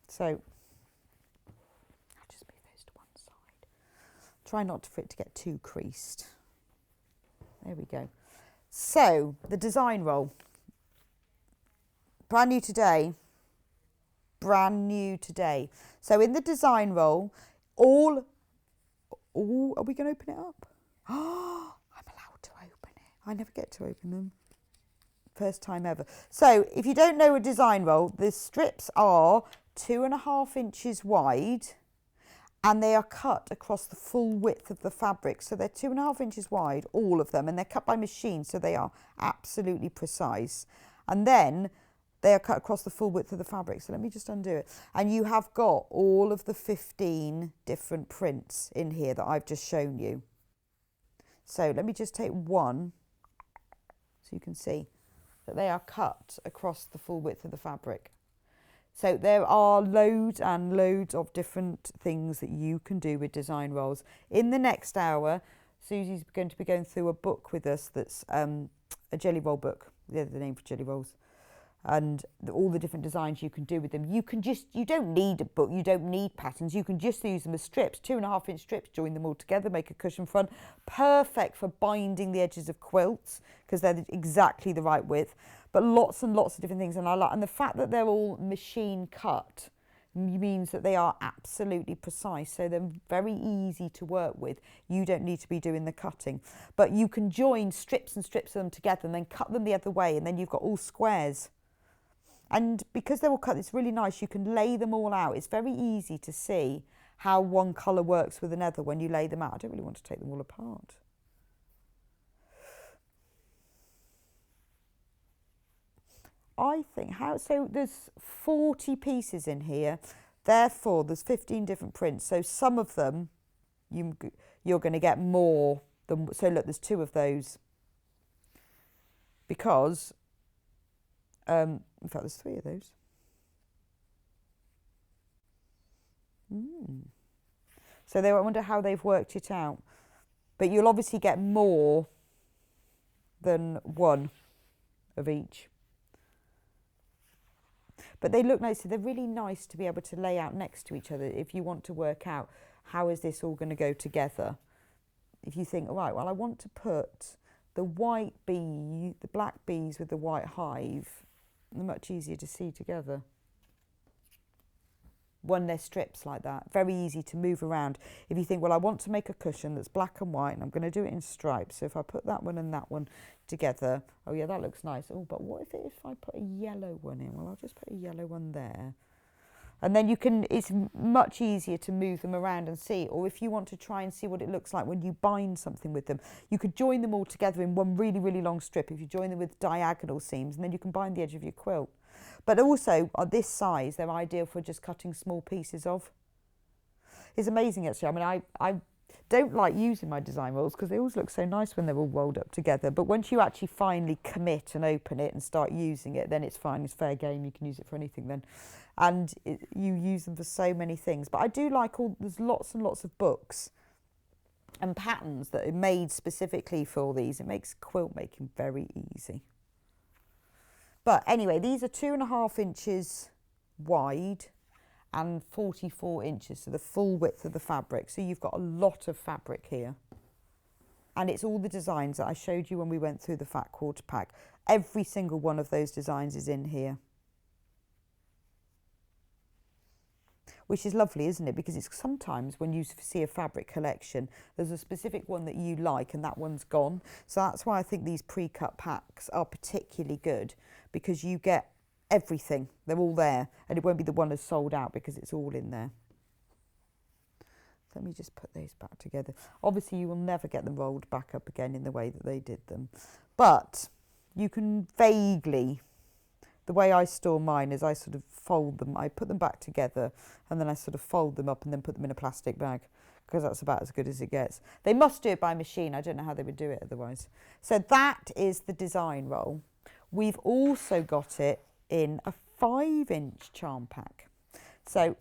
So I'll just move those to one side. Try not for it to get too creased. There we go. So the design roll. Brand new today. Brand new today. So in the design roll, are we going to open it up? Oh, I'm allowed to open it. I never get to open them. First time ever. So if you don't know a design roll, the strips are 2.5 inches wide and they are cut across the full width of the fabric. So they're 2.5 inches wide, all of them, and they're cut by machine, so they are absolutely precise. And then they are cut across the full width of the fabric. So let me just undo it. And you have got all of the 15 different prints in here that I've just shown you. So let me just take one so you can see that they are cut across the full width of the fabric. So there are loads and loads of different things that you can do with design rolls. In the next hour, Susie's going to be going through a book with us that's a jelly roll book, the name for jelly rolls, and all the different designs you can do with them. You don't need a book, you don't need patterns, you can just use them as strips, 2.5 inch strips, join them all together, make a cushion front. Perfect for binding the edges of quilts because they're exactly the right width. But lots and lots of different things, and the fact that they're all machine cut means that they are absolutely precise, so they're very easy to work with. You don't need to be doing the cutting, but you can join strips and strips of them together and then cut them the other way, and then you've got all squares. And because they're all cut, it's really nice. You can lay them all out. It's very easy to see how one colour works with another when you lay them out. I don't really want to take them all apart. I think so there's 40 pieces in here, therefore there's 15 different prints. So some of them you're going to get more than, so look, there's 2 of those because in fact there's 3 of those. So I wonder how they've worked it out, but you'll obviously get more than one of each. But they look nice, so they're really nice to be able to lay out next to each other if you want to work out how is this all going to go together. If you think, all right, well, I want to put the white bee, the black bees with the white hive, they're much easier to see together. When they're strips like that, very easy to move around. If you think, well, I want to make a cushion that's black and white and I'm going to do it in stripes. So if I put that one and that one together, oh yeah, that looks nice. Oh, but what if I put a yellow one in? Well, I'll just put a yellow one there. And then it's much easier to move them around and see. Or if you want to try and see what it looks like when you bind something with them, you could join them all together in one really, really long strip if you join them with diagonal seams, and then you can bind the edge of your quilt. But also, at this size, they're ideal for just cutting small pieces of. It's amazing, actually. I mean, I don't like using my design rolls because they always look so nice when they're all rolled up together. But once you actually finally commit and open it and start using it, then it's fine. It's fair game. You can use it for anything then. And you use them for so many things. But I do like there's lots and lots of books and patterns that are made specifically for these. It makes quilt making very easy. But anyway, these are 2.5 inches wide and 44 inches, so the full width of the fabric. So you've got a lot of fabric here. And it's all the designs that I showed you when we went through the Fat Quarter Pack. Every single one of those designs is in here. Which is lovely, isn't it? Because it's sometimes when you see a fabric collection, there's a specific one that you like and that one's gone. So that's why I think these pre-cut packs are particularly good, because you get everything. They're all there, and it won't be the one that's sold out because it's all in there. Let me just put those back together. Obviously, you will never get them rolled back up again in the way that they did them. But you can vaguely, the way I store mine is I sort of fold them, I put them back together and then I sort of fold them up and then put them in a plastic bag, because that's about as good as it gets. They must do it by machine. I don't know how they would do it otherwise. So that is the design roll. We've also got it in a 5-inch charm pack. So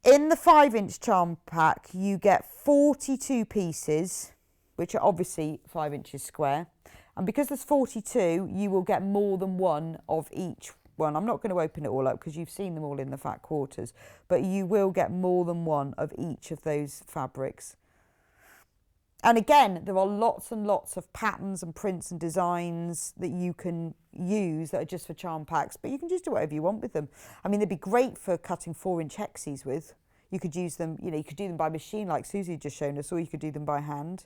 in the 5-inch charm pack, you get 42 pieces, which are obviously 5 inches square. And because there's 42, you will get more than one of each one. I'm not going to open it all up because you've seen them all in the fat quarters, but you will get more than one of each of those fabrics. And again, there are lots and lots of patterns and prints and designs that you can use that are just for charm packs, but you can just do whatever you want with them. I mean, they'd be great for cutting 4-inch hexies with. You could use them, you know, you could do them by machine like Suzie just shown us, or you could do them by hand.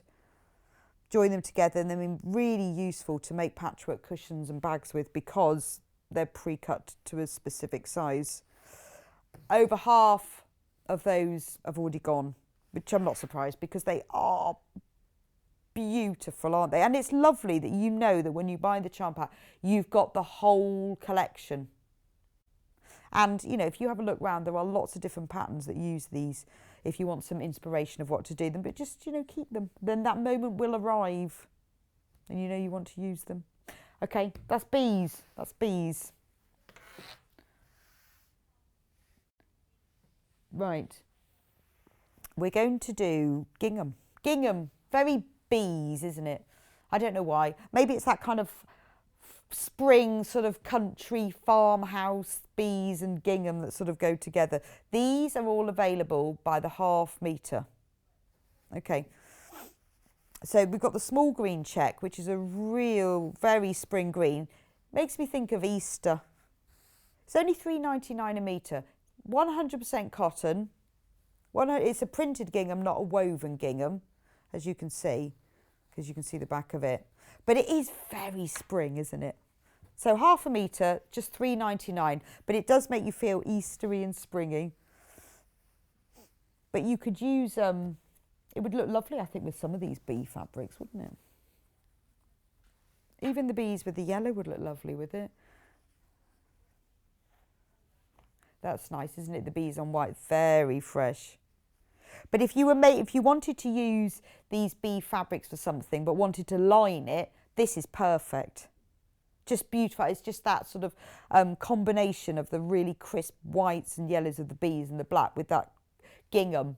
Join them together, and they're really useful to make patchwork cushions and bags with because they're pre-cut to a specific size. Over half of those have already gone, which I'm not surprised because they are beautiful, aren't they? And it's lovely that you know that when you buy the charm pack, you've got the whole collection. And, you know, if you have a look around, there are lots of different patterns that use these if you want some inspiration of what to do them. But just, you know, keep them. Then that moment will arrive and you know you want to use them. Okay, that's bees. That's bees. Right. We're going to do gingham. Gingham, very bees, isn't it? I don't know why. Maybe it's that kind of spring sort of country farmhouse bees and gingham that sort of go together. These are all available by the ½ metre. Okay. So we've got the small green check, which is a real, very spring green. Makes me think of Easter. It's only £3.99 a metre. 100% cotton. It's a printed gingham, not a woven gingham, as you can see, because you can see the back of it. But it is very spring, isn't it? So ½ metre, just £3.99, but it does make you feel Eastery and springy. But you could use, it would look lovely, I think, with some of these bee fabrics, wouldn't it? Even the bees with the yellow would look lovely with it. That's nice, isn't it? The bees on white, very fresh. But if you wanted to use these bee fabrics for something but wanted to line it, this is perfect. Just beautiful. It's just that sort of combination of the really crisp whites and yellows of the bees and the black with that gingham.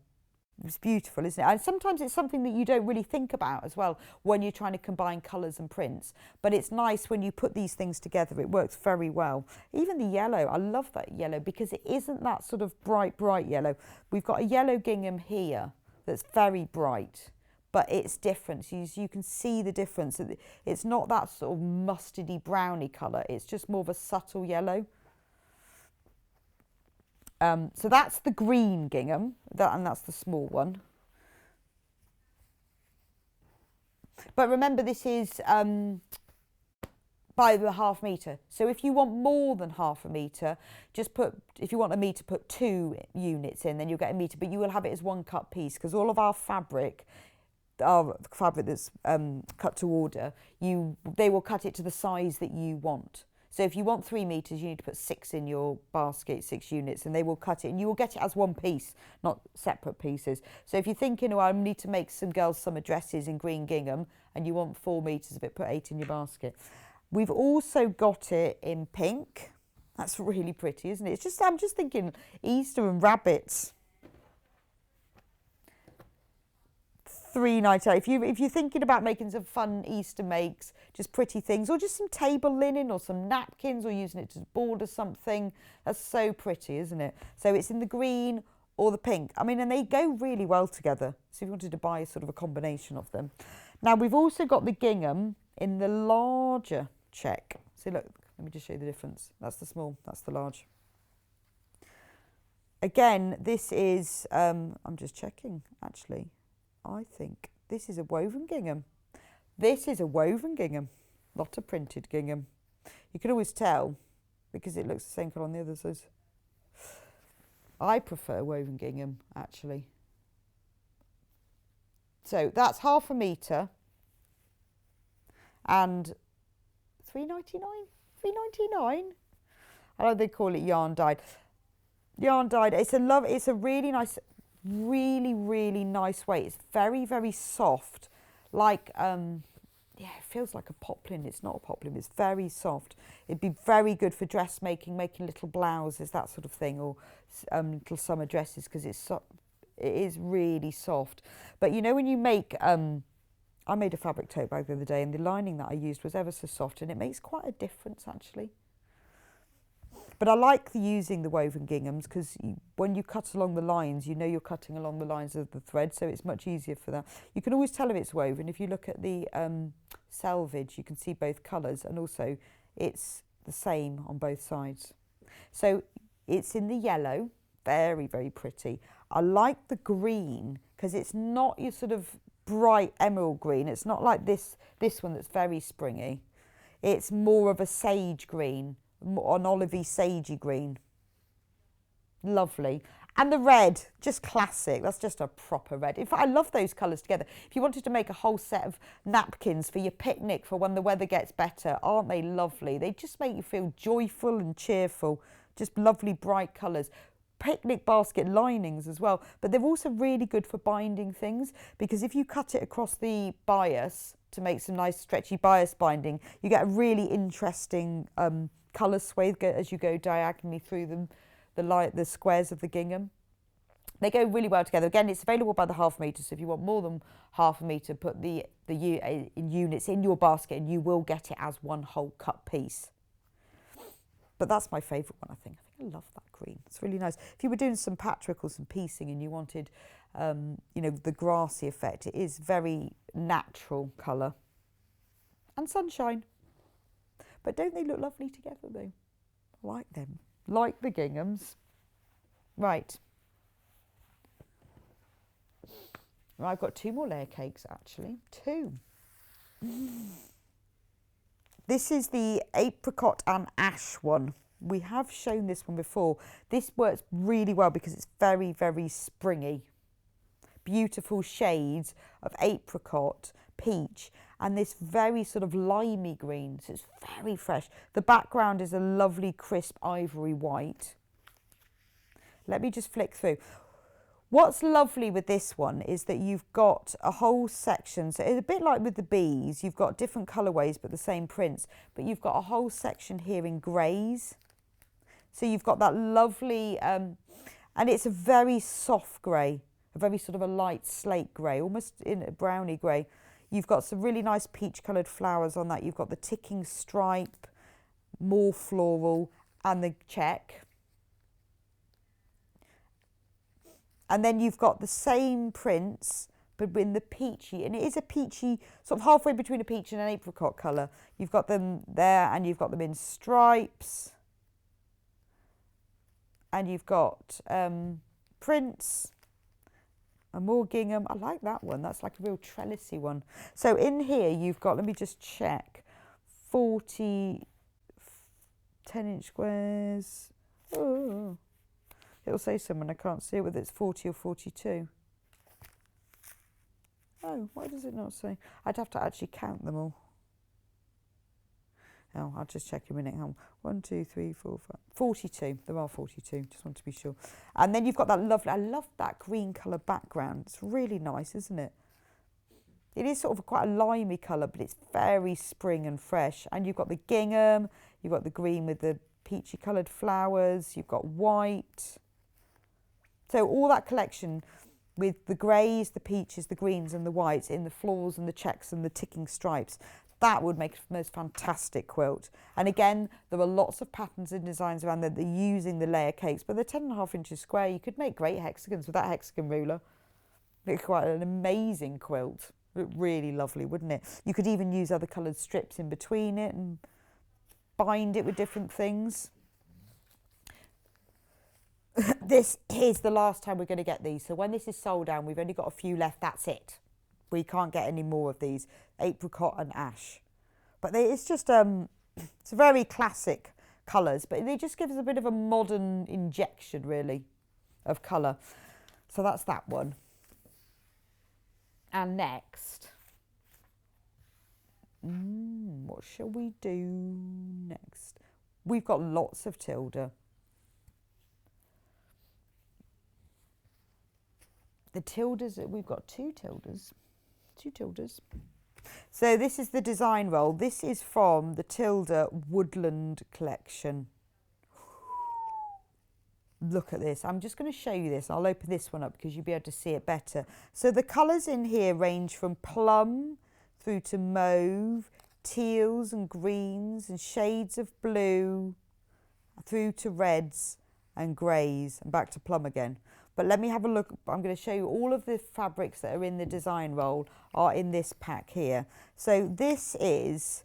It's beautiful, isn't it? And sometimes it's something that you don't really think about as well when you're trying to combine colours and prints. But it's nice when you put these things together. It works very well. Even the yellow, I love that yellow because it isn't that sort of bright, bright yellow. We've got a yellow gingham here that's very bright, but it's different. So you can see the difference. It's not that sort of mustardy, browny colour. It's just more of a subtle yellow. So that's the green gingham, and that's the small one. But remember, this is by the ½ metre. So if you want more than ½ metre, just if you want a metre, put 2 units in, then you'll get a metre, but you will have it as 1 cut piece because all of our fabric that's cut to order, they will cut it to the size that you want. So if you want 3 metres, you need to put 6 in your basket, 6 units, and they will cut it. And you will get it as 1 piece, not separate pieces. So if you're thinking, oh, I need to make some girls' summer dresses in green gingham, and you want 4 metres of it, put 8 in your basket. We've also got it in pink. That's really pretty, isn't it? I'm just thinking Easter and rabbits. £3.98. If you're thinking about making some fun Easter makes, just pretty things, or just some table linen or some napkins, or using it to border something, that's so pretty, isn't it? So it's in the green or the pink. I mean, and they go really well together. So if you wanted to buy sort of a combination of them. Now we've also got the gingham in the larger check. So look, let me just show you the difference. That's the small, that's the large. Again, this is, I'm just checking actually. I think this is a woven gingham. This is a woven gingham, not a printed gingham. You can always tell because it looks the same colour on the others. I prefer woven gingham, actually. So that's ½ metre and $3.99, $3.99. I know they call it yarn dyed. Yarn dyed. It's a really nice, really nice weight. It's very, very soft, like yeah, it feels like a poplin. It's not a poplin. It's very soft. It'd be very good for dressmaking, making little blouses, that sort of thing, or little summer dresses, because it is really soft. But you know, when you make, I made a fabric tote bag the other day, and the lining that I used was ever so soft, and it makes quite a difference actually. But I like using the woven ginghams because when you cut along the lines, you know you're cutting along the lines of the thread, so it's much easier for that. You can always tell if it's woven. If you look at the selvage, you can see both colours, and also it's the same on both sides. So it's in the yellow, very, very pretty. I like the green because it's not your sort of bright emerald green. It's not like this one that's very springy. It's more of a sage green, an olivey sagey green. Lovely. And the red, just classic. That's just a proper red. In fact, I love those colours together. If you wanted to make a whole set of napkins for your picnic for when the weather gets better, aren't they lovely? They just make you feel joyful and cheerful. Just lovely bright colours. Picnic basket linings as well, but they're also really good for binding things, because if you cut it across the bias to make some nice stretchy bias binding, you get a really interesting colour swathe as you go diagonally through them, the squares of the gingham. They go really well together. Again, it's available by the half metre, so if you want more than half a metre, put the units in your basket and you will get it as one whole cut piece. But that's my favourite one, I think. I love that green. It's really nice. If you were doing some patchwork or some piecing and you wanted, you know, the grassy effect, it is very natural colour. And sunshine. But don't they look lovely together though? I like them. Like the ginghams. Right. I've got 2 more layer cakes actually. 2. This is the apricot and ash one. We have shown this one before. This works really well because it's very, very springy. Beautiful shades of apricot, peach, and this very sort of limey green. So it's very fresh. The background is a lovely crisp ivory white. Let me just flick through. What's lovely with this one is that you've got a whole section, so it's a bit like with the bees, you've got different colourways but the same prints, but you've got a whole section here in greys. So you've got that lovely, and it's a very soft grey, a very sort of a light slate grey, almost in a browny grey. You've got some really nice peach coloured flowers on that. You've got the ticking stripe, more floral, and the check. And then you've got the same prints, but in the peachy, and it is a peachy, sort of halfway between a peach and an apricot colour. You've got them there, and you've got them in stripes. And you've got prints, and more gingham. I like that one. That's like a real trellisy one. So in here you've got, let me just check, 40 10-inch squares. Oh. It'll say someone, I can't see it, whether it's 40 or 42. Oh, why does it not say? I'd have to actually count them all. Oh, I'll just check in a minute. 1, 2, 3, 4, 5. 42. There are 42. Just want to be sure. And then you've got that lovely, I love that green colour background. It's really nice, isn't it? It is sort of quite a limey colour, but it's very spring and fresh. And you've got the gingham, you've got the green with the peachy coloured flowers, you've got white. So all that collection with the greys, the peaches, the greens and the whites in the florals and the checks and the ticking stripes, that would make the most fantastic quilt. And again, there are lots of patterns and designs around there that are using the layer cakes, but they're 10.5 inches square. You could make great hexagons with that hexagon ruler. It's quite an amazing quilt. Really lovely, wouldn't it? You could even use other coloured strips in between it and bind it with different things. This is the last time we're going to get these. So when this is sold out, we've only got a few left. That's it. We can't get any more of these. Apricot and ash. But it's just, it's very classic colours, but they just give us a bit of a modern injection, really, of colour. So that's that one. And next, What shall we do next? We've got lots of Tilda. The Tildas, we've got two Tildas. So this is the design roll. This is from the Tilda Woodland collection. Look at this. I'm just going to show you this. I'll open this one up because you'll be able to see it better. So the colours in here range from plum through to mauve, teals and greens and shades of blue through to reds and greys and back to plum again. But let me have a look. I'm going to show you all of the fabrics that are in the design roll are in this pack here. So this is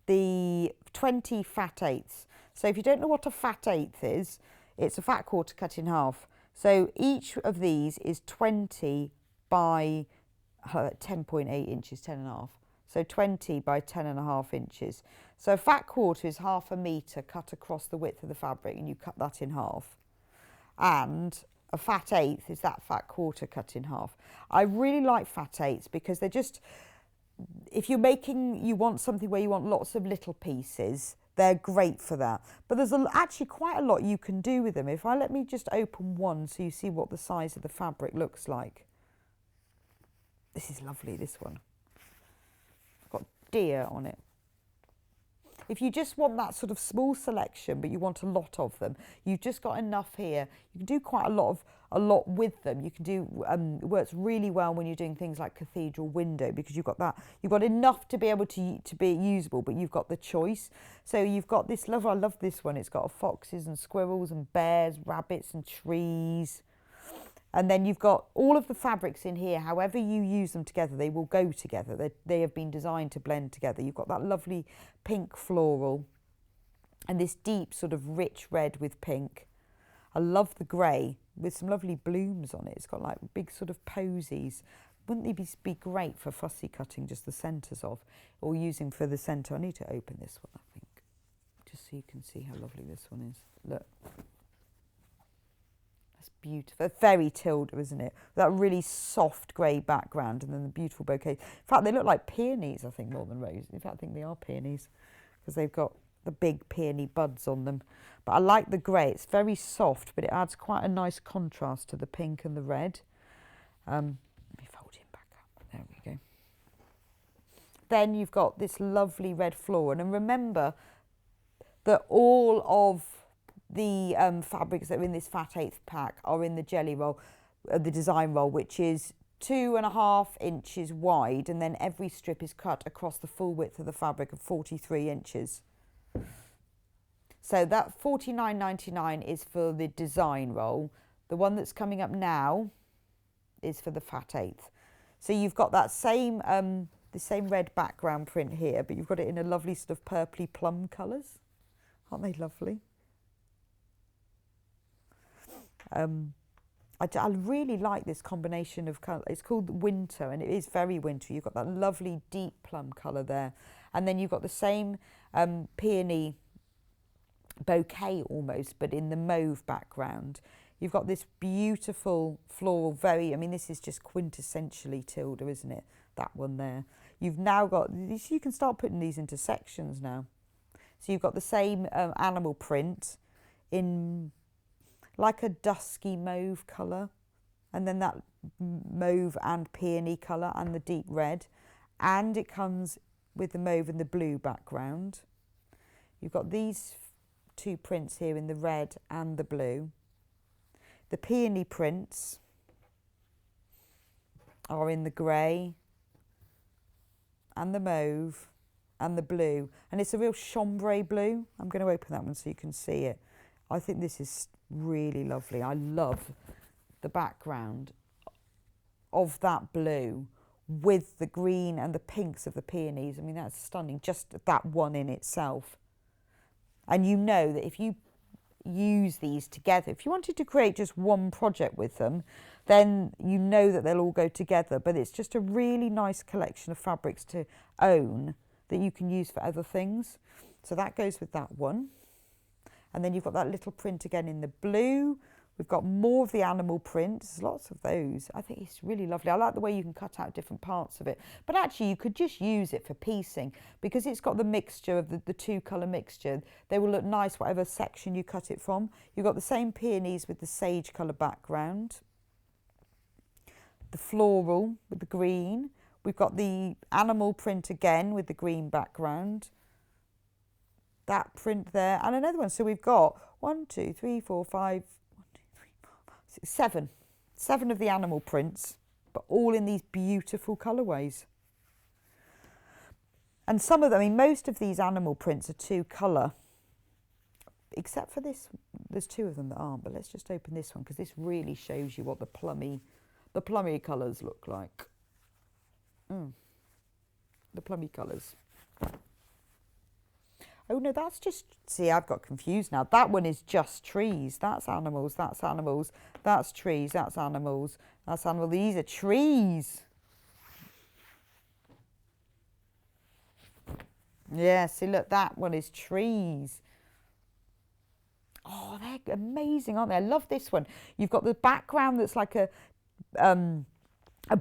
the 20 fat eighths. So if you don't know what a fat eighth is, it's a fat quarter cut in half. So each of these is 20 by 10.8 inches, 10.5. So 20 by 10.5 inches. So a fat quarter is 1/2 metre cut across the width of the fabric, and you cut that in half. And a fat eighth is that fat quarter cut in half. I really like fat eighths because they're just, if you want something where you want lots of little pieces, they're great for that. But there's actually quite a lot you can do with them. Let me just open one so you see what the size of the fabric looks like. This is lovely, this one. It's got deer on it. If you just want that sort of small selection, but you want a lot of them, you've just got enough here. You can do quite a lot with them. You can do, it works really well when you're doing things like cathedral window, because you've got enough to be able to be usable, but you've got the choice. So you've got this, I love this one. It's got foxes and squirrels and bears, rabbits and trees. And then you've got all of the fabrics in here. However you use them together, they will go together. They have been designed to blend together. You've got that lovely pink floral and this deep sort of rich red with pink. I love the grey with some lovely blooms on it. It's got like big sort of posies. Wouldn't they be great for fussy cutting just the centres of, or using for the centre? I need to open this one, I think, just so you can see how lovely this one is. Look. Beautiful, very Tilda, isn't it? That really soft grey background and then the beautiful bouquet. In fact, they look like peonies, I think, more than roses. In fact, I think they are peonies because they've got the big peony buds on them. But I like the grey. It's very soft, but it adds quite a nice contrast to the pink and the red. Let me fold him back up. There we go. Then you've got this lovely red floral. And remember that all of the fabrics that are in this fat eighth pack are in the jelly roll, the design roll, which is 2.5 inches wide, and then every strip is cut across the full width of the fabric of 43 inches. So that $49.99 is for the design roll. The one that's coming up now is for the fat eighth. So you've got that same the same red background print here, but you've got it in a lovely sort of purpley plum colours. Aren't they lovely? I really like this combination of colour. It's called Winter, and it is very wintry. You've got that lovely deep plum colour there, and then you've got the same peony bouquet almost, but in the mauve background. You've got this beautiful floral, this is just quintessentially Tilda, isn't it? That one there. You've now got, you can start putting these into sections now. So you've got the same animal print in like a dusky mauve colour, and then that mauve and peony colour and the deep red, and it comes with the mauve and the blue background. You've got these two prints here in the red and the blue. The peony prints are in the grey and the mauve and the blue, and it's a real chambray blue. I'm going to open that one so you can see it. I think this is really lovely. I love the background of that blue with the green and the pinks of the peonies. I mean, that's stunning, just that one in itself. And you know that if you use these together, if you wanted to create just one project with them, then you know that they'll all go together. But it's just a really nice collection of fabrics to own that you can use for other things. So that goes with that one. And then you've got that little print again in the blue We've got more of the animal prints, lots of those. I think it's really lovely. I like the way you can cut out different parts of it. But actually you could just use it for piecing because it's got the mixture of the two colour mixture. They will look nice whatever section you cut it from. You've got the same peonies with the sage colour background. The floral with the green. We've got the animal print again with the green background. That print there and another one. So we've got 1, 2, 3, 4, 5, 7 of the animal prints, but all in these beautiful colourways. And some of them, I mean, most of these animal prints are 2 colour, except for this. There's 2 of them that aren't, but let's just open this one because this really shows you what the plummy colours look like. The plummy colours. Oh no, that's just, see, I've got confused now. That one is just trees. That's animals, that's animals. That's trees, that's animals. That's animals. These are trees. Yeah, see, look, that one is trees. Oh, they're amazing, aren't they? I love this one. You've got the background that's like a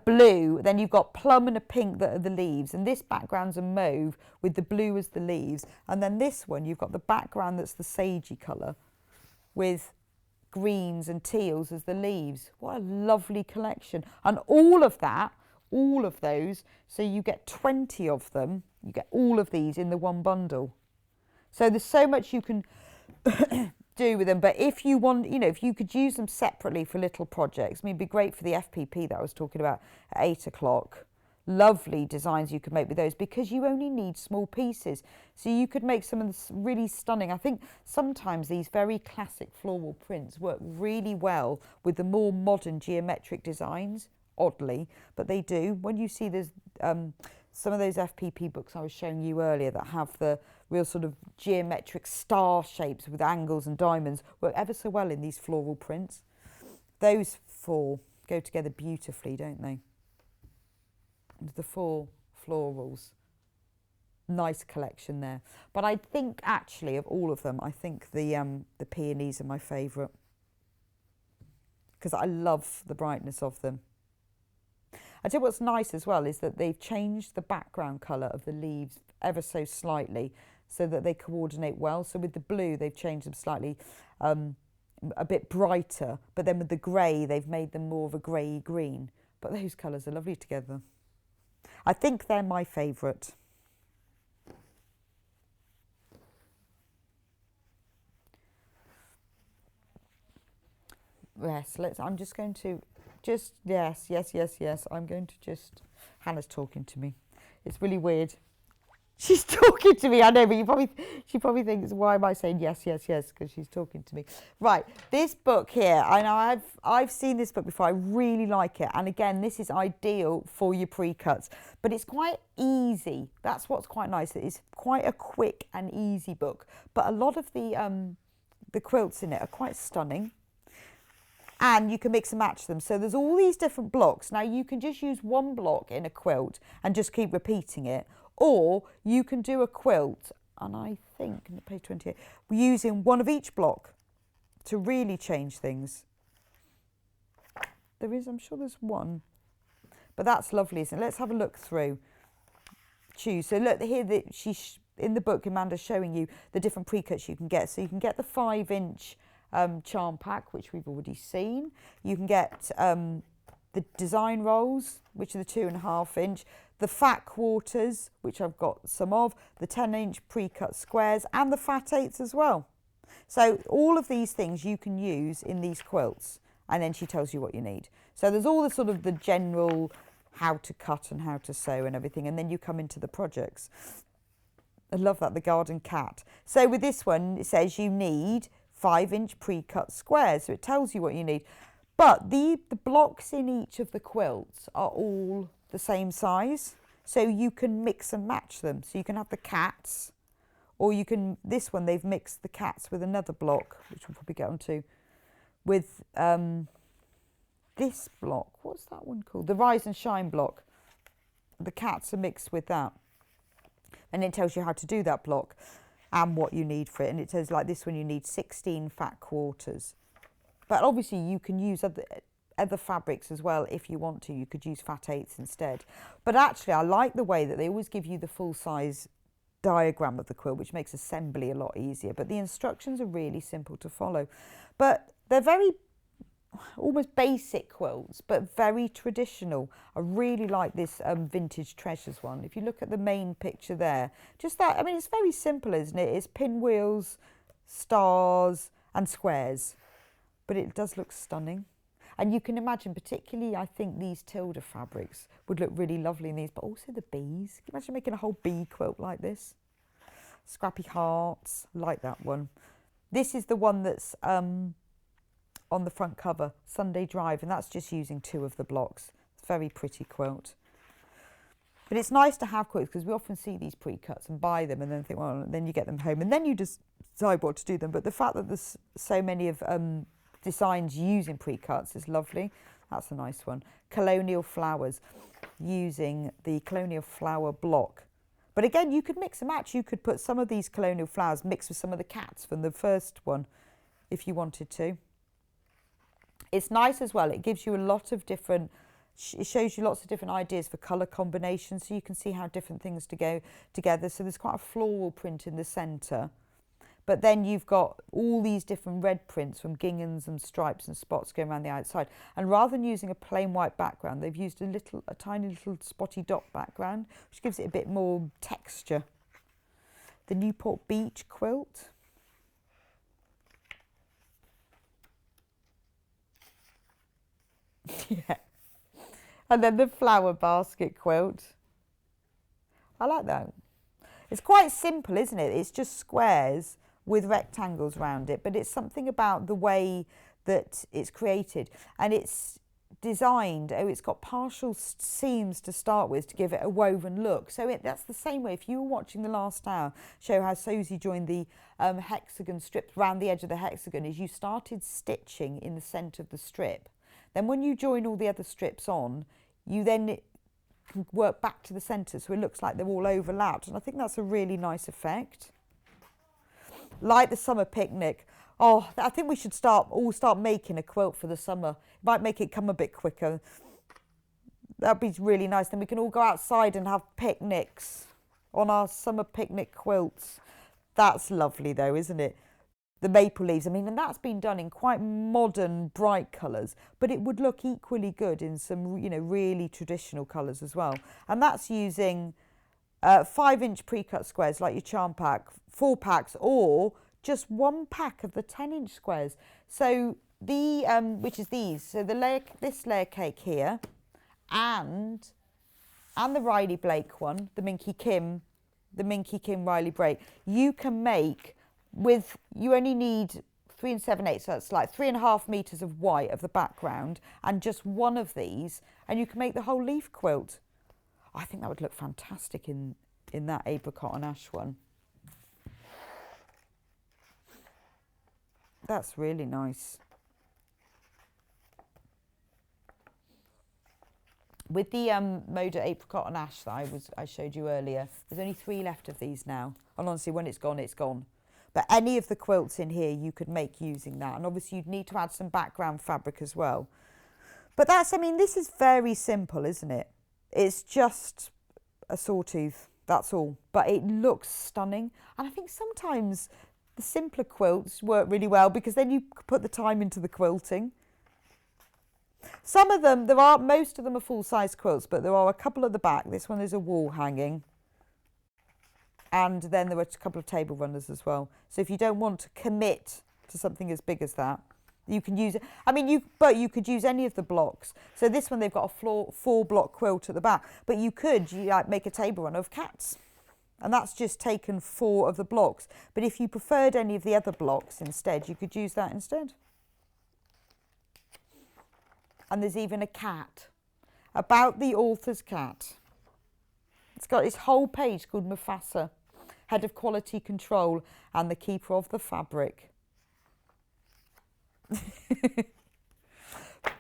blue, then you've got plum and a pink that are the leaves, and this background's a mauve with the blue as the leaves, and then this one you've got the background that's the sagey colour with greens and teals as the leaves. What a lovely collection. And all of those, so you get 20 of them, you get all of these in the one bundle. So there's so much you can do with them, but if you want, you know, if you could use them separately for little projects, I mean, it'd be great for the FPP that I was talking about at 8 o'clock. Lovely designs you could make with those because you only need small pieces. So you could make some of this really stunning. I think sometimes these very classic floral prints work really well with the more modern geometric designs, oddly, but they do. When you see there's some of those FPP books I was showing you earlier that have the real sort of geometric star shapes with angles and diamonds work ever so well in these floral prints. Those 4 go together beautifully, don't they? The 4 florals. Nice collection there. But I think actually of all of them, I think the peonies are my favourite because I love the brightness of them. I tell you what's nice as well is that they've changed the background colour of the leaves ever so slightly so that they coordinate well. So with the blue, they've changed them slightly a bit brighter, but then with the grey, they've made them more of a grey green. But those colours are lovely together. I think they're my favourite. Yes, I'm just going to yes. I'm going to just, Hannah's talking to me. It's really weird. She's talking to me, I know, but she probably thinks, why am I saying yes, because she's talking to me. Right, this book here, I know I've seen this book before, I really like it. And again, this is ideal for your pre-cuts, but it's quite easy. That's what's quite nice. It's quite a quick and easy book, but a lot of the quilts in it are quite stunning. And you can mix and match them. So there's all these different blocks. Now you can just use one block in a quilt and just keep repeating it. Or you can do a quilt, and I think, in page 28, using one of each block to really change things. There is, I'm sure there's one. But that's lovely, isn't it? Let's have a look through. Choose. So look, here in the book, Amanda's showing you the different pre-cuts you can get. So you can get the 5-inch charm pack, which we've already seen. You can get the design rolls, which are the 2.5-inch, the fat quarters, which I've got some of, the 10-inch pre-cut squares, and the fat 8s as well. So all of these things you can use in these quilts, and then she tells you what you need. So there's all the sort of the general how to cut and how to sew and everything, and then you come into the projects. I love that, the garden cat. So with this one, it says you need 5-inch pre-cut squares, so it tells you what you need. But the blocks in each of the quilts are all the same size, so you can mix and match them. So you can have the cats, or you can, this one they've mixed the cats with another block, which we'll probably get onto, with this block. What's that one called? The Rise and Shine block. The cats are mixed with that. And it tells you how to do that block and what you need for it. And it says like this one, you need 16 fat quarters. But obviously you can use other fabrics as well if you want to. You could use fat 8s instead. But actually I like the way that they always give you the full size diagram of the quilt, which makes assembly a lot easier. But the instructions are really simple to follow. But they're very almost basic quilts, but very traditional. I really like this Vintage Treasures one. If you look at the main picture there, just that, I mean, it's very simple, isn't it? It's pinwheels, stars and squares, but it does look stunning. And you can imagine, particularly, I think these Tilda fabrics would look really lovely in these, but also the bees. Can you imagine making a whole bee quilt like this? Scrappy hearts, like that one. This is the one that's on the front cover, Sunday Drive, and that's just using 2 of the blocks. It's a very pretty quilt. But it's nice to have quilts because we often see these pre-cuts and buy them and then think, well, then you get them home and then you just decide what to do them. But the fact that there's so many of designs using pre-cuts is lovely. That's a nice one. Colonial flowers, using the colonial flower block. But again, you could mix and match. You could put some of these colonial flowers mixed with some of the cats from the first one if you wanted to. It's nice as well. It gives you a lot of different, it shows you lots of different ideas for colour combinations, so you can see how different things to go together. So there's quite a floral print in the centre. But then you've got all these different red prints from ginghams and stripes and spots going around the outside. And rather than using a plain white background, they've used a tiny little spotty dot background, which gives it a bit more texture. The Newport Beach quilt. Yeah. And then the flower basket quilt. I like that. It's quite simple, isn't it? It's just squares with rectangles around it, but it's something about the way that it's created, and it's designed, it's got partial seams to start with to give it a woven look. So that's the same way, if you were watching the last hour show how Suzie joined the hexagon strips around the edge of the hexagon, is you started stitching in the centre of the strip. Then when you join all the other strips on, you then can work back to the centre so it looks like they're all overlapped, and I think that's a really nice effect. Like the summer picnic. Oh, I think we should all start making a quilt for the summer. It might make it come a bit quicker. That'd be really nice. Then we can all go outside and have picnics on our summer picnic quilts. That's lovely though, isn't it? The maple leaves, I mean, and that's been done in quite modern, bright colours, but it would look equally good in some, you know, really traditional colours as well. And that's using 5-inch pre-cut squares like your charm pack, 4 packs, or just 1 pack of the 10-inch squares. So the which is these. So this layer cake here, and the Riley Blake one, the Minky Kim Riley Blake. You can make with, you only need 3 7/8, so that's like 3.5 meters of white of the background, and just 1 of these, and you can make the whole leaf quilt. I think that would look fantastic in that apricot and ash one. That's really nice. With the Moda apricot and ash that I showed you earlier, there's only 3 left of these now. And honestly, when it's gone, it's gone. But any of the quilts in here you could make using that. And obviously you'd need to add some background fabric as well. But that's, I mean, this is very simple, isn't it? It's just a sawtooth, that's all. But it looks stunning. And I think sometimes the simpler quilts work really well because then you put the time into the quilting. Some of them, most of them are full-size quilts, but there are a couple at the back. This one is a wall hanging. And then there are a couple of table runners as well. So if you don't want to commit to something as big as that, you can use it. I mean, but you could use any of the blocks. So this one, they've got a 4-block quilt at the back, but you could make a table runner of cats. And that's just taken 4 of the blocks. But if you preferred any of the other blocks instead, you could use that instead. And there's even a cat, about the author's cat. It's got this whole page called Mufasa, Head of Quality Control and the Keeper of the Fabric.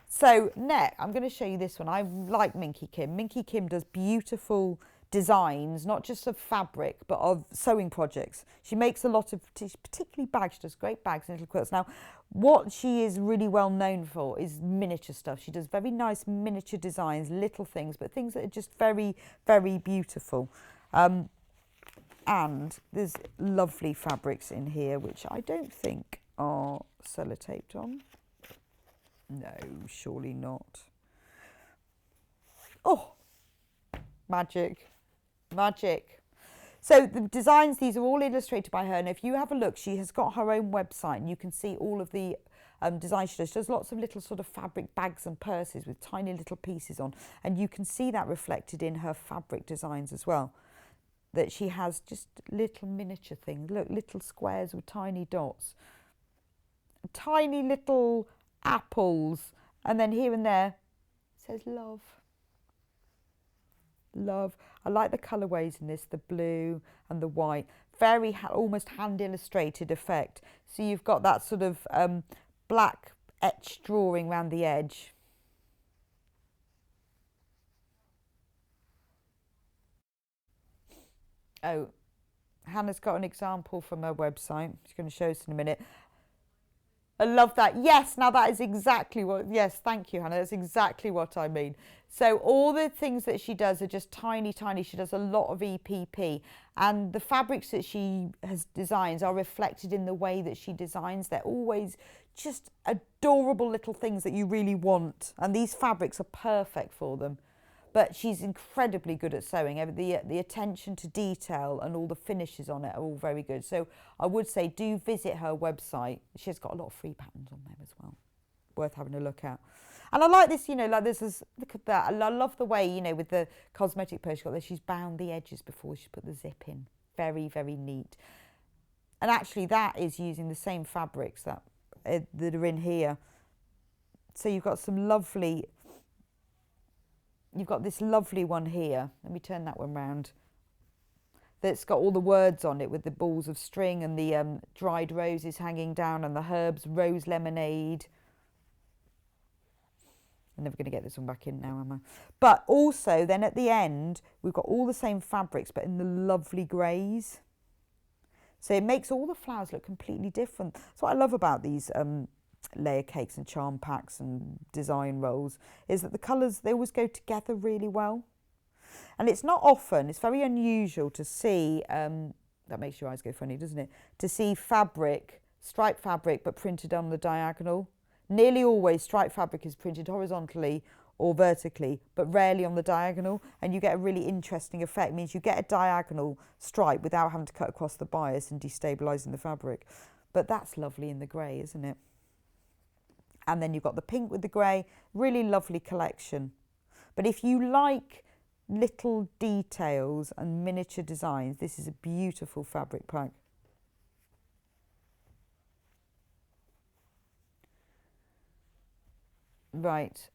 So, I'm going to show you this one. I like Minky Kim. Minky Kim does beautiful designs, not just of fabric, but of sewing projects. She makes a lot of, particularly bags. She does great bags and little quilts. Now, what she is really well known for is miniature stuff. She does very nice miniature designs, little things, but things that are just very, very beautiful. And there's lovely fabrics in here, which I don't think are sellotaped on. No, surely not. Oh, magic. Magic. So the designs, these are all illustrated by her. And if you have a look, she has got her own website and you can see all of the designs she does. She does lots of little sort of fabric bags and purses with tiny little pieces on. And you can see that reflected in her fabric designs as well. That she has just little miniature things. Look, little squares with tiny dots. Tiny little apples. And then here and there it says love. Love. I like the colourways in this, the blue and the white. Very almost hand illustrated effect. So you've got that sort of black etched drawing around the edge. Oh, Hannah's got an example from her website. She's going to show us in a minute. I love that. Yes, now that is exactly what, yes, thank you, Hannah. That's exactly what I mean. So all the things that she does are just tiny, tiny. She does a lot of EPP. And the fabrics that she has designs are reflected in the way that she designs. They're always just adorable little things that you really want. And these fabrics are perfect for them. But she's incredibly good at sewing. The attention to detail and all the finishes on it are all very good. So I would say do visit her website. She's got a lot of free patterns on there as well. Worth having a look at. And I like this, you know, like this is, look at that. I love the way, you know, with the cosmetic purse, she's bound the edges before she put the zip in. Very, very neat. And actually that is using the same fabrics that are in here. So you've got some lovely... You've got this lovely one here. Let me turn that one round. That's got all the words on it with the balls of string and the dried roses hanging down and the herbs, rose lemonade. I'm never going to get this one back in now, am I? But also then at the end, we've got all the same fabrics, but in the lovely greys. So it makes all the flowers look completely different. That's what I love about these layer cakes and charm packs and design rolls, is that the colours, they always go together really well. And it's not often, it's very unusual to see, that makes your eyes go funny, doesn't it? To see fabric, striped fabric, but printed on the diagonal. Nearly always striped fabric is printed horizontally or vertically, but rarely on the diagonal. And you get a really interesting effect. It means you get a diagonal stripe without having to cut across the bias and destabilising the fabric. But that's lovely in the grey, isn't it? And then you've got the pink with the grey, really lovely collection. But if you like little details and miniature designs, this is a beautiful fabric pack. Right,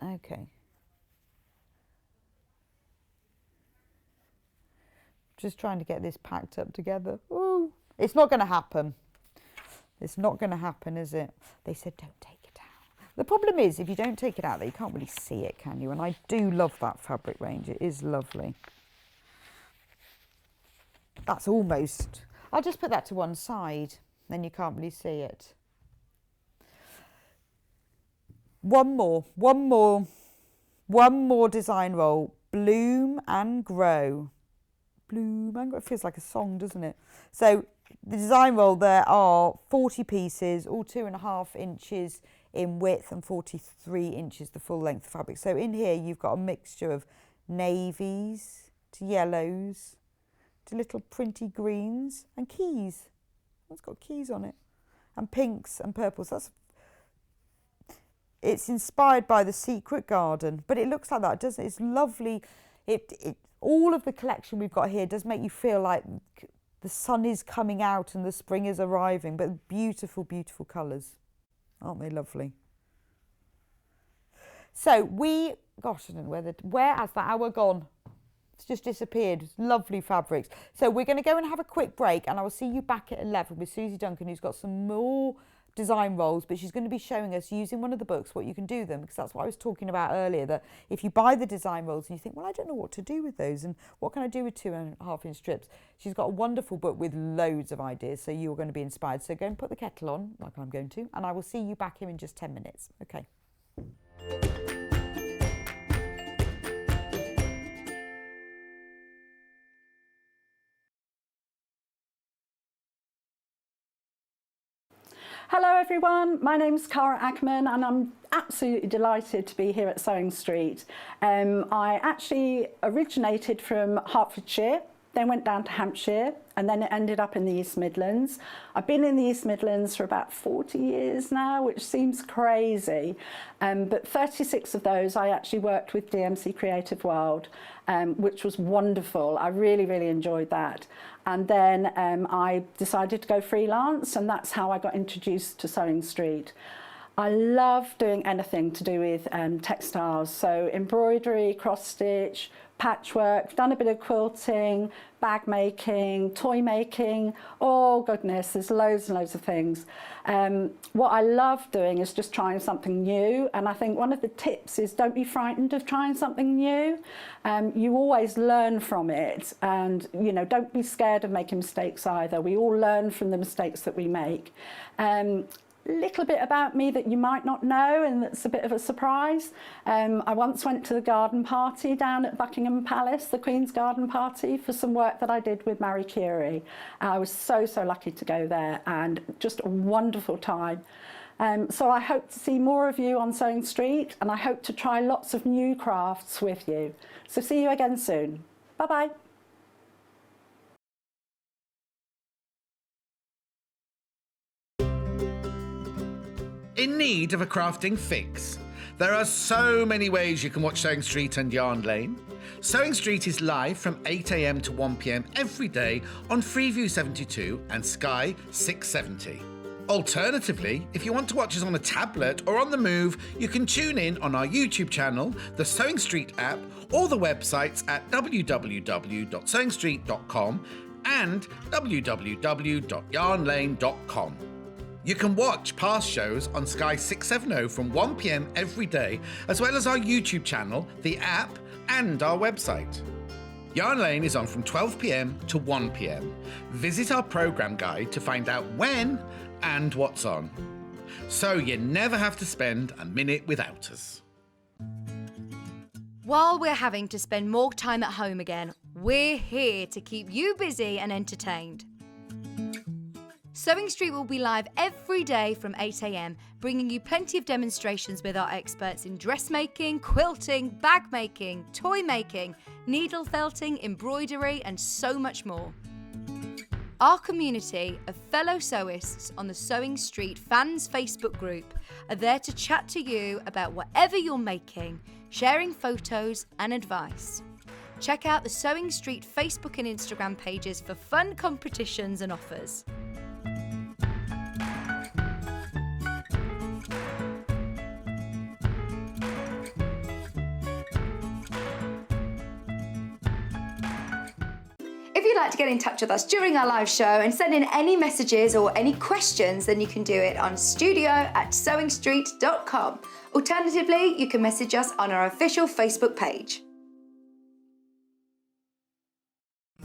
okay. Just trying to get this packed up together. Ooh, it's not going to happen. It's not going to happen, is it? They said don't take it out. The problem is if you don't take it out, you can't really see it, can you? And I do love that fabric range. It is lovely. That's almost... I'll just put that to one side. Then you can't really see it. One more design roll. Bloom and Grow. Bloom and Grow. It feels like a song, doesn't it? So the design roll, there are 40 pieces, all 2.5 inches in width and 43 inches the full length of fabric. So in here you've got a mixture of navies to yellows to little printy greens and keys. It's got keys on it. And pinks and purples. It's inspired by The Secret Garden, but it looks like that, doesn't it? It's lovely. All of the collection we've got here does make you feel like the sun is coming out and the spring is arriving, but beautiful, beautiful colours. Aren't they lovely? So gosh, I don't know where has that hour gone? It's just disappeared. Lovely fabrics. So we're going to go and have a quick break and I will see you back at 11 with Suzie Duncan, who's got some more design rolls, but she's going to be showing us using one of the books what you can do with them, because that's what I was talking about earlier, that if you buy the design rolls and you think, well, I don't know what to do with those and what can I do with 2.5 inch strips, she's got a wonderful book with loads of ideas, so you're going to be inspired. So go and put the kettle on, like I'm going to, and I will see you back here in just 10 minutes. Okay. Hello everyone, my name's Cara Ackerman and I'm absolutely delighted to be here at Sewing Street. I actually originated from Hertfordshire, then went down to Hampshire and then it ended up in the East Midlands. I've been in the East Midlands for about 40 years now, which seems crazy, but 36 of those I actually worked with DMC Creative World, which was wonderful. I really, really enjoyed that. And then I decided to go freelance, and that's how I got introduced to Sewing Street. I love doing anything to do with textiles, so embroidery, cross stitch, patchwork, done a bit of quilting, bag making, toy making, oh goodness, there's loads and loads of things. What I love doing is just trying something new, and I think one of the tips is don't be frightened of trying something new. You always learn from it, and you know, don't be scared of making mistakes either. We all learn from the mistakes that we make. Little bit about me that you might not know, and that's a bit of a surprise. I once went to the garden party down at Buckingham Palace, the Queen's Garden Party, for some work that I did with Marie Curie. I was so lucky to go there, and just a wonderful time. So I hope to see more of you on Sewing Street, and I hope to try lots of new crafts with you. So see you again soon. Bye-bye. In need of a crafting fix? There are so many ways you can watch Sewing Street and Yarn Lane. Sewing Street is live from 8 AM to 1 PM every day on Freeview 72 and Sky 670. Alternatively, if you want to watch us on a tablet or on the move, you can tune in on our YouTube channel, the Sewing Street app, or the websites at www.sewingstreet.com and www.yarnlane.com. You can watch past shows on Sky 670 from 1 PM every day, as well as our YouTube channel, the app, and our website. Yarn Lane is on from 12 PM to 1 PM. Visit our programme guide to find out when and what's on. So you never have to spend a minute without us. While we're having to spend more time at home again, we're here to keep you busy and entertained. Sewing Street will be live every day from 8 AM, bringing you plenty of demonstrations with our experts in dressmaking, quilting, bag making, toy making, needle felting, embroidery, and so much more. Our community of fellow sewists on the Sewing Street fans Facebook group are there to chat to you about whatever you're making, sharing photos and advice. Check out the Sewing Street Facebook and Instagram pages for fun competitions and offers. If you'd like to get in touch with us during our live show and send in any messages or any questions, then you can do it on studio@sewingstreet.com. Alternatively, you can message us on our official Facebook page.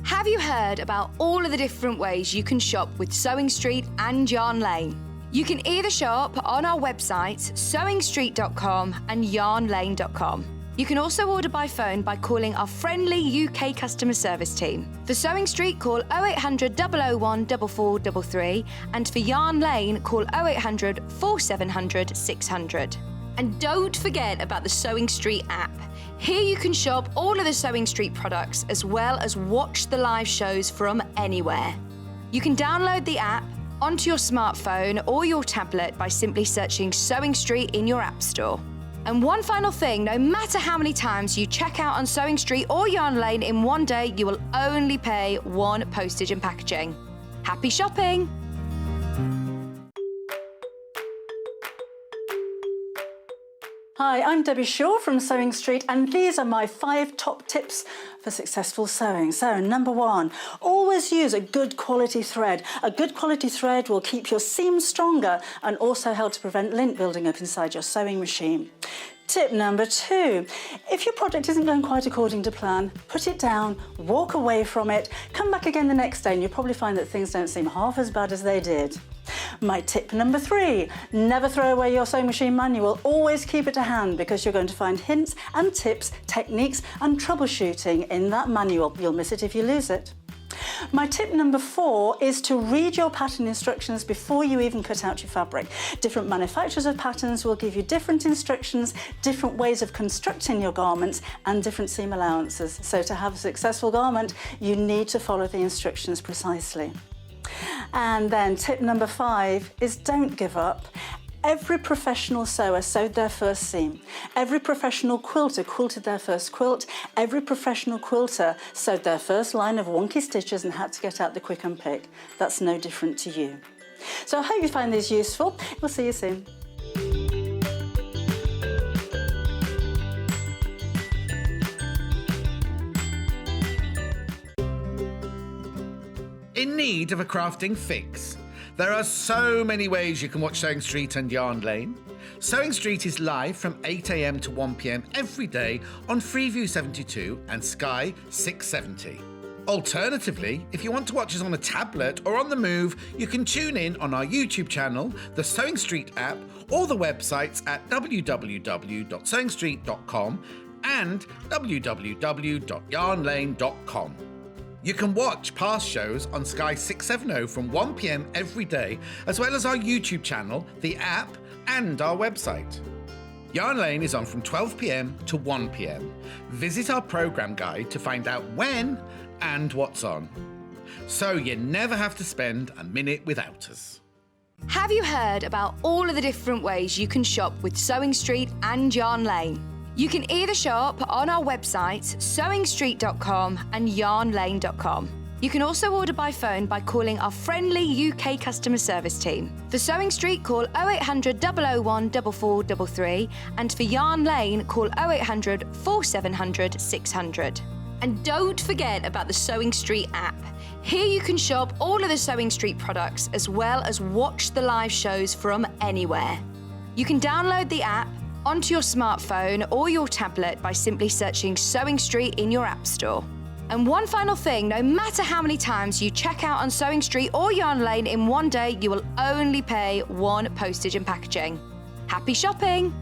Have you heard about all of the different ways you can shop with Sewing Street and Yarn Lane? You can either shop on our websites, sewingstreet.com and yarnlane.com. You can also order by phone by calling our friendly UK customer service team. For Sewing Street, call 0800 001 4433, and for Yarn Lane, call 0800 4700 600. And don't forget about the Sewing Street app. Here you can shop all of the Sewing Street products as well as watch the live shows from anywhere. You can download the app onto your smartphone or your tablet by simply searching Sewing Street in your app store. And one final thing, no matter how many times you check out on Sewing Street or Yarn Lane in one day, you will only pay one postage and packaging. Happy shopping! Hi, I'm Debbie Shaw from Sewing Street, and these are my 5 top tips for successful sewing. So, number 1, always use a good quality thread. A good quality thread will keep your seam stronger and also help to prevent lint building up inside your sewing machine. Tip number 2, if your project isn't going quite according to plan, put it down, walk away from it, come back again the next day and you'll probably find that things don't seem half as bad as they did. My tip number 3, never throw away your sewing machine manual, always keep it to hand because you're going to find hints and tips, techniques and troubleshooting in that manual. You'll miss it if you lose it. My tip number 4 is to read your pattern instructions before you even cut out your fabric. Different manufacturers of patterns will give you different instructions, different ways of constructing your garments and different seam allowances. So to have a successful garment, you need to follow the instructions precisely. And then tip number 5 is don't give up. Every professional sewer sewed their first seam. Every professional quilter quilted their first quilt. Every professional quilter sewed their first line of wonky stitches and had to get out the quick unpick. That's no different to you. So I hope you find these useful. We'll see you soon. In need of a crafting fix? There are so many ways you can watch Sewing Street and Yarn Lane. Sewing Street is live from 8 a.m. to 1 p.m. every day on Freeview 72 and Sky 670. Alternatively, if you want to watch us on a tablet or on the move, you can tune in on our YouTube channel, the Sewing Street app, or the websites at www.sewingstreet.com and www.yarnlane.com. You can watch past shows on Sky 670 from 1 p.m. every day, as well as our YouTube channel, the app, and our website. Yarn Lane is on from 12 p.m. to 1 p.m. Visit our programme guide to find out when and what's on. So you never have to spend a minute without us. Have you heard about all of the different ways you can shop with Sewing Street and Yarn Lane? You can either shop on our websites, sewingstreet.com and yarnlane.com. You can also order by phone by calling our friendly UK customer service team. For Sewing Street, call 0800 001 4433, and for Yarn Lane, call 0800 4700 600. And don't forget about the Sewing Street app. Here you can shop all of the Sewing Street products as well as watch the live shows from anywhere. You can download the app onto your smartphone or your tablet by simply searching Sewing Street in your app store. And one final thing, no matter how many times you check out on Sewing Street or Yarn Lane in one day, you will only pay 1 postage and packaging. Happy shopping!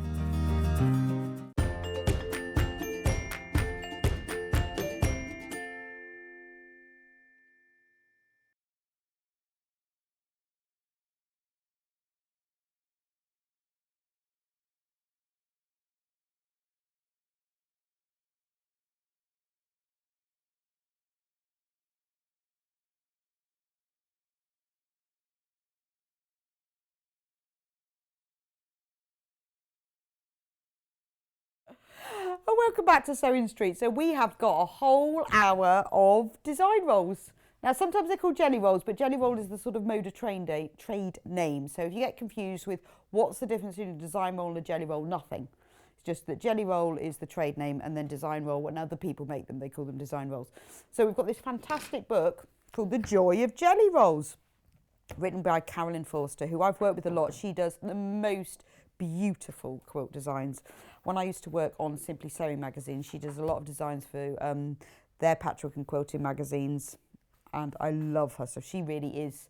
And welcome back to Sewing Street. So we have got a whole hour of design rolls. Now sometimes they're called jelly rolls, but jelly roll is the sort of mode of trade name. So if you get confused with what's the difference between a design roll and a jelly roll, nothing. It's just that jelly roll is the trade name and then design roll, when other people make them, they call them design rolls. So we've got this fantastic book called The Joy of Jelly Rolls, written by Carolyn Forster, who I've worked with a lot. She does the most beautiful quilt designs. When I used to work on Simply Sewing magazine, she does a lot of designs for their patchwork and quilting magazines, and I love her. So she really is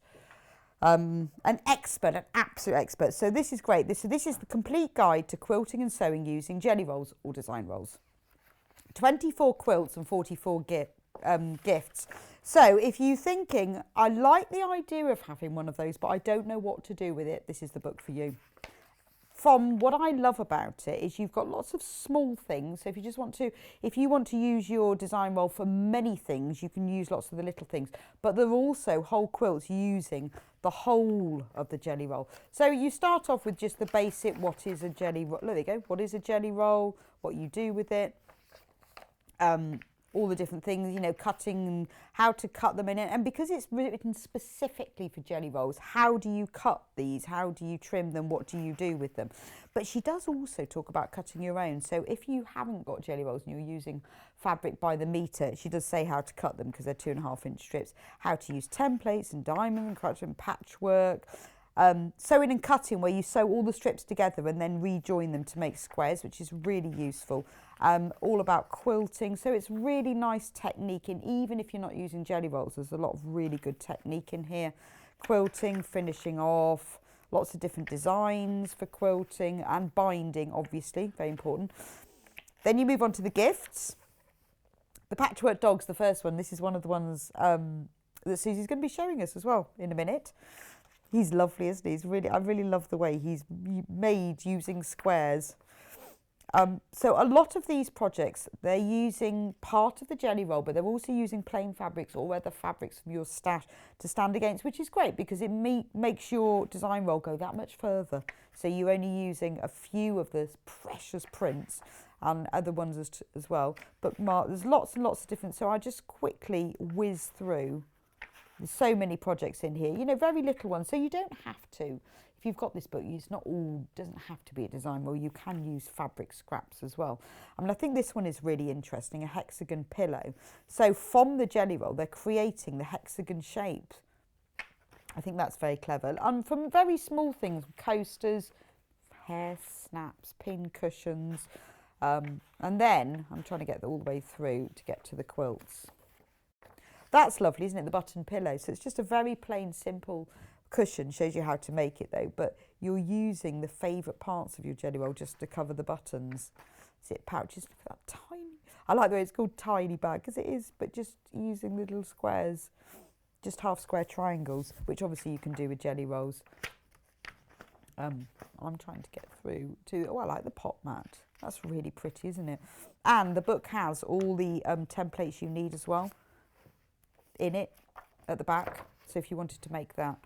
an expert, an absolute expert. So this is great. This is the complete guide to quilting and sewing using jelly rolls or design rolls. 24 quilts and 44 gifts. So if you're thinking, I like the idea of having one of those, but I don't know what to do with it, this is the book for you. From what I love about it is you've got lots of small things. So if you want to use your design roll for many things, you can use lots of the little things. But there are also whole quilts using the whole of the jelly roll. So you start off with just the basic, what is a jelly roll? There you go. What is a jelly roll? What you do with it. all the different things, you know, cutting and how to cut them in it. And because it's written specifically for jelly rolls, how do you cut these? How do you trim them? What do you do with them? But she does also talk about cutting your own. So if you haven't got jelly rolls and you're using fabric by the metre, she does say how to cut them because they're 2.5-inch strips, how to use templates and diamonds and crochet and patchwork. Sewing and cutting, where you sew all the strips together and then rejoin them to make squares, which is really useful. All about quilting, so it's really nice technique, and even if you're not using jelly rolls, there's a lot of really good technique in here. Quilting, finishing off, lots of different designs for quilting, and binding, obviously, very important. Then you move on to the gifts. The patchwork dog's the first one. This is one of the ones that Susie's going to be showing us as well in a minute. He's lovely, isn't he? I really love the way he's made using squares. So a lot of these projects, they're using part of the jelly roll, but they're also using plain fabrics or other fabrics from your stash to stand against, which is great because it makes your design roll go that much further. So you're only using a few of the precious prints and other ones as well. But there's lots and lots of different, so I just quickly whiz through. There's so many projects in here, you know, very little ones. So you don't have to, if you've got this book, it's not all, doesn't have to be a design roll. You can use fabric scraps as well. I mean, I think this one is really interesting, a hexagon pillow. So from the jelly roll, they're creating the hexagon shape. I think that's very clever. And from very small things, coasters, hair snaps, pin cushions. And then I'm trying to get all the way through to get to the quilts. That's lovely, isn't it? The button pillow. So it's just a very plain, simple cushion. Shows you how to make it though. But you're using the favourite parts of your jelly roll just to cover the buttons. Zip pouches. Look at that tiny. I like the way it's called tiny bag because it is. But just using little squares, just half square triangles, which obviously you can do with jelly rolls. I'm trying to get through to. Oh, I like the pot mat. That's really pretty, isn't it? And the book has all the templates you need as well in it at the back, so if you wanted to make that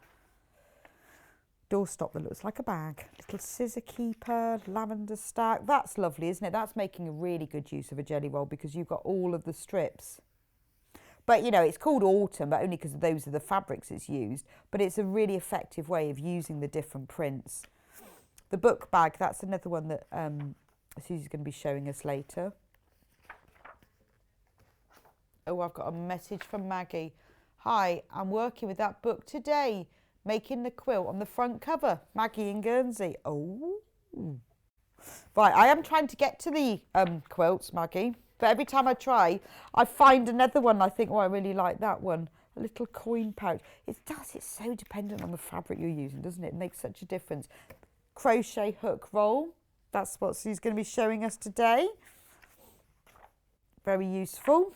doorstop that looks like a bag, little scissor keeper, lavender stack, that's lovely, isn't it? That's making a really good use of a jelly roll because you've got all of the strips. But you know, it's called autumn, but only because those are the fabrics it's used, but it's a really effective way of using the different prints. The book bag, that's another one that Susie's going to be showing us later. Oh, I've got a message from Maggie. Hi, I'm working with that book today, making the quilt on the front cover. Maggie in Guernsey. Oh. Right, I am trying to get to the quilts, Maggie. But every time I try, I find another one. I think, oh, I really like that one. A little coin pouch. It's so dependent on the fabric you're using, doesn't it? It makes such a difference. Crochet hook roll. That's what she's going to be showing us today. Very useful.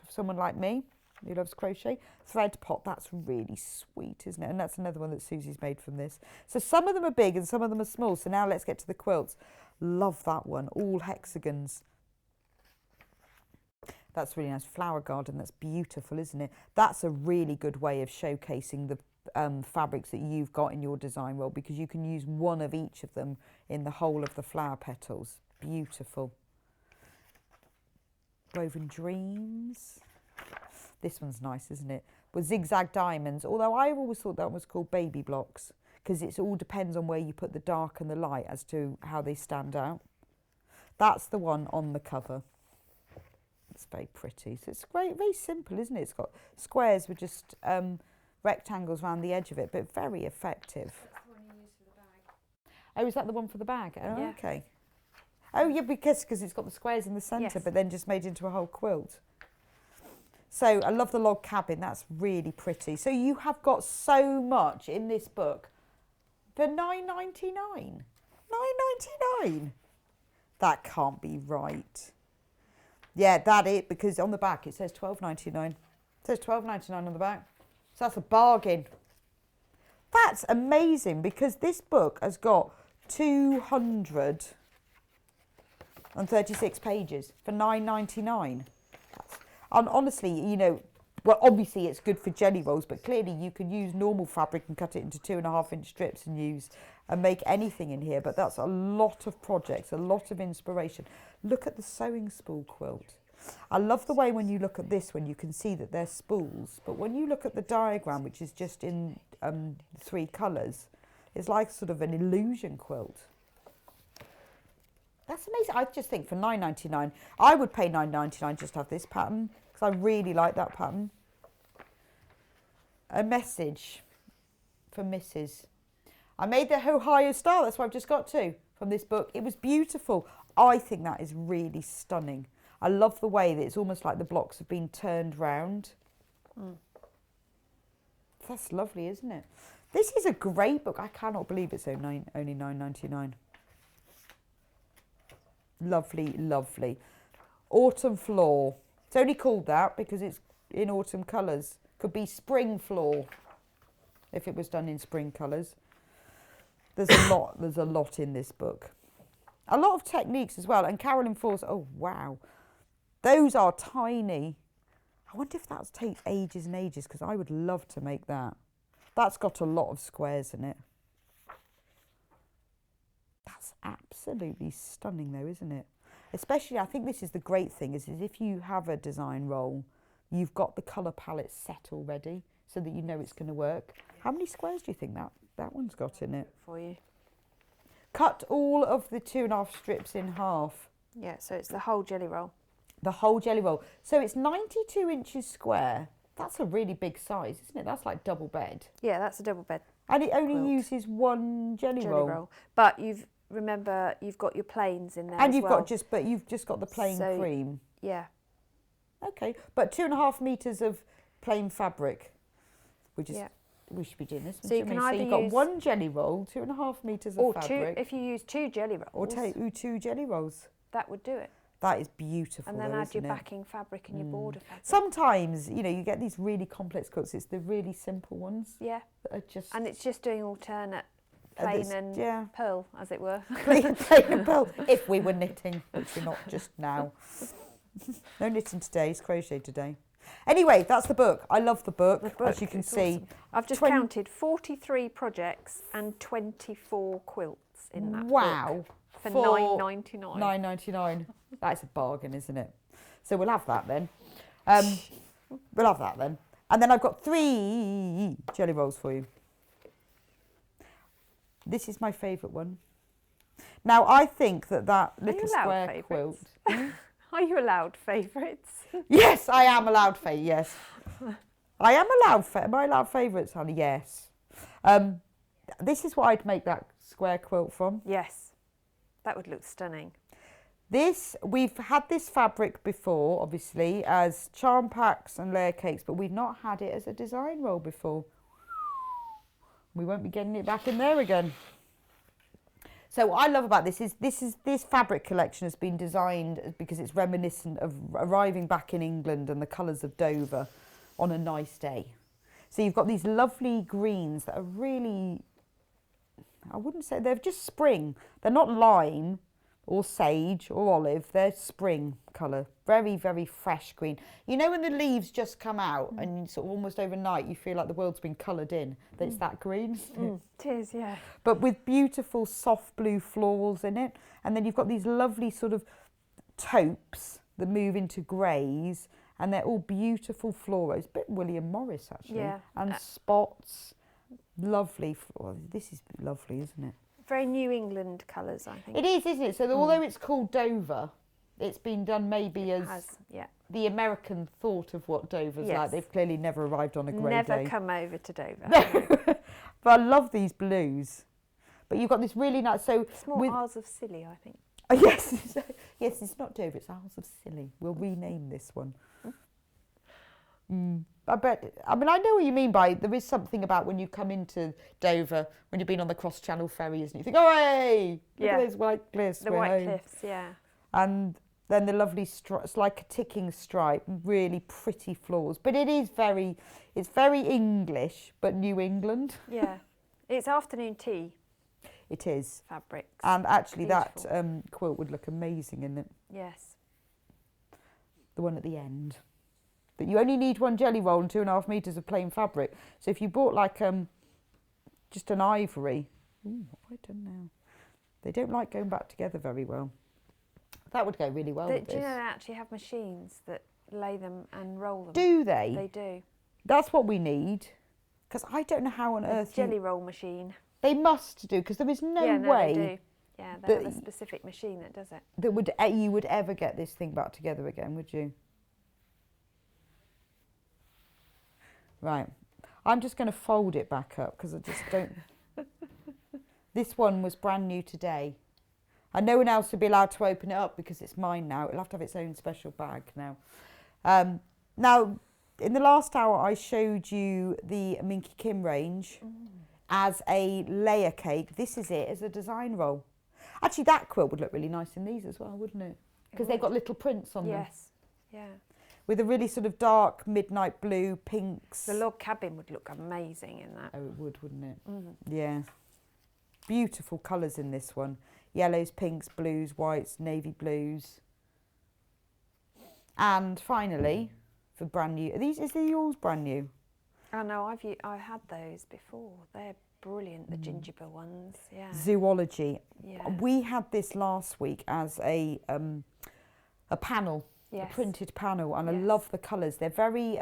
Someone like me who loves crochet. Thread pot, that's really sweet, isn't it? And that's another one that Susie's made from this. So some of them are big and some of them are small. So now let's get to the quilts. Love that one, all hexagons. That's really nice. Flower garden, that's beautiful, isn't it? That's a really good way of showcasing the fabrics that you've got in your design roll because you can use one of each of them in the whole of the flower petals. Beautiful. Woven Dreams. This one's nice, isn't it? With zigzag diamonds, although I always thought that was called baby blocks because it all depends on where you put the dark and the light as to how they stand out. That's the one on the cover. It's very pretty. So it's great, very simple, isn't it? It's got squares with just rectangles around the edge of it, but very effective. That's the one you use for the bag. Oh, is that the one for the bag? Oh, Yeah. okay. Oh, yeah, because it's got the squares in the centre, Yes. but then just made into a whole quilt. So I love the log cabin. That's really pretty. So you have got so much in this book for $9.99. $9.99. That can't be right. Yeah, that it, because on the back it says $12.99. It says $12.99 on the back. So that's a bargain. That's amazing because this book has got 236 pages for $9.99. And honestly, you know, well, obviously it's good for jelly rolls, but clearly you can use normal fabric and cut it into 2.5-inch strips and make anything in here. But that's a lot of projects, a lot of inspiration. Look at the sewing spool quilt. I love the way when you look at this one, you can see that they're spools. But when you look at the diagram, which is just in 3 colours, it's like sort of an illusion quilt. That's amazing. I just think for £9.99, I would pay £9.99 just to have this pattern because I really like that pattern. A message for Mrs. I made the Ohio Star, that's what I've just got to, from this book. It was beautiful. I think that is really stunning. I love the way that it's almost like the blocks have been turned round. That's lovely, isn't it? This is a great book. I cannot believe it's only £9.99. Lovely, lovely. Autumn Floor. It's only called that because it's in autumn colours. Could be Spring Floor if it was done in spring colours. There's a lot in this book. A lot of techniques as well. And Carolyn Falls, oh wow. Those are tiny. I wonder if that takes ages and ages because I would love to make that. That's got a lot of squares in it. That's absolutely stunning though, isn't it? Especially, I think this is the great thing, is if you have a design roll, you've got the colour palette set already so that you know it's going to work. How many squares do you think that one's got in it? For you. Cut all of the 2.5 strips in half. Yeah, so it's the whole jelly roll. The whole jelly roll. So it's 92 inches square. That's a really big size, isn't it? That's like double bed. Yeah, that's a double bed. And it only quilt. uses one jelly roll. But remember you've got your plains in there And as you've well. you've just got the plain So, cream. Yeah. Okay, but 2.5 metres of plain fabric. We should be doing this. So you can either you've got use 1 jelly roll, 2.5 metres of fabric. if you use 2 jelly rolls. Or take 2 jelly rolls. That would do it. That is beautiful. And then though, add your isn't it? backing fabric and your border fabric. Sometimes, you know, you get these really complex quilts. It's the really simple ones. Yeah. That are just And it's just doing alternate plain and pearl, as it were. plain and pearl. If we were knitting, which we're not just now. No knitting today, it's crochet today. Anyway, that's the book. I love the book, as you can see. Awesome. I've just counted 43 projects and 24 quilts in that book. For £9.99. £9.99. That's a bargain, isn't it? So we'll have that then. And then I've got 3 jelly rolls for you. This is my favourite one. Now, I think that little square quilt... Are you allowed favourites? Yes, I am allowed yes. I am allowed am I allowed favourites, honey? Yes. This is what I'd make that square quilt from. Yes. That would look stunning. We've had this fabric before, obviously, as charm packs and layer cakes, but we've not had it as a design roll before. We won't be getting it back in there again. So what I love about this fabric collection has been designed because it's reminiscent of arriving back in England and the colours of Dover on a nice day. So you've got these lovely greens that are really, I wouldn't say, they're just spring. They're not lime or sage or olive, they're spring colour. Very, very fresh green. You know when the leaves just come out and sort of almost overnight you feel like the world's been coloured in, that it's that green? It is, yeah. But with beautiful soft blue florals in it. And then you've got these lovely sort of taupes that move into greys, and they're all beautiful florals. A bit William Morris, actually. Yeah. And spots. Lovely. This is lovely, isn't it? Very New England colours, I think. It is, isn't it? So although it's called Dover, it's been done maybe as the American thought of what Dover's like. They've clearly never arrived on a grey day. Never come over to Dover. No. But I love these blues. But you've got this really nice... It's more Isles of Scilly, I think. Yes, yes, it's not Dover, it's Isles of Scilly. We'll rename this one. I know what you mean by, there is something about when you come into Dover, when you've been on the cross-channel ferries and you think, oh, hey, look at those white cliffs. The white cliffs, yeah. And then the lovely, it's like a ticking stripe, really pretty floors. But it's very English, but New England. Yeah, it's afternoon tea. It is. Fabrics. And actually Beautiful. that quilt would look amazing in it. Yes. The one at the end. But you only need 1 jelly roll and 2.5 metres of plain fabric. So if you bought like just an ivory, what have I done now? They don't like going back together very well. That would go really well with Do you this. know they actually have machines that lay them and roll them? Do they? They do. That's what we need. Because I don't know how on earth Jelly roll machine. They must do, because there is no Yeah, no, way they do. Yeah, they have a specific machine that does it. that you would ever get this thing back together again, would you? Right. I'm just going to fold it back up because I just don't... This one was brand new today. And no one else would be allowed to open it up because it's mine now. It'll have to have its own special bag now. Now, in the last hour, I showed you the Minky Kim range as a layer cake. This is it as a design roll. Actually, that quilt would look really nice in these as well, wouldn't it? Because they've got little prints on them. Yes, yeah. With a really sort of dark midnight blue, pinks. The log cabin would look amazing in that. Oh, it would, wouldn't it? Yeah. Beautiful colours in this one. Yellows, pinks, blues, whites, navy blues. And finally, for brand new, is the yours brand new? Oh no, I've had those before. They're brilliant, the gingerbread ones. Yeah. Zoology. Yeah. We had this last week as a panel, Yes. a printed panel, and I Yes. love the colours. They're very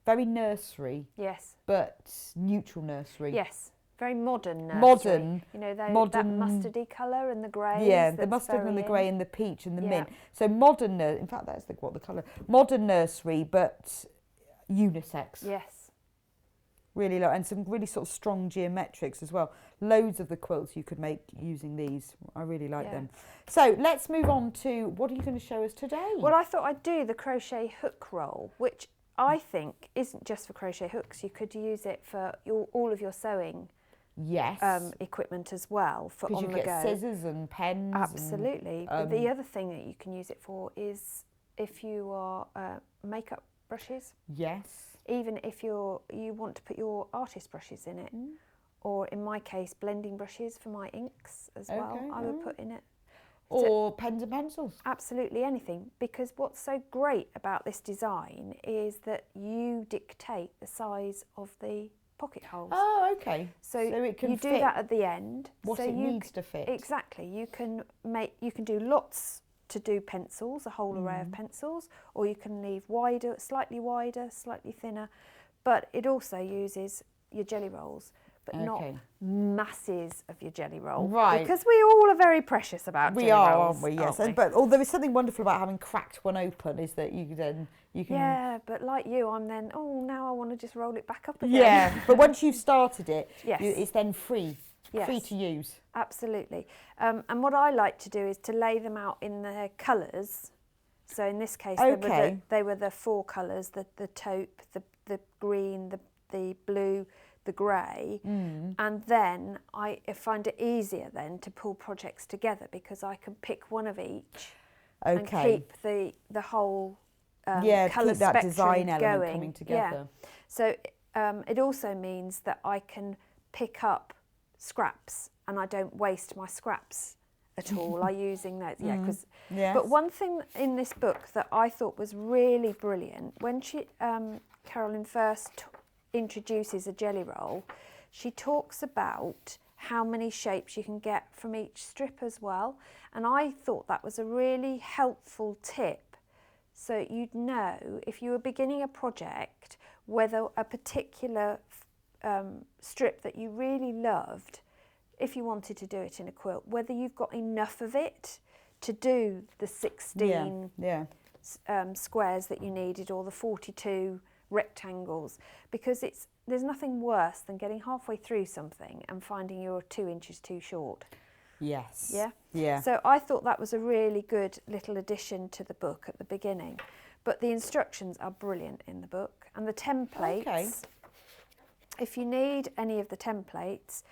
very nursery, Yes. but neutral nursery. Yes. Very modern nursery. Modern. You know, that modern- mustardy colour and the grey. Yeah, the mustard and the grey and the peach and the mint. So modern, in fact, that's what the colour. Modern nursery, but unisex. Yes. Really low, and some really sort of strong geometrics as well. Loads of the quilts you could make using these. I really like them. So let's move on to, what are you going to show us today? Well, I thought I'd do the crochet hook roll, which I think isn't just for crochet hooks. You could use it for all of your sewing yes. equipment as well for on Because the you get go. scissors and pens. Absolutely. But the other thing that you can use it for is if you are makeup brushes. Yes. Even if you want to put your artist brushes in it, or in my case, blending brushes for my inks as well, I would put in it. Or pens and pencils. Absolutely anything, because what's so great about this design is that you dictate the size of the pocket holes. Oh, okay. So it can you do fit that at the end. what so it you needs to fit. Exactly. You can do lots to do pencils, a whole array of pencils, or you can leave wider, slightly thinner. But it also uses your jelly rolls, but not masses of your jelly roll. Right. Because we all are very precious about jelly rolls. Aren't we? Yes. Aren't we? But there is something wonderful about having cracked one open, is that you can. Yeah, but like you, I'm then, now I want to just roll it back up again. Yeah, but once you've started it, Yes. it's then free Yes. to use. Absolutely. And what I like to do is to lay them out in their colours. So in this case, they were the four colours, the taupe, the green, the blue, the grey. And then I find it easier then to pull projects together because I can pick one of each and keep the whole colour keep that spectrum design element going. coming together. Yeah. So it also means that I can pick up scraps and I don't waste my scraps at all. I'm using those, Yes. But one thing in this book that I thought was really brilliant, when Carolyn first introduces a jelly roll, she talks about how many shapes you can get from each strip as well, and I thought that was a really helpful tip, so you'd know if you were beginning a project whether a particular strip that you really loved, if you wanted to do it in a quilt, whether you've got enough of it to do the 16 squares that you needed or the 42 rectangles, because there's nothing worse than getting halfway through something and finding you're 2 inches too short. Yes. Yeah? Yeah. So I thought that was a really good little addition to the book at the beginning. But the instructions are brilliant in the book, and the templates, if you need any of the templates,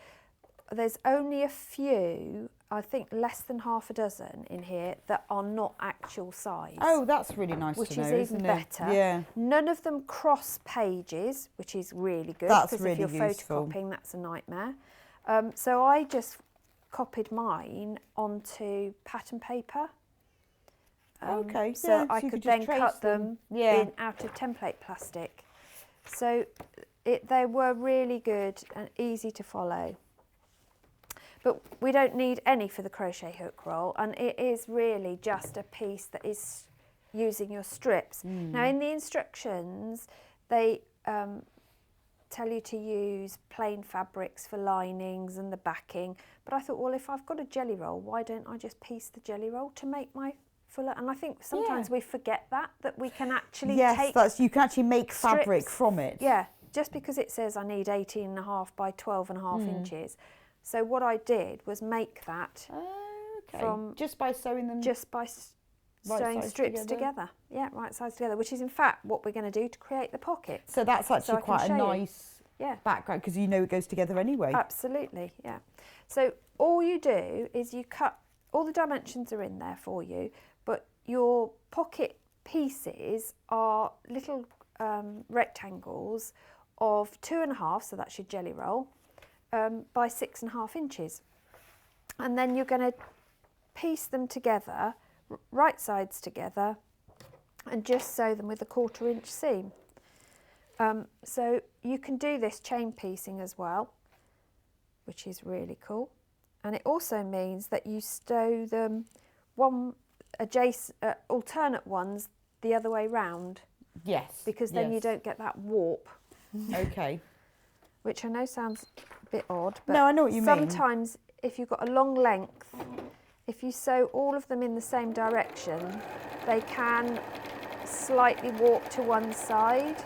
there's only a few, I think less than half a dozen in here, that are not actual size. Oh, that's really nice which to know, is even isn't better. it? Yeah. None of them cross pages, which is really good. That's because really if you're useful. photocopying, that's a nightmare. So I just copied mine onto pattern paper. So I could then cut them out of template plastic. So they were really good and easy to follow. But we don't need any for the crochet hook roll, and it is really just a piece that is using your strips. Now in the instructions they tell you to use plain fabrics for linings and the backing, but I thought, well, if I've got a jelly roll, why don't I just piece the jelly roll to make my fuller? And I think sometimes we forget that we can actually take you can actually make fabric from it. Yeah, just because it says I need 18.5 by 12.5 inches. So what I did was make that from just by sewing them, sewing strips together. Yeah, right sides together, which is in fact what we're going to do to create the pocket. So that's actually quite a nice background, because you know it goes together anyway. Absolutely, yeah. So all you do is you cut, all the dimensions are in there for you, but your pocket pieces are little rectangles of 2.5, so that's your jelly roll, by 6.5 inches. And then you're going to piece them together, right sides together, and just sew them with a 1/4 inch seam. So you can do this chain piecing as well, which is really cool. And it also means that you sew them alternate ones the other way round. Yes. Because then you don't get that warp. Okay. Which I know sounds a bit odd, but no, I know what you mean. Sometimes if you've got a long length, if you sew all of them in the same direction, they can slightly warp to one side.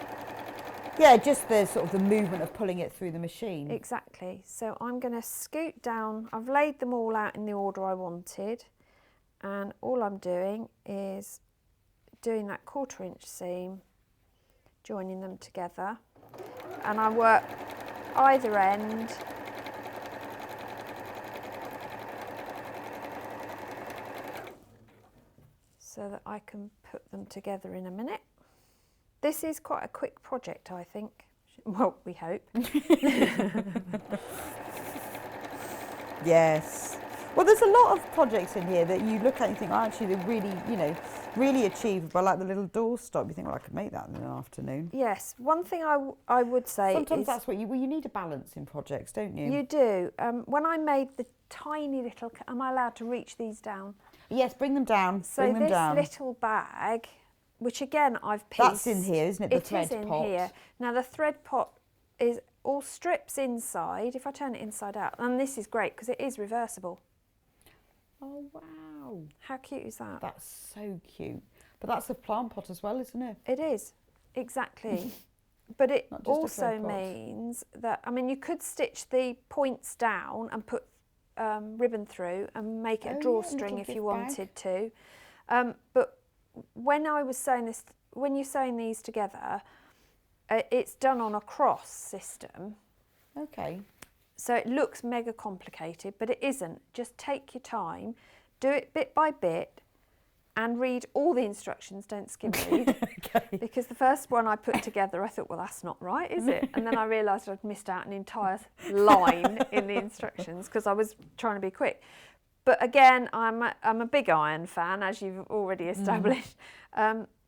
Yeah, just the sort of the movement of pulling it through the machine. Exactly. So I'm going to scoot down. I've laid them all out in the order I wanted, and all I'm doing is doing that 1/4 inch seam, joining them together, and I work either end so that I can put them together in a minute. This is quite a quick project, I think. Well, we hope. Yes. Well, there's a lot of projects in here that you look at and you think, oh, actually, they're really, really achievable. Like the little doorstop. You think, well, I could make that in an afternoon. Yes. One thing I would say sometimes is that's what you need a balance in projects, don't you? You do. When I made the tiny little, am I allowed to reach these down? Yes, bring them down. So bring them down. this little bag, which again I've pieced. That's in here, isn't it? The thread pot. It is in here. Now the thread pot is all strips inside. If I turn it inside out, and this is great because it is reversible. Oh wow! How cute is that? That's so cute. But that's a plant pot as well, isn't it? It is, exactly. But it also means that, I mean, you could stitch the points down and put ribbon through and make it a drawstring if you wanted to. But when I was sewing this, when you're sewing these together, it's done on a cross system. Okay. So it looks mega complicated, but it isn't. Just take your time, do it bit by bit, and read all the instructions, don't skim read. Okay. Because the first one I put together, I thought, well, that's not right, is it? And then I realised I'd missed out an entire line in the instructions because I was trying to be quick. But again, I'm a big iron fan, as you've already established.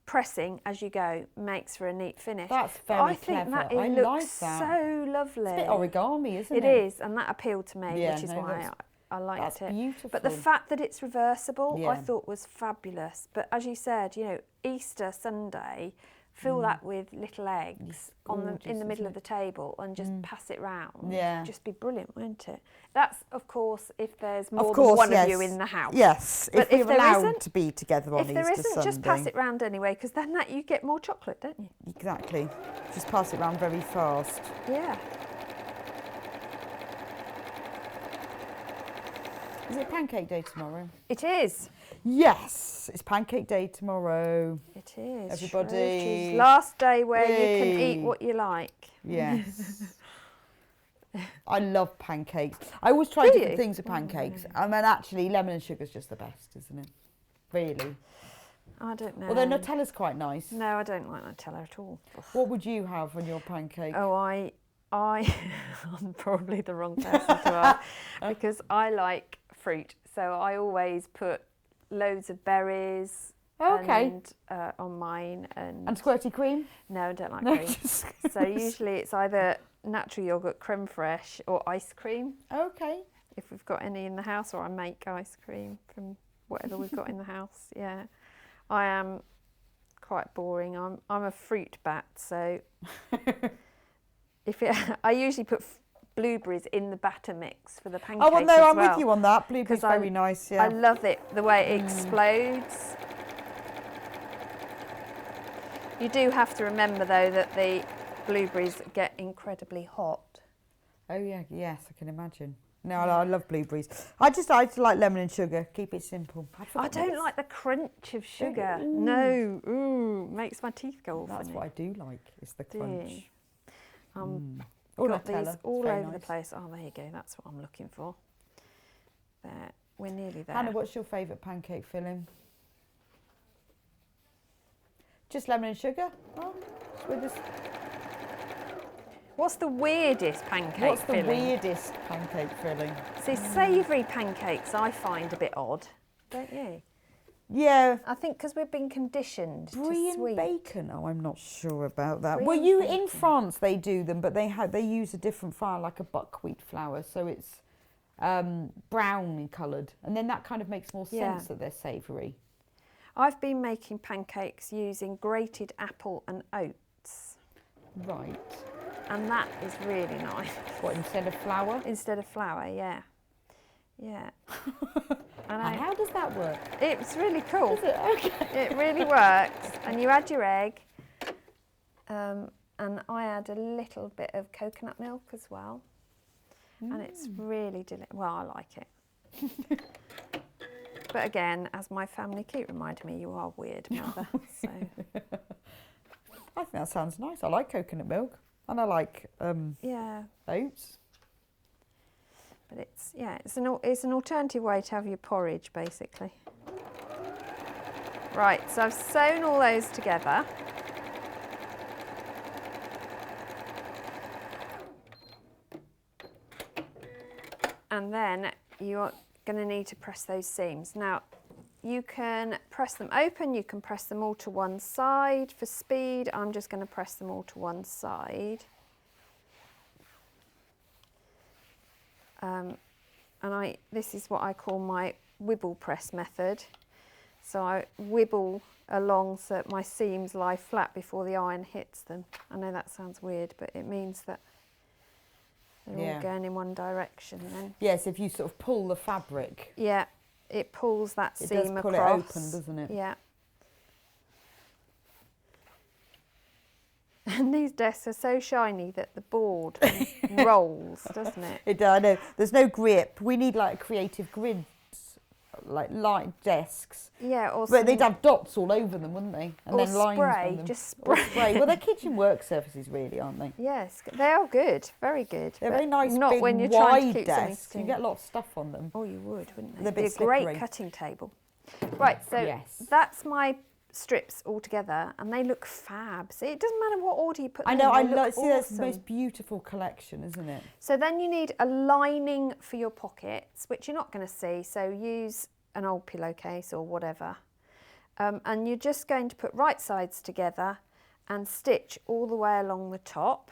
Pressing as you go makes for a neat finish. That's very clever. I think that looks so lovely. It's a bit origami, isn't it? It is, and that appealed to me, which is why I liked that's it. That's beautiful. But the fact that it's reversible, I thought was fabulous. But as you said, Easter Sunday, fill that with little eggs in the middle of the table and just pass it round. Yeah. Just be brilliant, won't it? That's, of course, if there's more than one of you in the house. Yes, but if we're allowed to be together on Easter Sunday. If there isn't, just pass it round anyway, because then you get more chocolate, don't you? Exactly. Just pass it round very fast. Yeah. Is it Pancake Day tomorrow? It is. Yes, it's Pancake Day tomorrow. It is. Everybody. It is last day where you can eat what you like. Yes. I love pancakes. I always try different things with pancakes. And then actually lemon and sugar is just the best, isn't it? Really. I don't know. Although Nutella's quite nice. No, I don't like Nutella at all. What would you have on your pancake? Oh, I'm probably the wrong person to ask because I like fruit. So I always put loads of berries on mine. And squirty cream? No, I don't like cream. So usually it's either natural yoghurt, creme fraiche or ice cream. Okay. if we've got any in the house, or I make ice cream from whatever we've got in the house. Yeah, I am quite boring. I'm a fruit bat, so I usually put blueberries in the batter mix for the pancakes. Oh, well, no, I'm with you on that. Blueberries Because very nice, yeah. I love it, the way it explodes. You do have to remember, though, that the blueberries get incredibly hot. Oh, yeah, yes, I can imagine. No, I love blueberries. I like lemon and sugar. Keep it simple. I don't like the crunch of sugar. No, ooh, makes my teeth go funny. That's what I do like, is the crunch. Got these all over the place. Oh, there you go. That's what I'm looking for. There, we're nearly there. Hannah, what's your favourite pancake filling? Just lemon and sugar? Oh, What's the weirdest pancake filling? What's the weirdest pancake filling? See, savoury pancakes I find a bit odd, don't you? Yeah. I think because we've been conditioned Brie to sweet. and bacon? Oh, I'm not sure about that. Brie Well, and in France they do them, but they use a different flour, like a buckwheat flour, so it's browny coloured, and then that kind of makes more sense that they're savoury. I've been making pancakes using grated apple and oats. Right. And that is really nice. What, instead of flour? Instead of flour, yeah. Yeah. And how does that work? It's really cool. Is it? Okay. It really works. And you add your egg, and I add a little bit of coconut milk as well. And it's really delicious. Well, I like it. But again, as my family keep reminding me, you are weird, Mother. So. I think that sounds nice. I like coconut milk, and I like oats. But it's an alternative way to have your porridge, basically. Right, so I've sewn all those together. And then you're going to need to press those seams. Now, you can press them open, you can press them all to one side. For speed, I'm just going to press them all to one side. This is what I call my wibble press method. So I wibble along so that my seams lie flat before the iron hits them. I know that sounds weird, but it means that they're all going in one direction then. Yes, if you sort of pull the fabric. Yeah, it pulls that seam across. It does pull it open, doesn't it? Yeah. And these desks are so shiny that the board rolls, doesn't it? It does, I know. There's no grip. We need like creative grids, like light desks. Yeah, or but they'd have dots all over them, wouldn't they? And or then lines spray, on them. just spray. Or spray. Well, they're kitchen work surfaces, really, aren't they? Yes, they are good, very good. They're very nice, not big, when you're trying to wide keep desks. something You get a lot of stuff on them. Oh, you would, wouldn't you? They're a bit It'd be slippery. a great cutting table. Right, so that's my strips all together, and they look fab. See, it doesn't matter what order you put them I know, in. see, that's the most beautiful collection, isn't it? So then you need a lining for your pockets, which you're not going to see, so use an old pillowcase or whatever. And you're just going to put right sides together and stitch all the way along the top.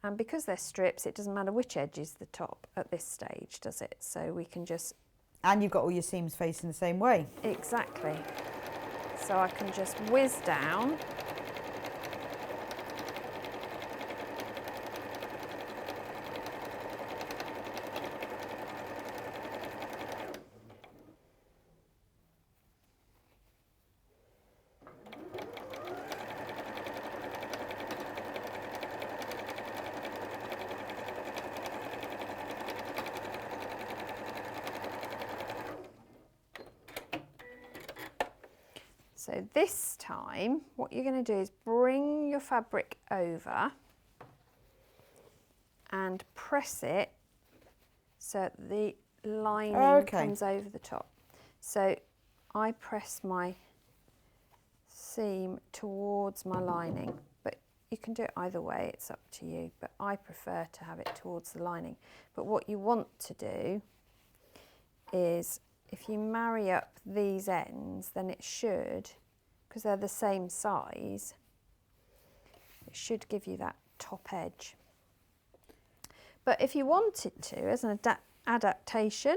And because they're strips, it doesn't matter which edge is the top at this stage, does it? So we can just... And you've got all your seams facing the same way. Exactly. So I can just whiz down. So this time, what you're going to do is bring your fabric over and press it so that the lining comes over the top. So I press my seam towards my lining, but you can do it either way, it's up to you, but I prefer to have it towards the lining. But what you want to do is, if you marry up these ends, then it should, because they're the same size, it should give you that top edge. But if you wanted to, as an adaptation,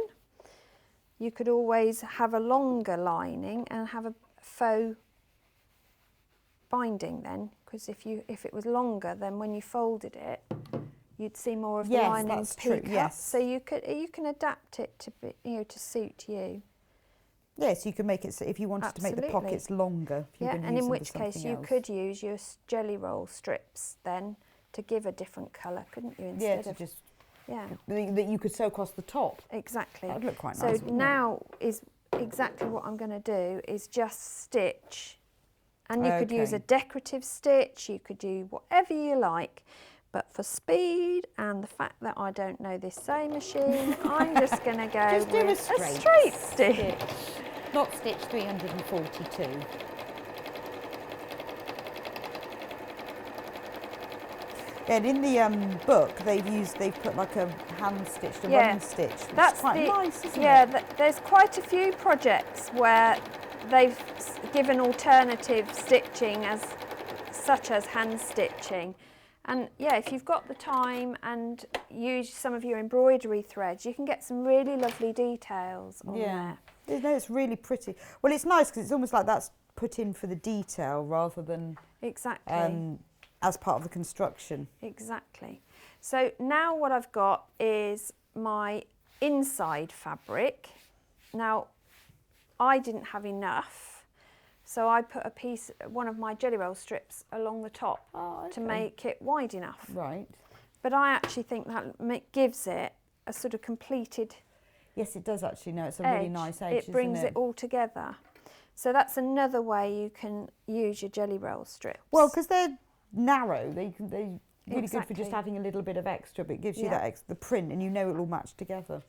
you could always have a longer lining and have a faux binding then, because if it was longer, then when you folded it, you'd see more of the lining peek up. Yes. So you can adapt it to be, to suit you. Yes, you can make it so if you wanted to make the pockets longer. If Yeah, and in which case you could use your jelly roll strips then to give a different colour, couldn't you? Instead of just yeah, that you could sew across the top. exactly. That would look quite so nice. So now is exactly what I'm going to do is just stitch, and you could use a decorative stitch. You could do whatever you like. But for speed and the fact that I don't know this sewing machine, I'm just going to go Just do with a straight stitch. Not stitch 342. And in the book, they've put like a hand stitched, a running stitch. Which That's is quite nice, isn't yeah, it? there's quite a few projects where they've given alternative stitching such as hand stitching. And yeah, if you've got the time and use some of your embroidery threads, you can get some really lovely details on there. No, it's really pretty. Well, it's nice because it's almost like that's put in for the detail rather than exactly as part of the construction. Exactly. So now what I've got is my inside fabric. Now, I didn't have enough. So I put one of my jelly roll strips along the top to make it wide enough. Right. But I actually think that gives it a sort of completed Yes, it does actually. No, it's a edge. really nice edge, It brings isn't it all together. So that's another way you can use your jelly roll strips. Well, because they're narrow, they're really good for just Exactly. having a little bit of extra, but it gives you that the print, and you know it'll all match together.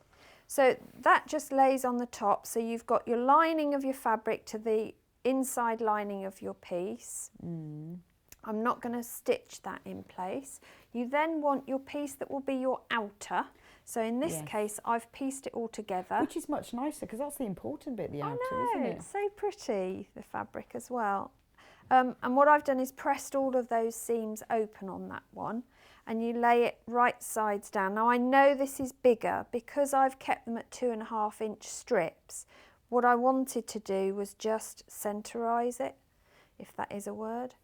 So that just lays on the top. So you've got your lining of your fabric to the inside lining of your piece. I'm not going to stitch that in place. You then want your piece that will be your outer. So in this case, I've pieced it all together. Which is much nicer because that's the important bit, the outer, isn't it? It's so pretty, the fabric as well. And what I've done is pressed all of those seams open on that one, and you lay it right sides down. Now I know this is bigger because I've kept them at 2.5 inch strips. What I wanted to do was just centerise it, if that is a word.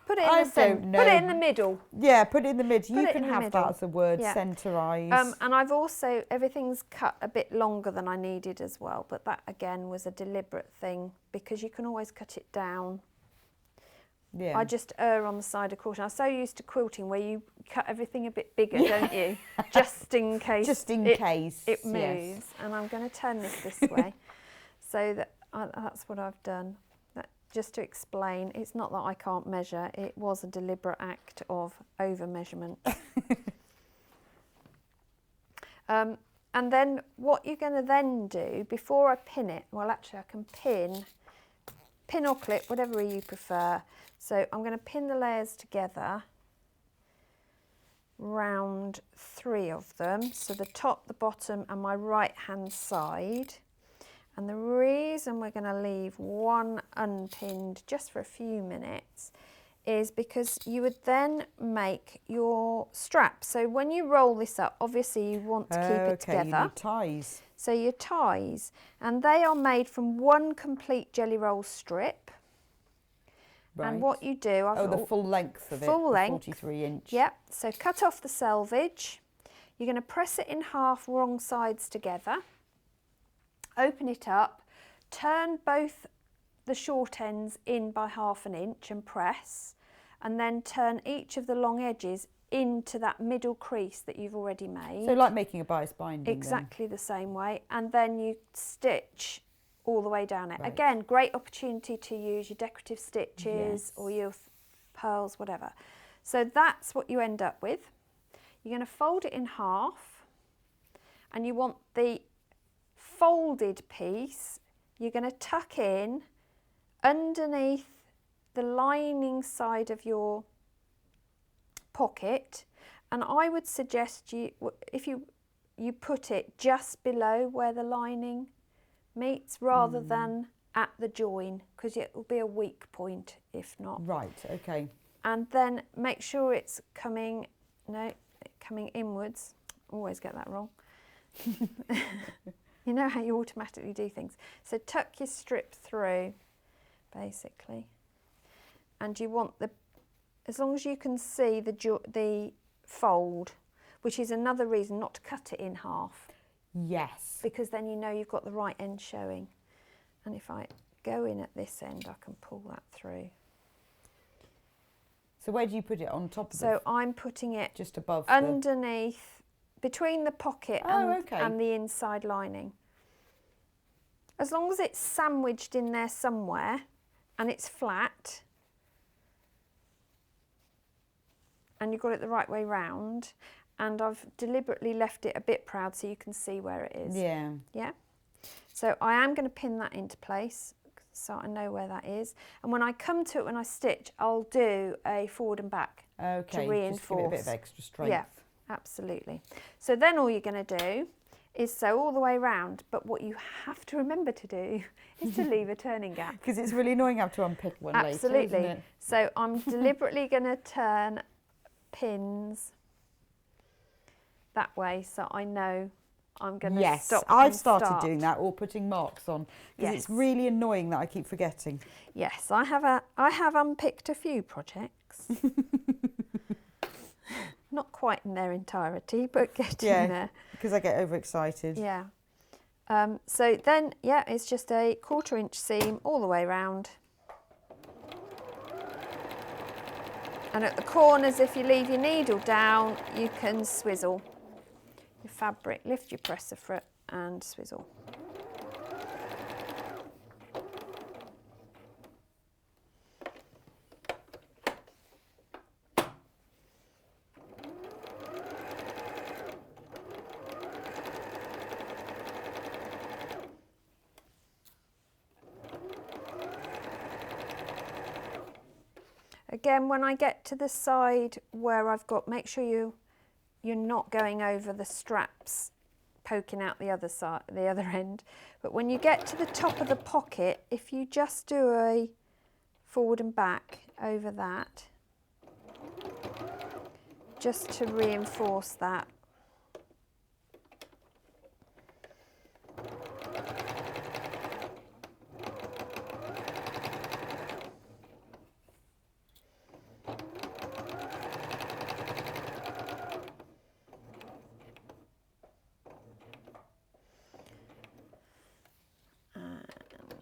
Put it in the centre. Put it in the middle. Yeah, put it in the middle. You Put it can in the have middle. that as a word, Yeah. centerise. And I've also, everything's cut a bit longer than I needed as well, but that again was a deliberate thing because you can always cut it down. Yeah. I just err on the side of caution. I'm so used to quilting where you cut everything a bit bigger, don't you? Just in case. Just in case. It moves. Yes. And I'm going to turn this way so that that's what I've done. Just to explain, it's not that I can't measure, it was a deliberate act of over measurement. And then what you're going to then do, before I pin it, well actually I can pin or clip, whatever you prefer. So I'm going to pin the layers together, round 3 of them, so the top, the bottom and my right hand side. And the reason we're going to leave one unpinned just for a few minutes is because you would then make your strap. So when you roll this up, obviously you want to keep it together. You need ties. So your ties, and they are made from one complete jelly roll strip. Right. And what you do... the full length of it. Full length. 43 inch. Yep, so cut off the selvage. You're going to press it in half, wrong sides together. Open it up, turn both the short ends in by 1/2 inch and press, and then turn each of the long edges into that middle crease that you've already made. So like making a bias binding. Exactly the same way, and then you stitch all the way down it. Right. Again, great opportunity to use your decorative stitches or your pearls, whatever. So that's what you end up with. You're going to fold it in half, and you want the folded piece, you're going to tuck in underneath the lining side of your pocket, and I would suggest if you put it just below where the lining meets rather than at the join, because it will be a weak point if not. Right, okay. and then make sure it's coming inwards. Always get that wrong. You know how you automatically do things. So tuck your strip through, basically, and you want as long as you can see the fold, which is another reason not to cut it in half. Yes. Because then you know you've got the right end showing. And if I go in at this end, I can pull that through. So where do you put it, on top of So I'm putting it just above underneath, between the pocket okay. and the inside lining. As long as it's sandwiched in there somewhere and it's flat and you've got it the right way round, and I've deliberately left it a bit proud so you can see where it is. Yeah. Yeah. So I am going to pin that into place so I know where that is. And when I come to it, when I stitch, I'll do a forward and back Okay, to reinforce. just give it a bit of extra strength. Yeah, absolutely. So then all you're going to do is sew all the way round. But what you have to remember to do is to leave a turning gap. Because it's really annoying to have to unpick one Absolutely. later, isn't it? So I'm deliberately going to turn pins that way so I know I'm going to stop. I've started doing that, or putting marks on, because Yes. it's really annoying that I keep forgetting. Yes, I have unpicked a few projects. Not quite in their entirety, but getting there. Because I get overexcited. Yeah. So then, it's just a 1/4 inch seam all the way round. And at the corners, if you leave your needle down, you can swizzle your fabric, lift your presser foot and swizzle. Again, when I get to the side where I've got, make sure you're not going over the straps poking out the other side, the other end. But when you get to the top of the pocket, if you just do a forward and back over that, just to reinforce that.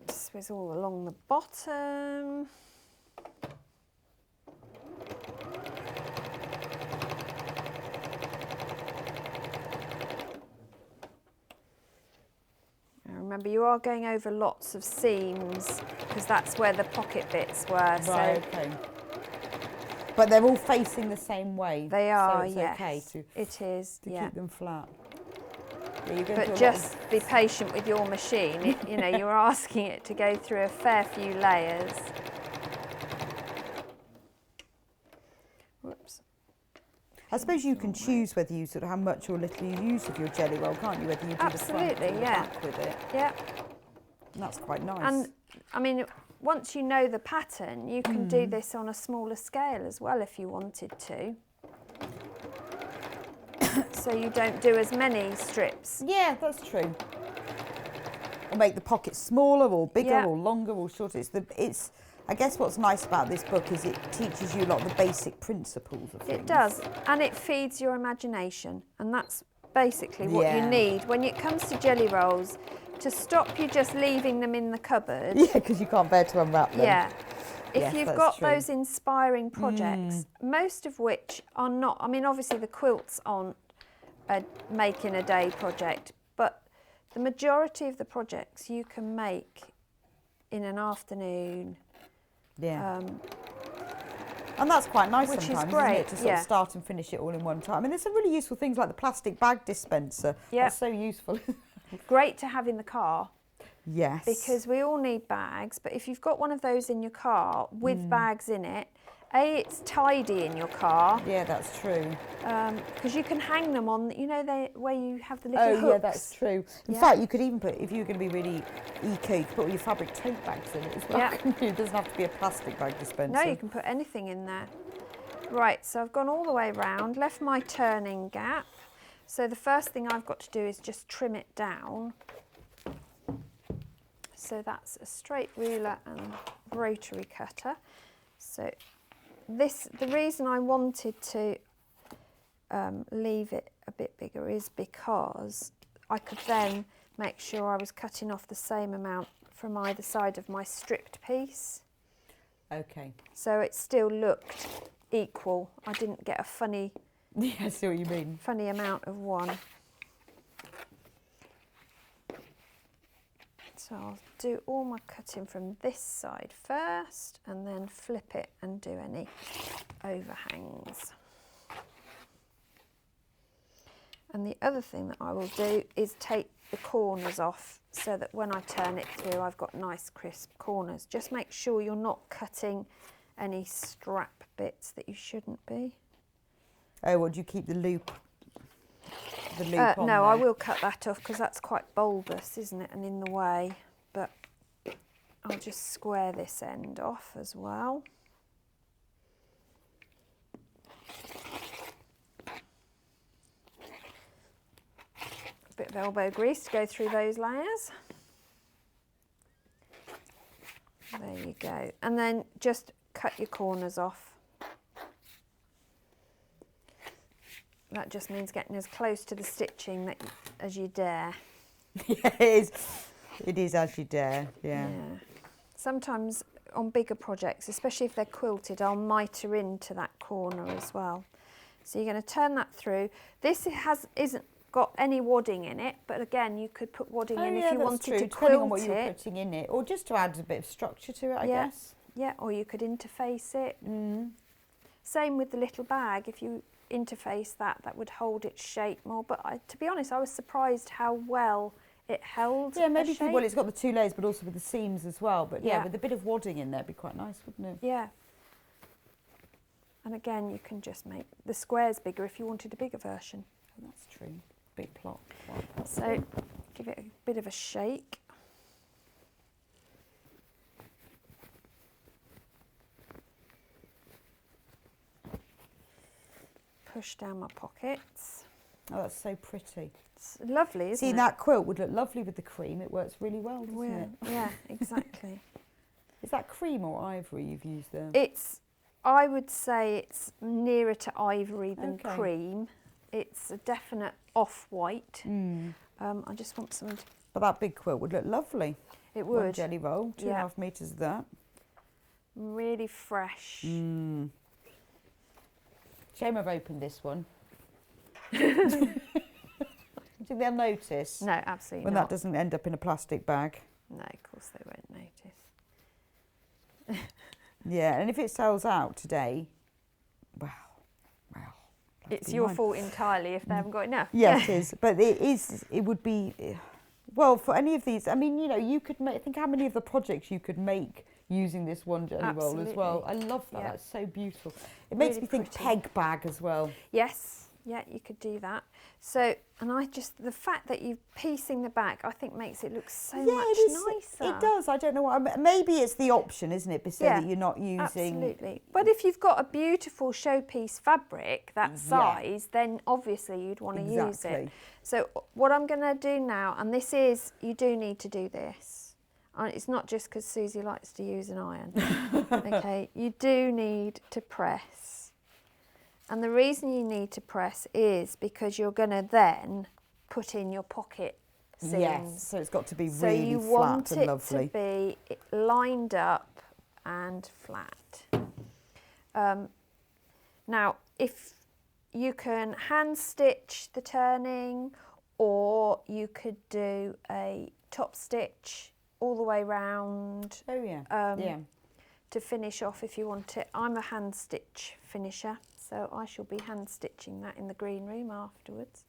Swizzle along the bottom. Now remember, you are going over lots of seams because that's where the pocket bits were. Right, so okay. But they're all facing the same way. they are, so it's yes. okay It is, to yeah. keep them flat. Yeah, you're going But through a lot just of- be patient with your machine. You know, you're asking it to go through a fair few layers. Whoops. I suppose you can choose whether you sort of how much or little you use of your jelly roll, can't you? Whether you do the front Absolutely, or the yeah. back with it. Yeah. And that's quite nice. And I mean, once you know the pattern, you can do this on a smaller scale as well if you wanted to. So you don't do as many strips. Yeah, that's true. Or make the pockets smaller or bigger Yeah. or longer or shorter. It's I guess what's nice about this book is it teaches you a lot of the basic principles of things. It does, and it feeds your imagination, and that's basically what you Yeah. need when it comes to jelly rolls, to stop you just leaving them in the cupboard. Yeah, because you can't bear to unwrap them. Yeah. If Yes, you've that's got true. those inspiring projects, most of which are not, I mean, obviously the quilts aren't a make in a day project, but the majority of the projects you can make in an afternoon. Yeah. And that's quite nice Which is sometimes, great, isn't it? To sort yeah. of start and finish it all in one time. I mean, there's some really useful things like the plastic bag dispenser. Yeah. That's so useful. Great to have in the car. Yes. Because we all need bags, but if you've got one of those in your car with bags in it, It's tidy in your car. Yeah, that's true. Because you can hang them on, you know, where you have the little hooks. Yeah, that's true. In Yeah. fact, you could even put, if you were going to be really eco, you could put all your fabric tote bags in it as well. Yeah. It doesn't have to be a plastic bag dispenser. No, you can put anything in there. Right, so I've gone all the way round, left my turning gap. So the first thing I've got to do is just trim it down. So that's a straight ruler and rotary cutter. So the reason I wanted to leave it a bit bigger is because I could then make sure I was cutting off the same amount from either side of my stripped piece. Okay. So it still looked equal. I didn't get a funny Yeah, I see what you mean. funny amount of one. So I'll do all my cutting from this side first and then flip it and do any overhangs. And the other thing that I will do is take the corners off so that when I turn it through I've got nice crisp corners. Just make sure you're not cutting any strap bits that you shouldn't be. Oh, would you keep the loop? On No, I there? will cut that off because that's quite bulbous, isn't it, and in the way. But I'll just square this end off as well. A bit of elbow grease to go through those layers. There you go. And then just cut your corners off. That just means getting as close to the stitching as you dare. Yeah, it is. It is as you dare, yeah. Sometimes on bigger projects, especially if they're quilted, I'll mitre into that corner as well. So you're going to turn that through. This isn't got any wadding in it, but again, you could put wadding in if you wanted to quilt depending on what it. you're putting in it, or just to add a bit of structure to it, I Yeah. guess. Yeah, or you could interface it. Same with the little bag. If you interface that would hold its shape more. But to be honest, I was surprised how well it held. Yeah, maybe a shape. well, it's got the two layers, but also with the seams as well. But yeah, Yeah. with a bit of wadding in there, it'd be quite nice, wouldn't it? Yeah. And again, you can just make the squares bigger if you wanted a bigger version. Oh, that's true. Big plot. So give it a bit of a shake. Push down my pockets. Oh, that's so pretty. It's lovely, isn't See, it? that quilt would look lovely with the cream. It works really well, doesn't it? Yeah, exactly. Is that cream or ivory you've used there? I would say it's nearer to ivory than Okay. cream. It's a definite off-white. I just want some. But that big quilt would look lovely. It One would. jelly roll, 2.5 metres of that. Really fresh. Shame I've opened this one. Do you think they'll notice No, absolutely when not. that doesn't end up in a plastic bag? No, of course they won't notice. Yeah, and if it sells out today, well. It's be your mine. fault entirely if they haven't got enough. Yeah, it is. But it would be, well, for any of these, I mean, you know, you could make, think how many of the projects you could make using this one jelly roll as well. I love that. Yeah. That's so beautiful. It makes Really me think pretty. peg bag as well. Yes, yeah, you could do that. So, and the fact that you're piecing the back, I think makes it look so much nicer. It does. I don't know what. Maybe it's the option, isn't it? So Yeah, that you're not using. Absolutely. But if you've got a beautiful showpiece fabric that size, then obviously you'd want to use it. So what I'm going to do now, and this is, you do need to do this. It's not just because Suzie likes to use an iron. Okay, you do need to press. And the reason you need to press is because you're going to then put in your pocket seams. Yes, so it's got to be So really you flat want and it lovely. to be lined up and flat. Now, if you can hand stitch the turning, or you could do a top stitch all the way round. Oh yeah. Yeah. To finish off if you want it. I'm a hand stitch finisher, so I shall be hand stitching that in the green room afterwards.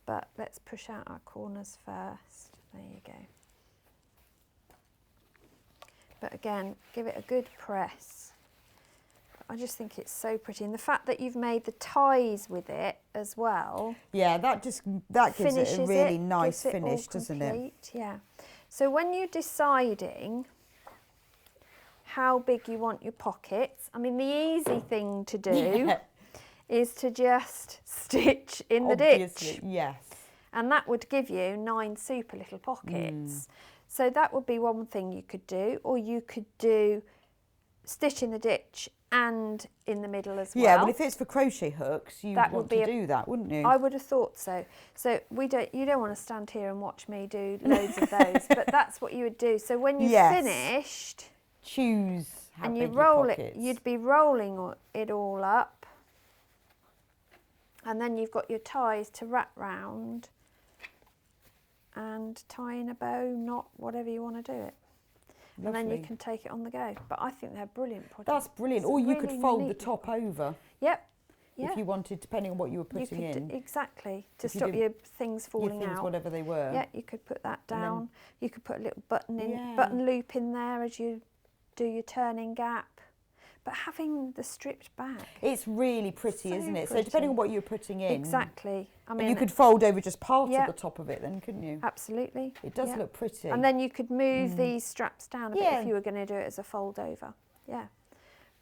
But let's push out our corners first. There you go. But again, give it a good press. I just think it's so pretty, and the fact that you've made the ties with it as well. Yeah, that gives it a really nice finish, doesn't it? Yeah. So when you're deciding how big you want your pockets, I mean, the easy thing to do is to just stitch in the ditch. Yes. And that would give you 9 super little pockets. So that would be one thing you could do, or you could do stitch in the ditch and in the middle as well. Yeah, but if it's for crochet hooks, you want to do that, wouldn't you? I would have thought so. So you don't want to stand here and watch me do loads of those, but that's what you would do. So when you've finished, choose how and big you your roll pockets. it, you'd be rolling it all up, and then you've got your ties to wrap round and tie in a bow, knot, whatever you want to do it. And then you can take it on the go. But I think they're brilliant projects. That's brilliant. Or you could fold the top over. Yep. Yeah. If you wanted, depending on what you were putting in. Exactly. To stop your things falling out. Whatever they were. Yeah, you could put that down. You could put a little button loop in there as you do your turning gap. But having the stripped back. It's really pretty, isn't it? So depending on what you're putting in. Exactly. I mean, you could fold over just part of the top of it then, couldn't you? Absolutely. It does look pretty. And then you could move these straps down a bit if you were going to do it as a fold over. Yeah.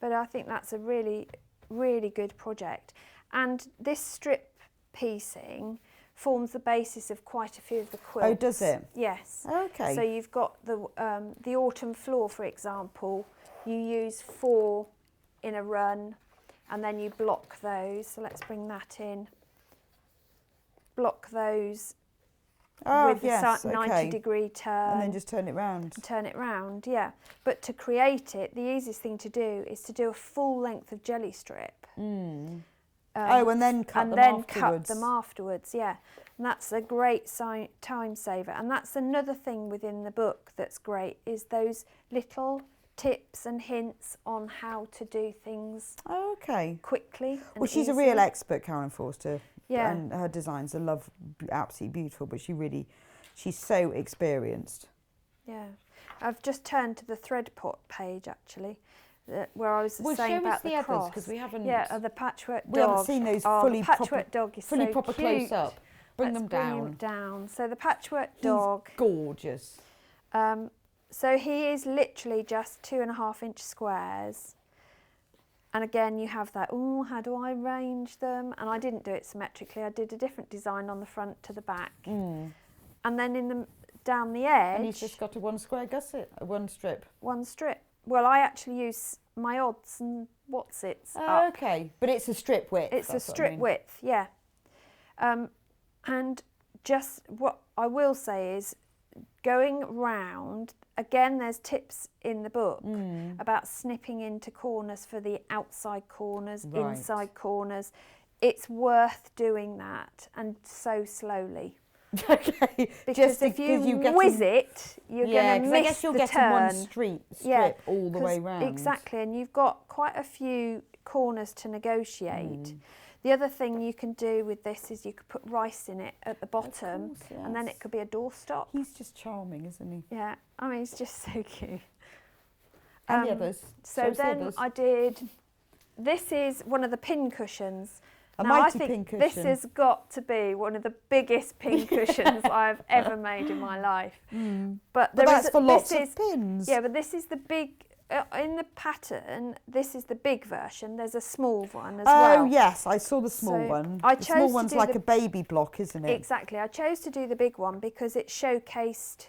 But I think that's a really, really good project. And this strip piecing forms the basis of quite a few of the quilts. Oh, does it? Yes. Okay. So you've got the autumn floor, for example. You use 4 in a run, and then you block those. So let's bring that in. Block those with the 90-degree turn. And then just turn it round. Turn it round, yeah. But to create it, the easiest thing to do is to do a full length of jelly strip. And then cut them afterwards. cut them afterwards, yeah. And that's a great time saver. And that's another thing within the book that's great, is those little tips and hints on how to do things quickly. Well, she's a real expert, Karen Forster. Yeah. And her designs are absolutely beautiful, but she's so experienced. Yeah. I've just turned to the thread pot page, actually, where I was saying about the cross. Because we haven't. Yeah, the patchwork dog. We haven't seen those fully the patchwork dog is fully so proper cute. close up. Bring them down. Bring them down. So the patchwork dog. Gorgeous. So he is literally just 2.5-inch squares. And again, you have that, how do I arrange them? And I didn't do it symmetrically. I did a different design on the front to the back. And then down the edge. And you've just got a 1 square gusset, one strip. 1 strip. Well, I actually use my odds and whatsits up. Okay, but it's a strip width. It's a strip width, yeah. And just what I will say is, going round, again, there's tips in the book about snipping into corners for the outside corners, inside corners. It's worth doing that, and so slowly. Okay. Because if you whiz it, you're going to miss the turn. I guess you're getting one strip all the way round. Exactly, and you've got quite a few corners to negotiate. The other thing you can do with this is you could put rice in it at the bottom, course, yes. and then it could be a doorstop. He's just charming, isn't he? Yeah, I mean, he's just so cute. And the others. So then I did, this is one of the pin cushions. A now, mighty I think pin cushion. this has got to be one of the biggest pin cushions I've ever made in my life. But that's for lots of pins. Yeah, but this is the big, in the pattern, this is the big version. There's a small one as well. Oh, yes, I saw the small one. The small one's like a baby block, isn't it? Exactly. I chose to do the big one because it showcased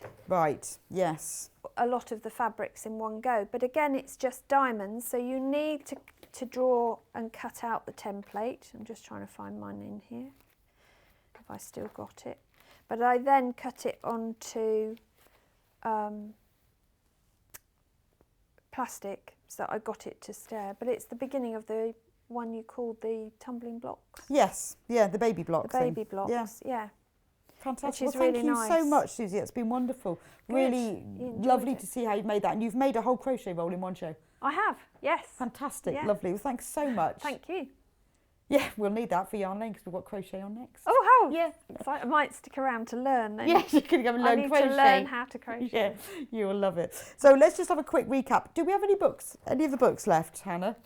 yes, a lot of the fabrics in one go. But again, it's just diamonds, so you need to draw and cut out the template. I'm just trying to find mine in here, if I still got it. But I then cut it onto plastic so I got it to stare. But it's the beginning of the one you called the tumbling blocks. Yes, yeah, the baby blocks. The baby blocks, yeah. Fantastic. Which is well, thank really you nice. so much, Suzie. It's been wonderful. Good. Really You enjoyed lovely it. to see how you've made that. And you've made a whole crochet roll in one show. I have, yes. Fantastic, Yeah. lovely. Well, thanks so much. Thank you. Yeah, we'll need that for Yarn Lane because we've got crochet on next. Oh, how Yeah. exciting. I might stick around to learn then. Yes, you can go and I learn need crochet. to learn how to crochet. Yeah, you will love it. So let's just have a quick recap. Do we have any books? Any of the books left, Hannah?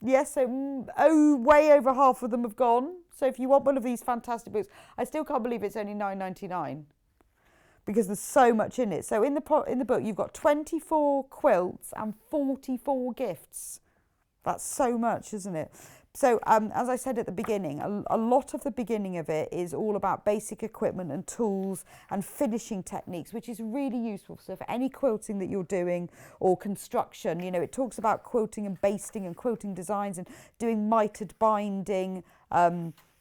Yes, so way over half of them have gone. So if you want one of these fantastic books, I still can't believe it's only $9.99 because there's so much in it. So in the book, you've got 24 quilts and 44 gifts. That's so much, isn't it? So as I said at the beginning, a lot of the beginning of it is all about basic equipment and tools and finishing techniques, which is really useful. So for any quilting that you're doing or construction, you know, it talks about quilting and basting and quilting designs and doing mitered binding,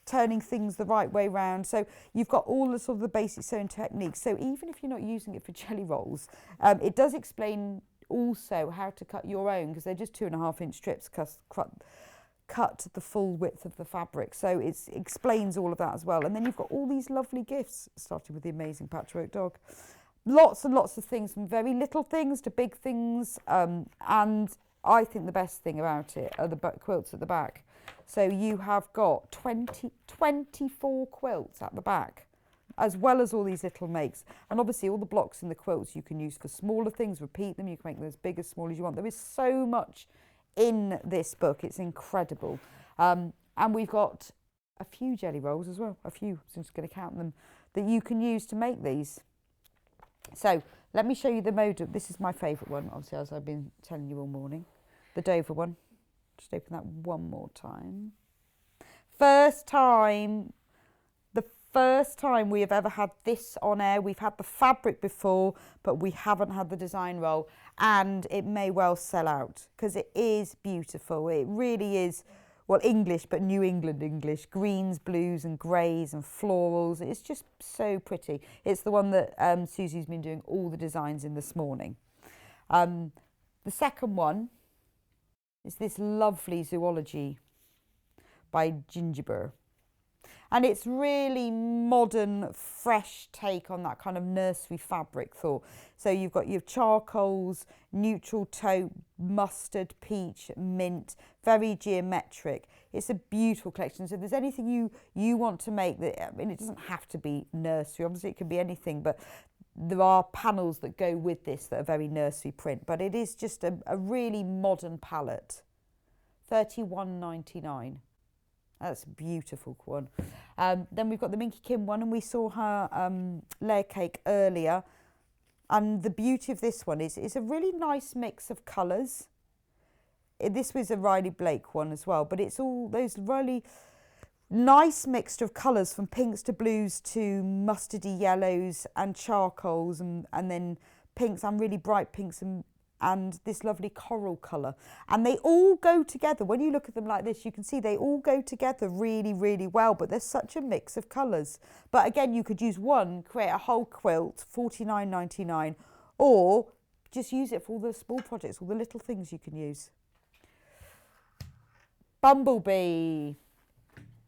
turning things the right way round. So you've got all the sort of the basic sewing techniques. So even if you're not using it for jelly rolls, it does explain also how to cut your own, because they're just 2.5-inch strips cut the full width of the fabric. So it explains all of that as well. And then you've got all these lovely gifts, starting with the amazing patchwork dog. Lots and lots of things, from very little things to big things. And I think the best thing about it are the quilts at the back. So you have got 24 quilts at the back, as well as all these little makes. And obviously all the blocks in the quilts you can use for smaller things, repeat them, you can make them as big as small as you want. There is so much in this book, it's incredible. And we've got a few jelly rolls as well, a few, so I'm just going to count them, that you can use to make these. So let me show you the mode of, this is my favourite one, obviously, as I've been telling you all morning, the Dover one. Just open that one more time. First time we have ever had this on air. We've had the fabric before, but we haven't had the design roll, and it may well sell out because it is beautiful. It really is, well, English, but New England English, greens, blues and greys and florals. It's just so pretty. It's the one that Susie's been doing all the designs in this morning. The second one is this lovely Zoology by Gingerbread. And it's really modern, fresh take on that kind of nursery fabric thought. So you've got your charcoals, neutral taupe, mustard, peach, mint, very geometric. It's a beautiful collection. So if there's anything you want to make, that, I mean, it doesn't have to be nursery. Obviously, it can be anything, but there are panels that go with this that are very nursery print. But it is just a really modern palette. $31.99. That's a beautiful one. Then we've got the Minky Kim one, and we saw her layer cake earlier. And the beauty of this one is it's a really nice mix of colours. This was a Riley Blake one as well, but it's all those really nice mixture of colours, from pinks to blues to mustardy yellows and charcoals, and then pinks and really bright pinks and this lovely coral colour. And they all go together. When you look at them like this, you can see they all go together really, really well, but there's such a mix of colours. But again, you could use one, create a whole quilt, $49.99, or just use it for all the small projects, all the little things you can use. Bumblebee,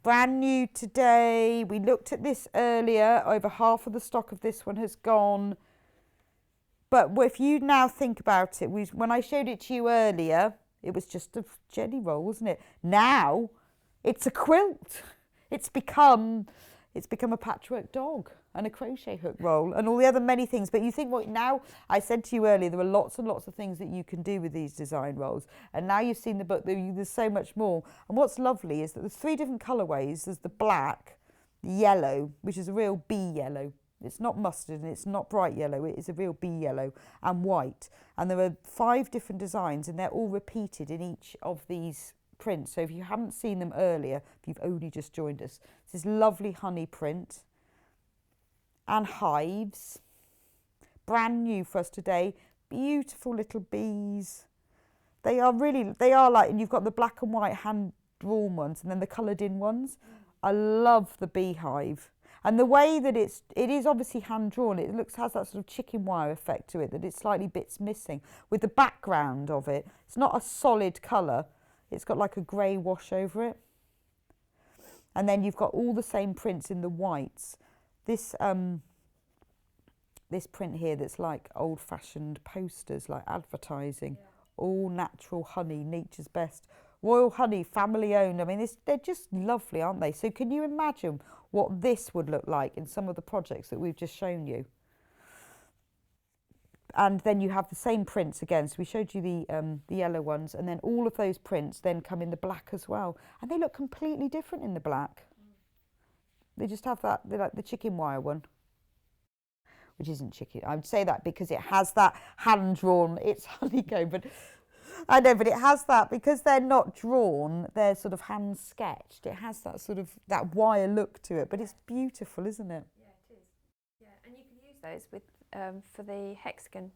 brand new today. We looked at this earlier. Over half of the stock of this one has gone. But if you now think about it, when I showed it to you earlier, it was just a jelly roll, wasn't it? Now it's a quilt. It's become a patchwork dog and a crochet hook roll and all the other many things. But you think, well, now I said to you earlier, there are lots and lots of things that you can do with these design rolls. And now you've seen the book, there's so much more. And what's lovely is that there's 3 different colourways. There's the black, the yellow, which is a real bee yellow. It's not mustard and it's not bright yellow, it is a real bee yellow, and white. And there are 5 different designs, and they're all repeated in each of these prints. So if you haven't seen them earlier, if you've only just joined us, this lovely honey print and hives. Brand new for us today. Beautiful little bees. They are like, and you've got the black and white hand drawn ones and then the coloured in ones. I love the beehive. And the way that it is obviously hand drawn, it has that sort of chicken wire effect to it, that it's slightly bits missing. With the background of it, it's not a solid colour, it's got like a grey wash over it. And then you've got all the same prints in the whites. This print here that's like old-fashioned posters, like advertising, all natural honey, nature's best, Royal Honey, family owned. I mean, they're just lovely, aren't they? So can you imagine what this would look like in some of the projects that we've just shown you? And then you have the same prints again. So we showed you the yellow ones, and then all of those prints then come in the black as well. And they look completely different in the black. They just have that, they're like the chicken wire one, which isn't chicken. I would say that because it has that hand-drawn, it's honeycomb, but I know, but it has that, because they're not drawn, they're sort of hand-sketched. It has that sort of, that wire look to it, but it's beautiful, isn't it? Yeah, it is. Yeah, and you can use those with for the hexagon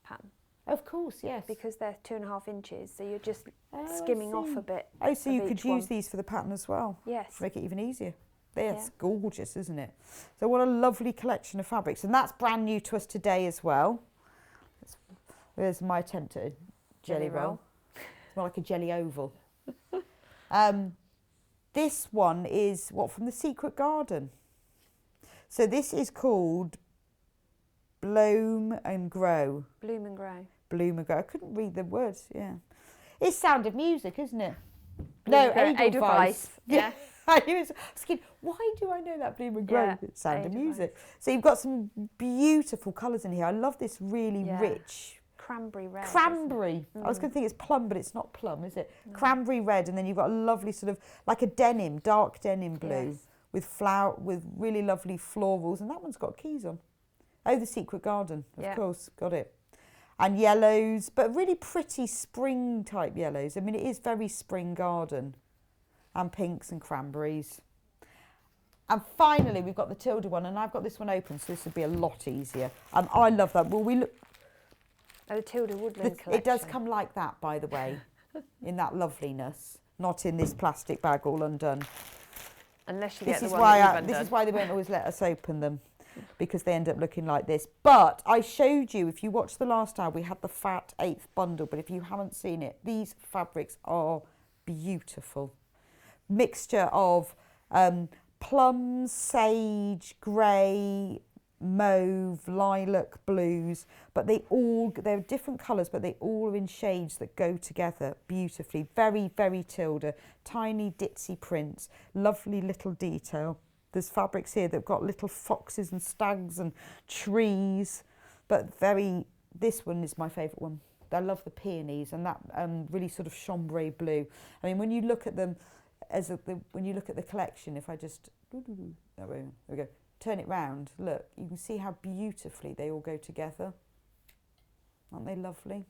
pattern. Of course, yes. Because they're 2.5 inches, so you're just skimming off a bit. Oh, so you could use these for the pattern as well? Yes. To make it even easier. That's gorgeous, isn't it? So what a lovely collection of fabrics. And that's brand new to us today as well. There's my attempt at a jelly roll. It's more like a jelly oval. This one is, from the Secret Garden. So this is called Bloom and Grow. Bloom and Grow. Bloom and Grow. I couldn't read the words, yeah. It's Sound of Music, isn't it? Bloom No, Edelweiss. Yeah. I was thinking, why do I know that Bloom and Grow? Yeah, It's Sound of Edelweiss. Music. So you've got some beautiful colours in here. I love this really rich Cranberry red. cranberry. I was going to think it's plum, but it's not plum, is it? No. Cranberry red, and then you've got a lovely sort of like a denim, dark denim blue with with really lovely florals, and that one's got keys on. Oh, the Secret Garden, of course, got it. And yellows, but really pretty spring type yellows. I mean, it is very spring garden, and pinks and cranberries. And finally, we've got the Tilda one, and I've got this one open, so this would be a lot easier. And I love that. Well, we look. Oh, the Tilda Woodland collection. It does come like that, by the way, in that loveliness, not in this plastic bag all undone. Unless you get the one that you've undone. This is why they won't always let us open them, because they end up looking like this. But I showed you, if you watched the last hour, we had the fat 8th bundle, but if you haven't seen it, these fabrics are beautiful. Mixture of plums, sage, grey, mauve, lilac, blues, but they're different colours, but they all are in shades that go together beautifully. Very, very Tilda. Tiny ditzy prints, lovely little detail. There's fabrics here that have got little foxes and stags and trees, but this one is my favourite one. I love the peonies and that really sort of chambray blue. I mean, when you look at them, when you look at the collection, if I just, there we go, turn it round, look, you can see how beautifully they all go together. Aren't they lovely?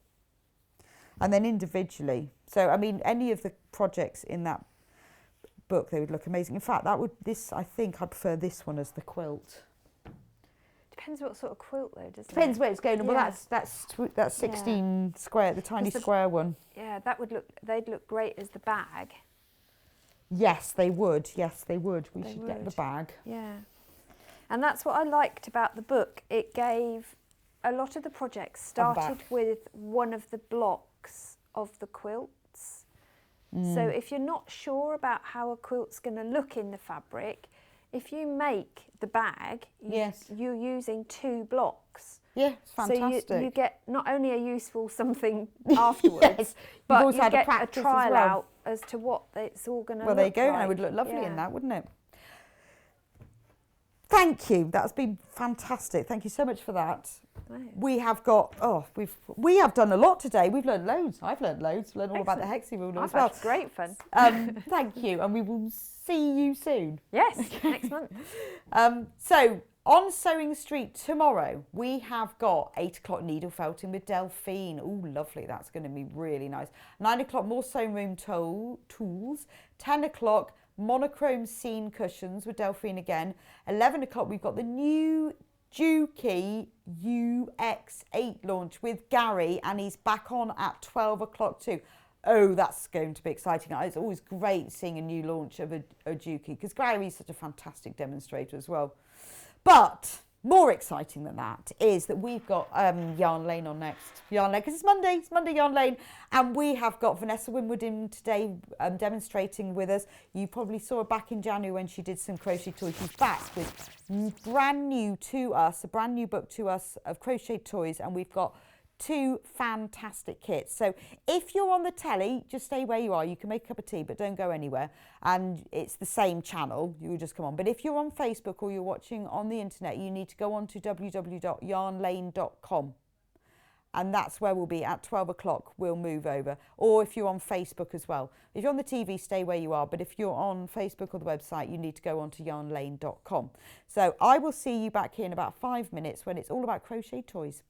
And then individually, so I mean, any of the projects in that book, they would look amazing. In fact, I think I prefer this one as the quilt. Depends what sort of quilt though, doesn't it? Depends where it's going. Well, that's 16 square, the tiny square one. Yeah, they'd look great as the bag. Yes, they would. Yes, they would. We should get the bag. Yeah. And that's what I liked about the book. It gave a lot of the projects started with one of the blocks of the quilts. So if you're not sure about how a quilt's going to look in the fabric, if you make the bag, you're using 2 blocks. Yeah, it's fantastic. So you get not only a useful something afterwards, but also you get a practice trial as well. out as to what it's all going to look like. Well, there you go. And it would look lovely in that, wouldn't it? Thank you. That's been fantastic. Thank you so much for that. Right. We have got, we have done a lot today. We've learned loads. I've learned loads. Learned all about the hexi rule as well. That's great fun. Thank you. And we will see you soon. Yes, next month. So on Sewing Street tomorrow, we have got 8 o'clock needle felting with Delphine. Oh, lovely. That's going to be really nice. 9 o'clock, more sewing room tools. 10 o'clock, monochrome scene cushions with Delphine again. 11 o'clock, we've got the new Juki UX8 launch with Gary, and he's back on at 12 o'clock too. Oh, that's going to be exciting. It's always great seeing a new launch of a Juki, because Gary's such a fantastic demonstrator as well. But more exciting than that is that we've got Yarn Lane on next. Yarn Lane, because it's Monday Yarn Lane, and we have got Vanessa Winwood in today demonstrating with us. You probably saw her back in January when she did some crochet toys. She's back with brand new to us, a brand new book to us of crochet toys, and we've got 2 fantastic kits. So if you're on the telly, just stay where you are. You can make a cup of tea, but don't go anywhere. And it's the same channel, you will just come on. But if you're on Facebook or you're watching on the internet, you need to go on to www.yarnlane.com. And that's where we'll be at 12 o'clock. We'll move over. Or if you're on Facebook as well. If you're on the TV, stay where you are. But if you're on Facebook or the website, you need to go on to yarnlane.com. So I will see you back here in about 5 minutes when it's all about crochet toys.